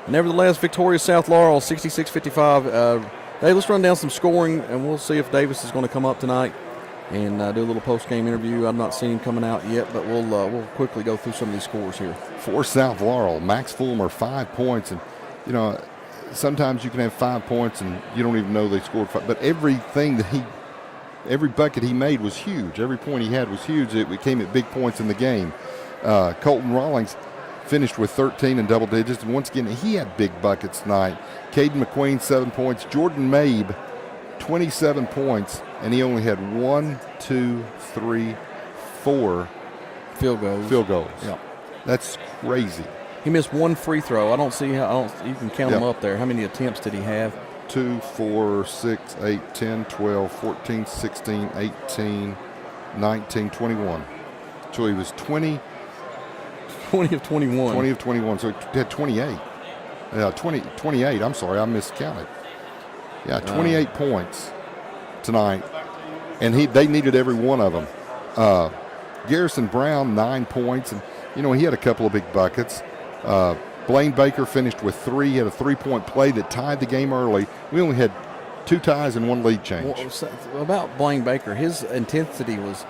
nevertheless, victorious South Laurel, 66-55. Hey, let's run down some scoring, and we'll see if Davis is going to come up tonight and do a little post-game interview. I've not seen him coming out yet, but we'll quickly go through some of these scores here. For South Laurel, Max Fulmer, 5 points. And, you know, sometimes you can have 5 points and you don't even know they scored 5. But every bucket he made was huge. Every point he had was huge. It came at big points in the game. Colton Rawlings finished with 13 in double digits. And once again, he had big buckets tonight. Caden McQueen, 7 points. Jordan Mabe, 27 points. And he only had 4 field goals. Yeah. That's crazy. He missed 1 free throw. I don't see how you can count them up there. How many attempts did he have? 2, 4, 6, 8, 10, 12, 14, 16, 18, 19, 21. So he was 20 of 21. 20 of 21. So he had 28. 28. I'm sorry, I miscounted. Yeah, 28 points tonight, and they needed every one of them. Garrison Brown, 9 points, and he had a couple of big buckets. Blaine Baker finished with 3. He had a 3-point play that tied the game early. We only had 2 ties and 1 lead change. Well, about Blaine Baker, his intensity was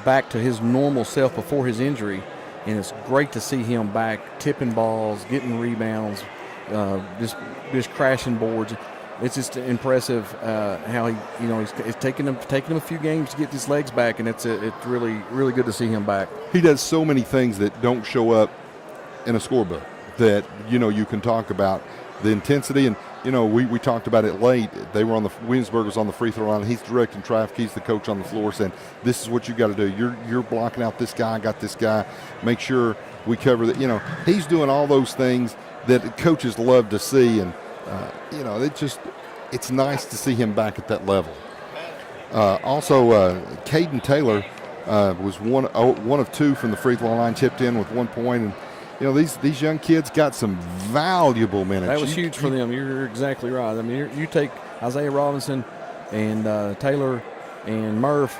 back to his normal self before his injury, and it's great to see him back tipping balls, getting rebounds, just crashing boards. It's just impressive how it's taking him a few games to get his legs back, and it's really really good to see him back. He does so many things that don't show up in a scorebook that you can talk about the intensity, and we talked about it late. They were Williamsburg was on the free throw line. He's directing traffic. He's the coach on the floor, saying this is what you got to do. You're blocking out this guy. I got this guy. Make sure we cover that. He's doing all those things that coaches love to see, and it's nice to see him back at that level. Also, Caden Taylor was one of 2 from the free throw line, chipped in with 1 point, and these young kids got some valuable minutes. That was huge for them. You're exactly right. I mean, you take Isaiah Robinson and Taylor and Murph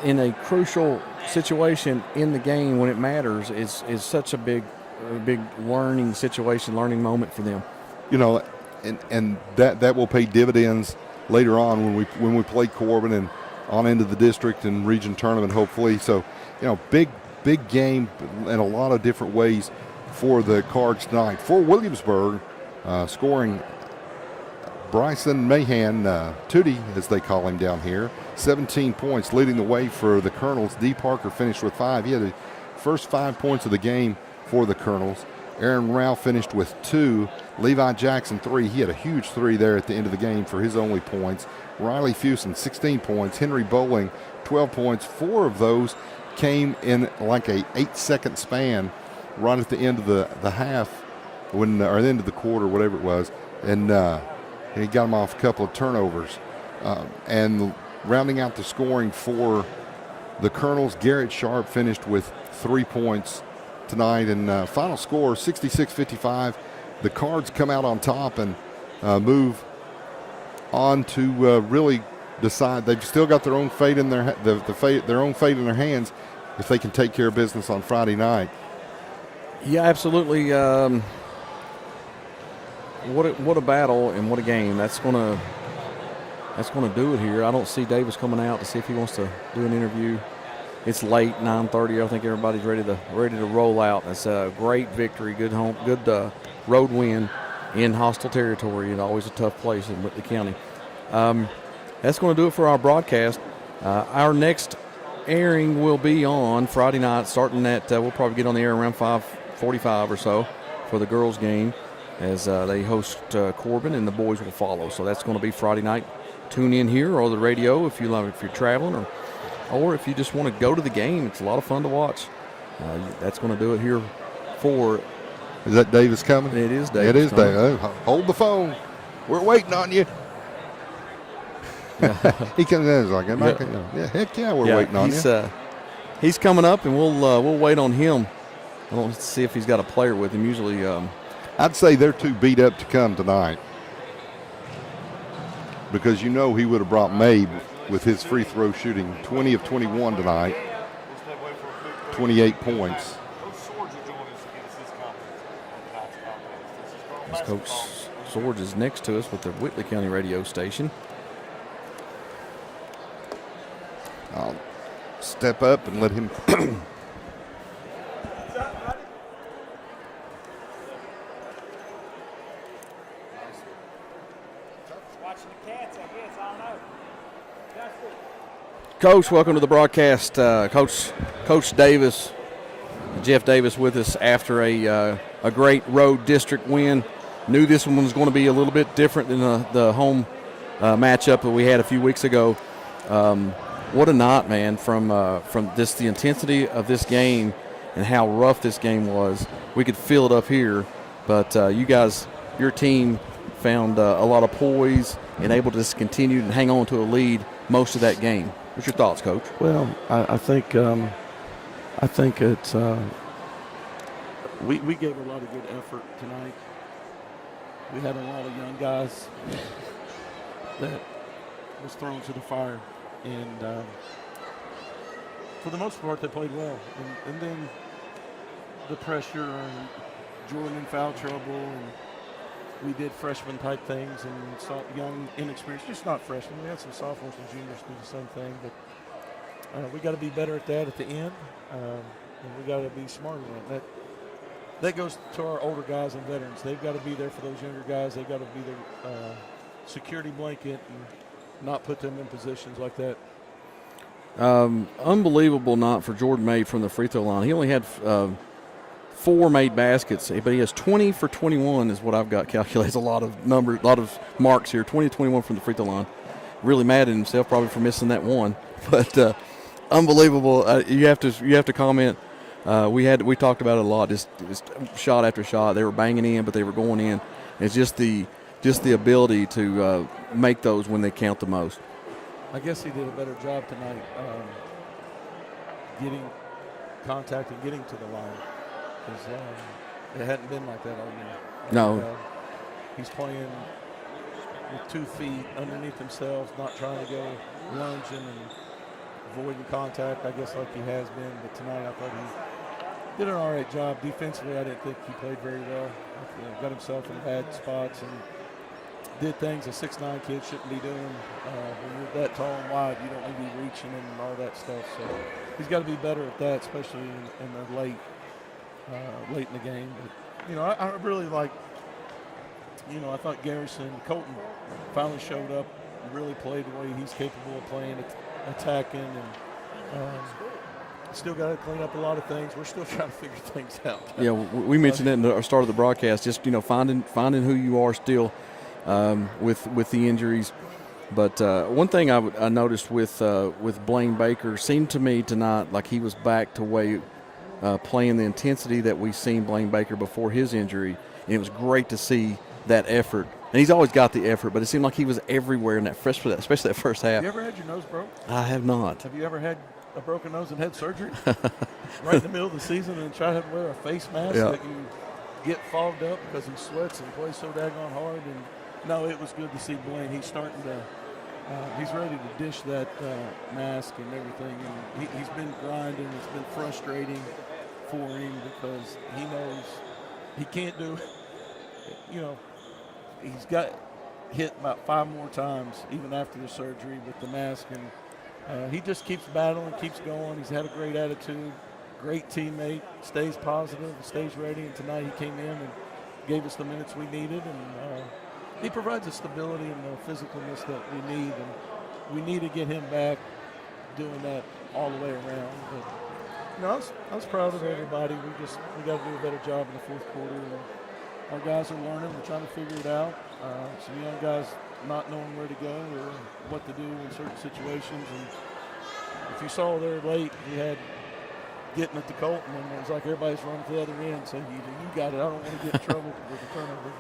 in a crucial situation in the game when it matters is such a big learning situation, learning moment for them. And that will pay dividends later on when we play Corbin and on into the district and region tournament, hopefully. So, big game in a lot of different ways for the Cards tonight. For Williamsburg, scoring Bryson Mahan, Tootie as they call him down here, 17 points, leading the way for the Colonels. D. Parker finished with 5. He had the first 5 points of the game for the Colonels. Aaron Rao finished with 2. Levi Jackson, 3. He had a huge 3 there at the end of the game for his only points. Riley Fuson, 16 points. Henry Bowling, 12 points. 4 of those came in like a 8-second span right at the end of the half, or the end of the quarter, whatever it was. And he got him off a couple of turnovers. And rounding out the scoring for the Colonels, Garrett Sharp finished with 3 points tonight, and final score 66-55. The Cards come out on top and move on to really decide. They've still got their own fate in their own fate in their hands if they can take care of business on Friday night. Yeah, absolutely. What a battle and what a game. That's gonna do it here. I don't see Davis coming out to see if he wants to do an interview. It's late, 9:30. I think everybody's ready to roll out. It's a great victory, good road win in hostile territory, and always a tough place in Whitley County. That's going to do it for our broadcast. Our next airing will be on Friday night, starting at we'll probably get on the air around 5:45 or so for the girls' game as they host Corbin, and the boys will follow. So that's going to be Friday night. Tune in here or the radio if you're traveling, or if you just want to go to the game. It's a lot of fun to watch. That's going to do it here for. Is that Davis coming? It is Davis. It is Davis. Hold the phone. We're waiting on you. He comes in and is like, heck yeah, we're waiting on you. He's coming up, and we'll wait on him. I don't see if he's got a player with him. Usually, I'd say they're too beat up to come tonight, because he would have brought Mabe with his free throw shooting, 20 of 21 tonight, 28 points. As Coach Swords is next to us with the Whitley County radio station. I'll step up and let him. Coach, welcome to the broadcast. Coach Davis, Jeff Davis, with us after a great road district win. Knew this one was going to be a little bit different than the home matchup that we had a few weeks ago. What a night, man! From the intensity of this game and how rough this game was. We could feel it up here, but you guys, your team, found a lot of poise and able to just continue and hang on to a lead most of that game. What's your thoughts, Coach? Well, I think I think it's we gave a lot of good effort tonight. We had a lot of young guys that was thrown to the fire, and for the most part, they played well. And then the pressure and Jordan in foul trouble, and we did freshman type things and young, inexperienced, just not freshmen. We had some sophomores and juniors do the same thing, but we got to be better at that at the end, and we got to be smarter at that. That goes to our older guys and veterans. They've got to be there for those younger guys. They've got to be their security blanket and not put them in positions like that. Unbelievable night for Jordan May from the free throw line. He only had 4 made baskets, but he has 20 for 21 is what I've got calculated. A lot of numbers, a lot of marks here. 20-21 from the free throw line. Really mad at himself probably for missing that one, but unbelievable. You have to comment. We talked about it a lot. Just shot after shot, they were banging in, but they were going in. It's just the ability to make those when they count the most. I guess he did a better job tonight getting contact and getting to the line, because it hadn't been like that all year. No. He's playing with 2 feet underneath himself, not trying to go lunging and avoiding contact, I guess, like he has been. But tonight I thought he did an all right job. Defensively, I didn't think he played very well. Got himself in bad spots and did things a 6'9" kid shouldn't be doing. When you're that tall and wide, you don't need to be reaching and all that stuff. So he's got to be better at that, especially in the late in the game. But, I really like, I thought Garrison, Colton finally showed up and really played the way he's capable of playing, attacking, and still got to clean up a lot of things. We're still trying to figure things out. Yeah, we mentioned it in the start of the broadcast, just, finding who you are still with the injuries. But one thing I noticed with Blaine Baker seemed to me tonight like he was back to way playing the intensity that we seen Blaine Baker before his injury, and it was great to see that effort. And he's always got the effort, but it seemed like he was everywhere in that especially that first half. Have you ever had your nose broke? I have not. Have you ever had a broken nose and had surgery right in the middle of the season and try to wear a face mask that you get fogged up because he sweats and plays so daggone hard? And no, it was good to see Blaine. He's starting to he's ready to dish that mask and everything. And he's been grinding. It's been frustrating for him because he knows he can't do it. He's got hit about 5 more times even after the surgery with the mask, and he just keeps battling, keeps going. He's had a great attitude, great teammate, stays positive, stays ready, and tonight he came in and gave us the minutes we needed, and he provides the stability and the physicalness that we need, and we need to get him back doing that all the way around. But I was proud of everybody. We got to do a better job in the fourth quarter. And our guys are learning. We're trying to figure it out. Some young guys not knowing where to go or what to do in certain situations. And if you saw there late, we had getting at the Colton, and it was like everybody's running to the other end. So you got it. I don't want to get in trouble with the turnover.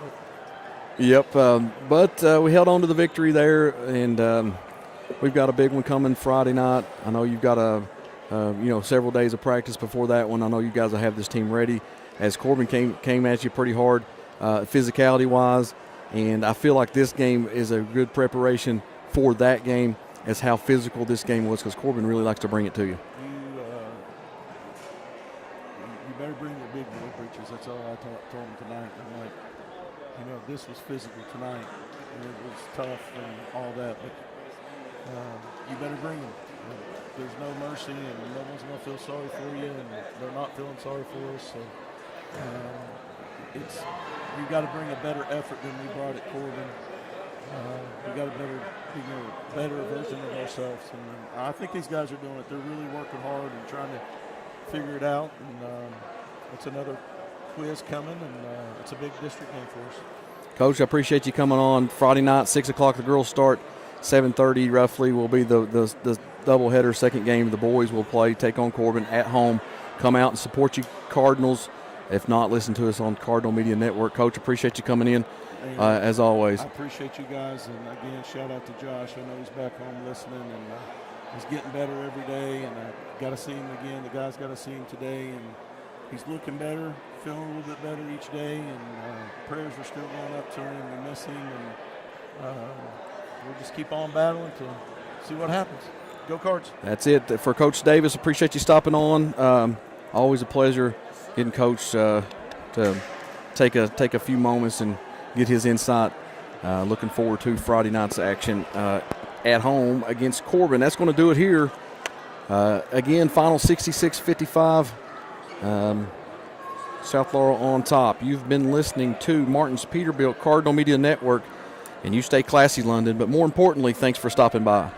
But we held on to the victory there, and we've got a big one coming Friday night. I know you've got several days of practice before that one. I know you guys will have this team ready, as Corbin came at you pretty hard physicality-wise, and I feel like this game is a good preparation for that game as how physical this game was, because Corbin really likes to bring it to you. You better bring your big boy breeches. That's all I told him tonight. I'm like, this was physical tonight, and it was tough and all that, but you better bring them. There's no mercy, and no one's going to feel sorry for you, and they're not feeling sorry for us. So we've got to bring a better effort than we brought at Corbin. We've got to be a better version of ourselves, and I think these guys are doing it. They're really working hard and trying to figure it out, and it's another quiz coming, and it's a big district game for us. Coach, I appreciate you coming on. Friday night, 6 o'clock, the girls start. 7:30 roughly will be the doubleheader. Second game, the boys will play, take on Corbin at home. Come out and support you Cardinals. If not, listen to us on Cardinal Media Network. Coach, appreciate you coming in as always. I appreciate you guys, and again, shout out to Josh. I know he's back home listening, and he's getting better every day, and I got to see him again. The guys got to see him today, and he's looking better, feeling a little bit better each day, and prayers are still going up to him. We miss him, and we'll just keep on battling to see what happens. Go Cards. That's it for Coach Davis. Appreciate you stopping on. Always a pleasure getting Coach to take a few moments and get his insight. Looking forward to Friday night's action at home against Corbin. That's going to do it here. Again, final 66-55. South Laurel on top. You've been listening to Martin's Peterbilt Cardinal Media Network, and you stay classy, London. But more importantly, thanks for stopping by.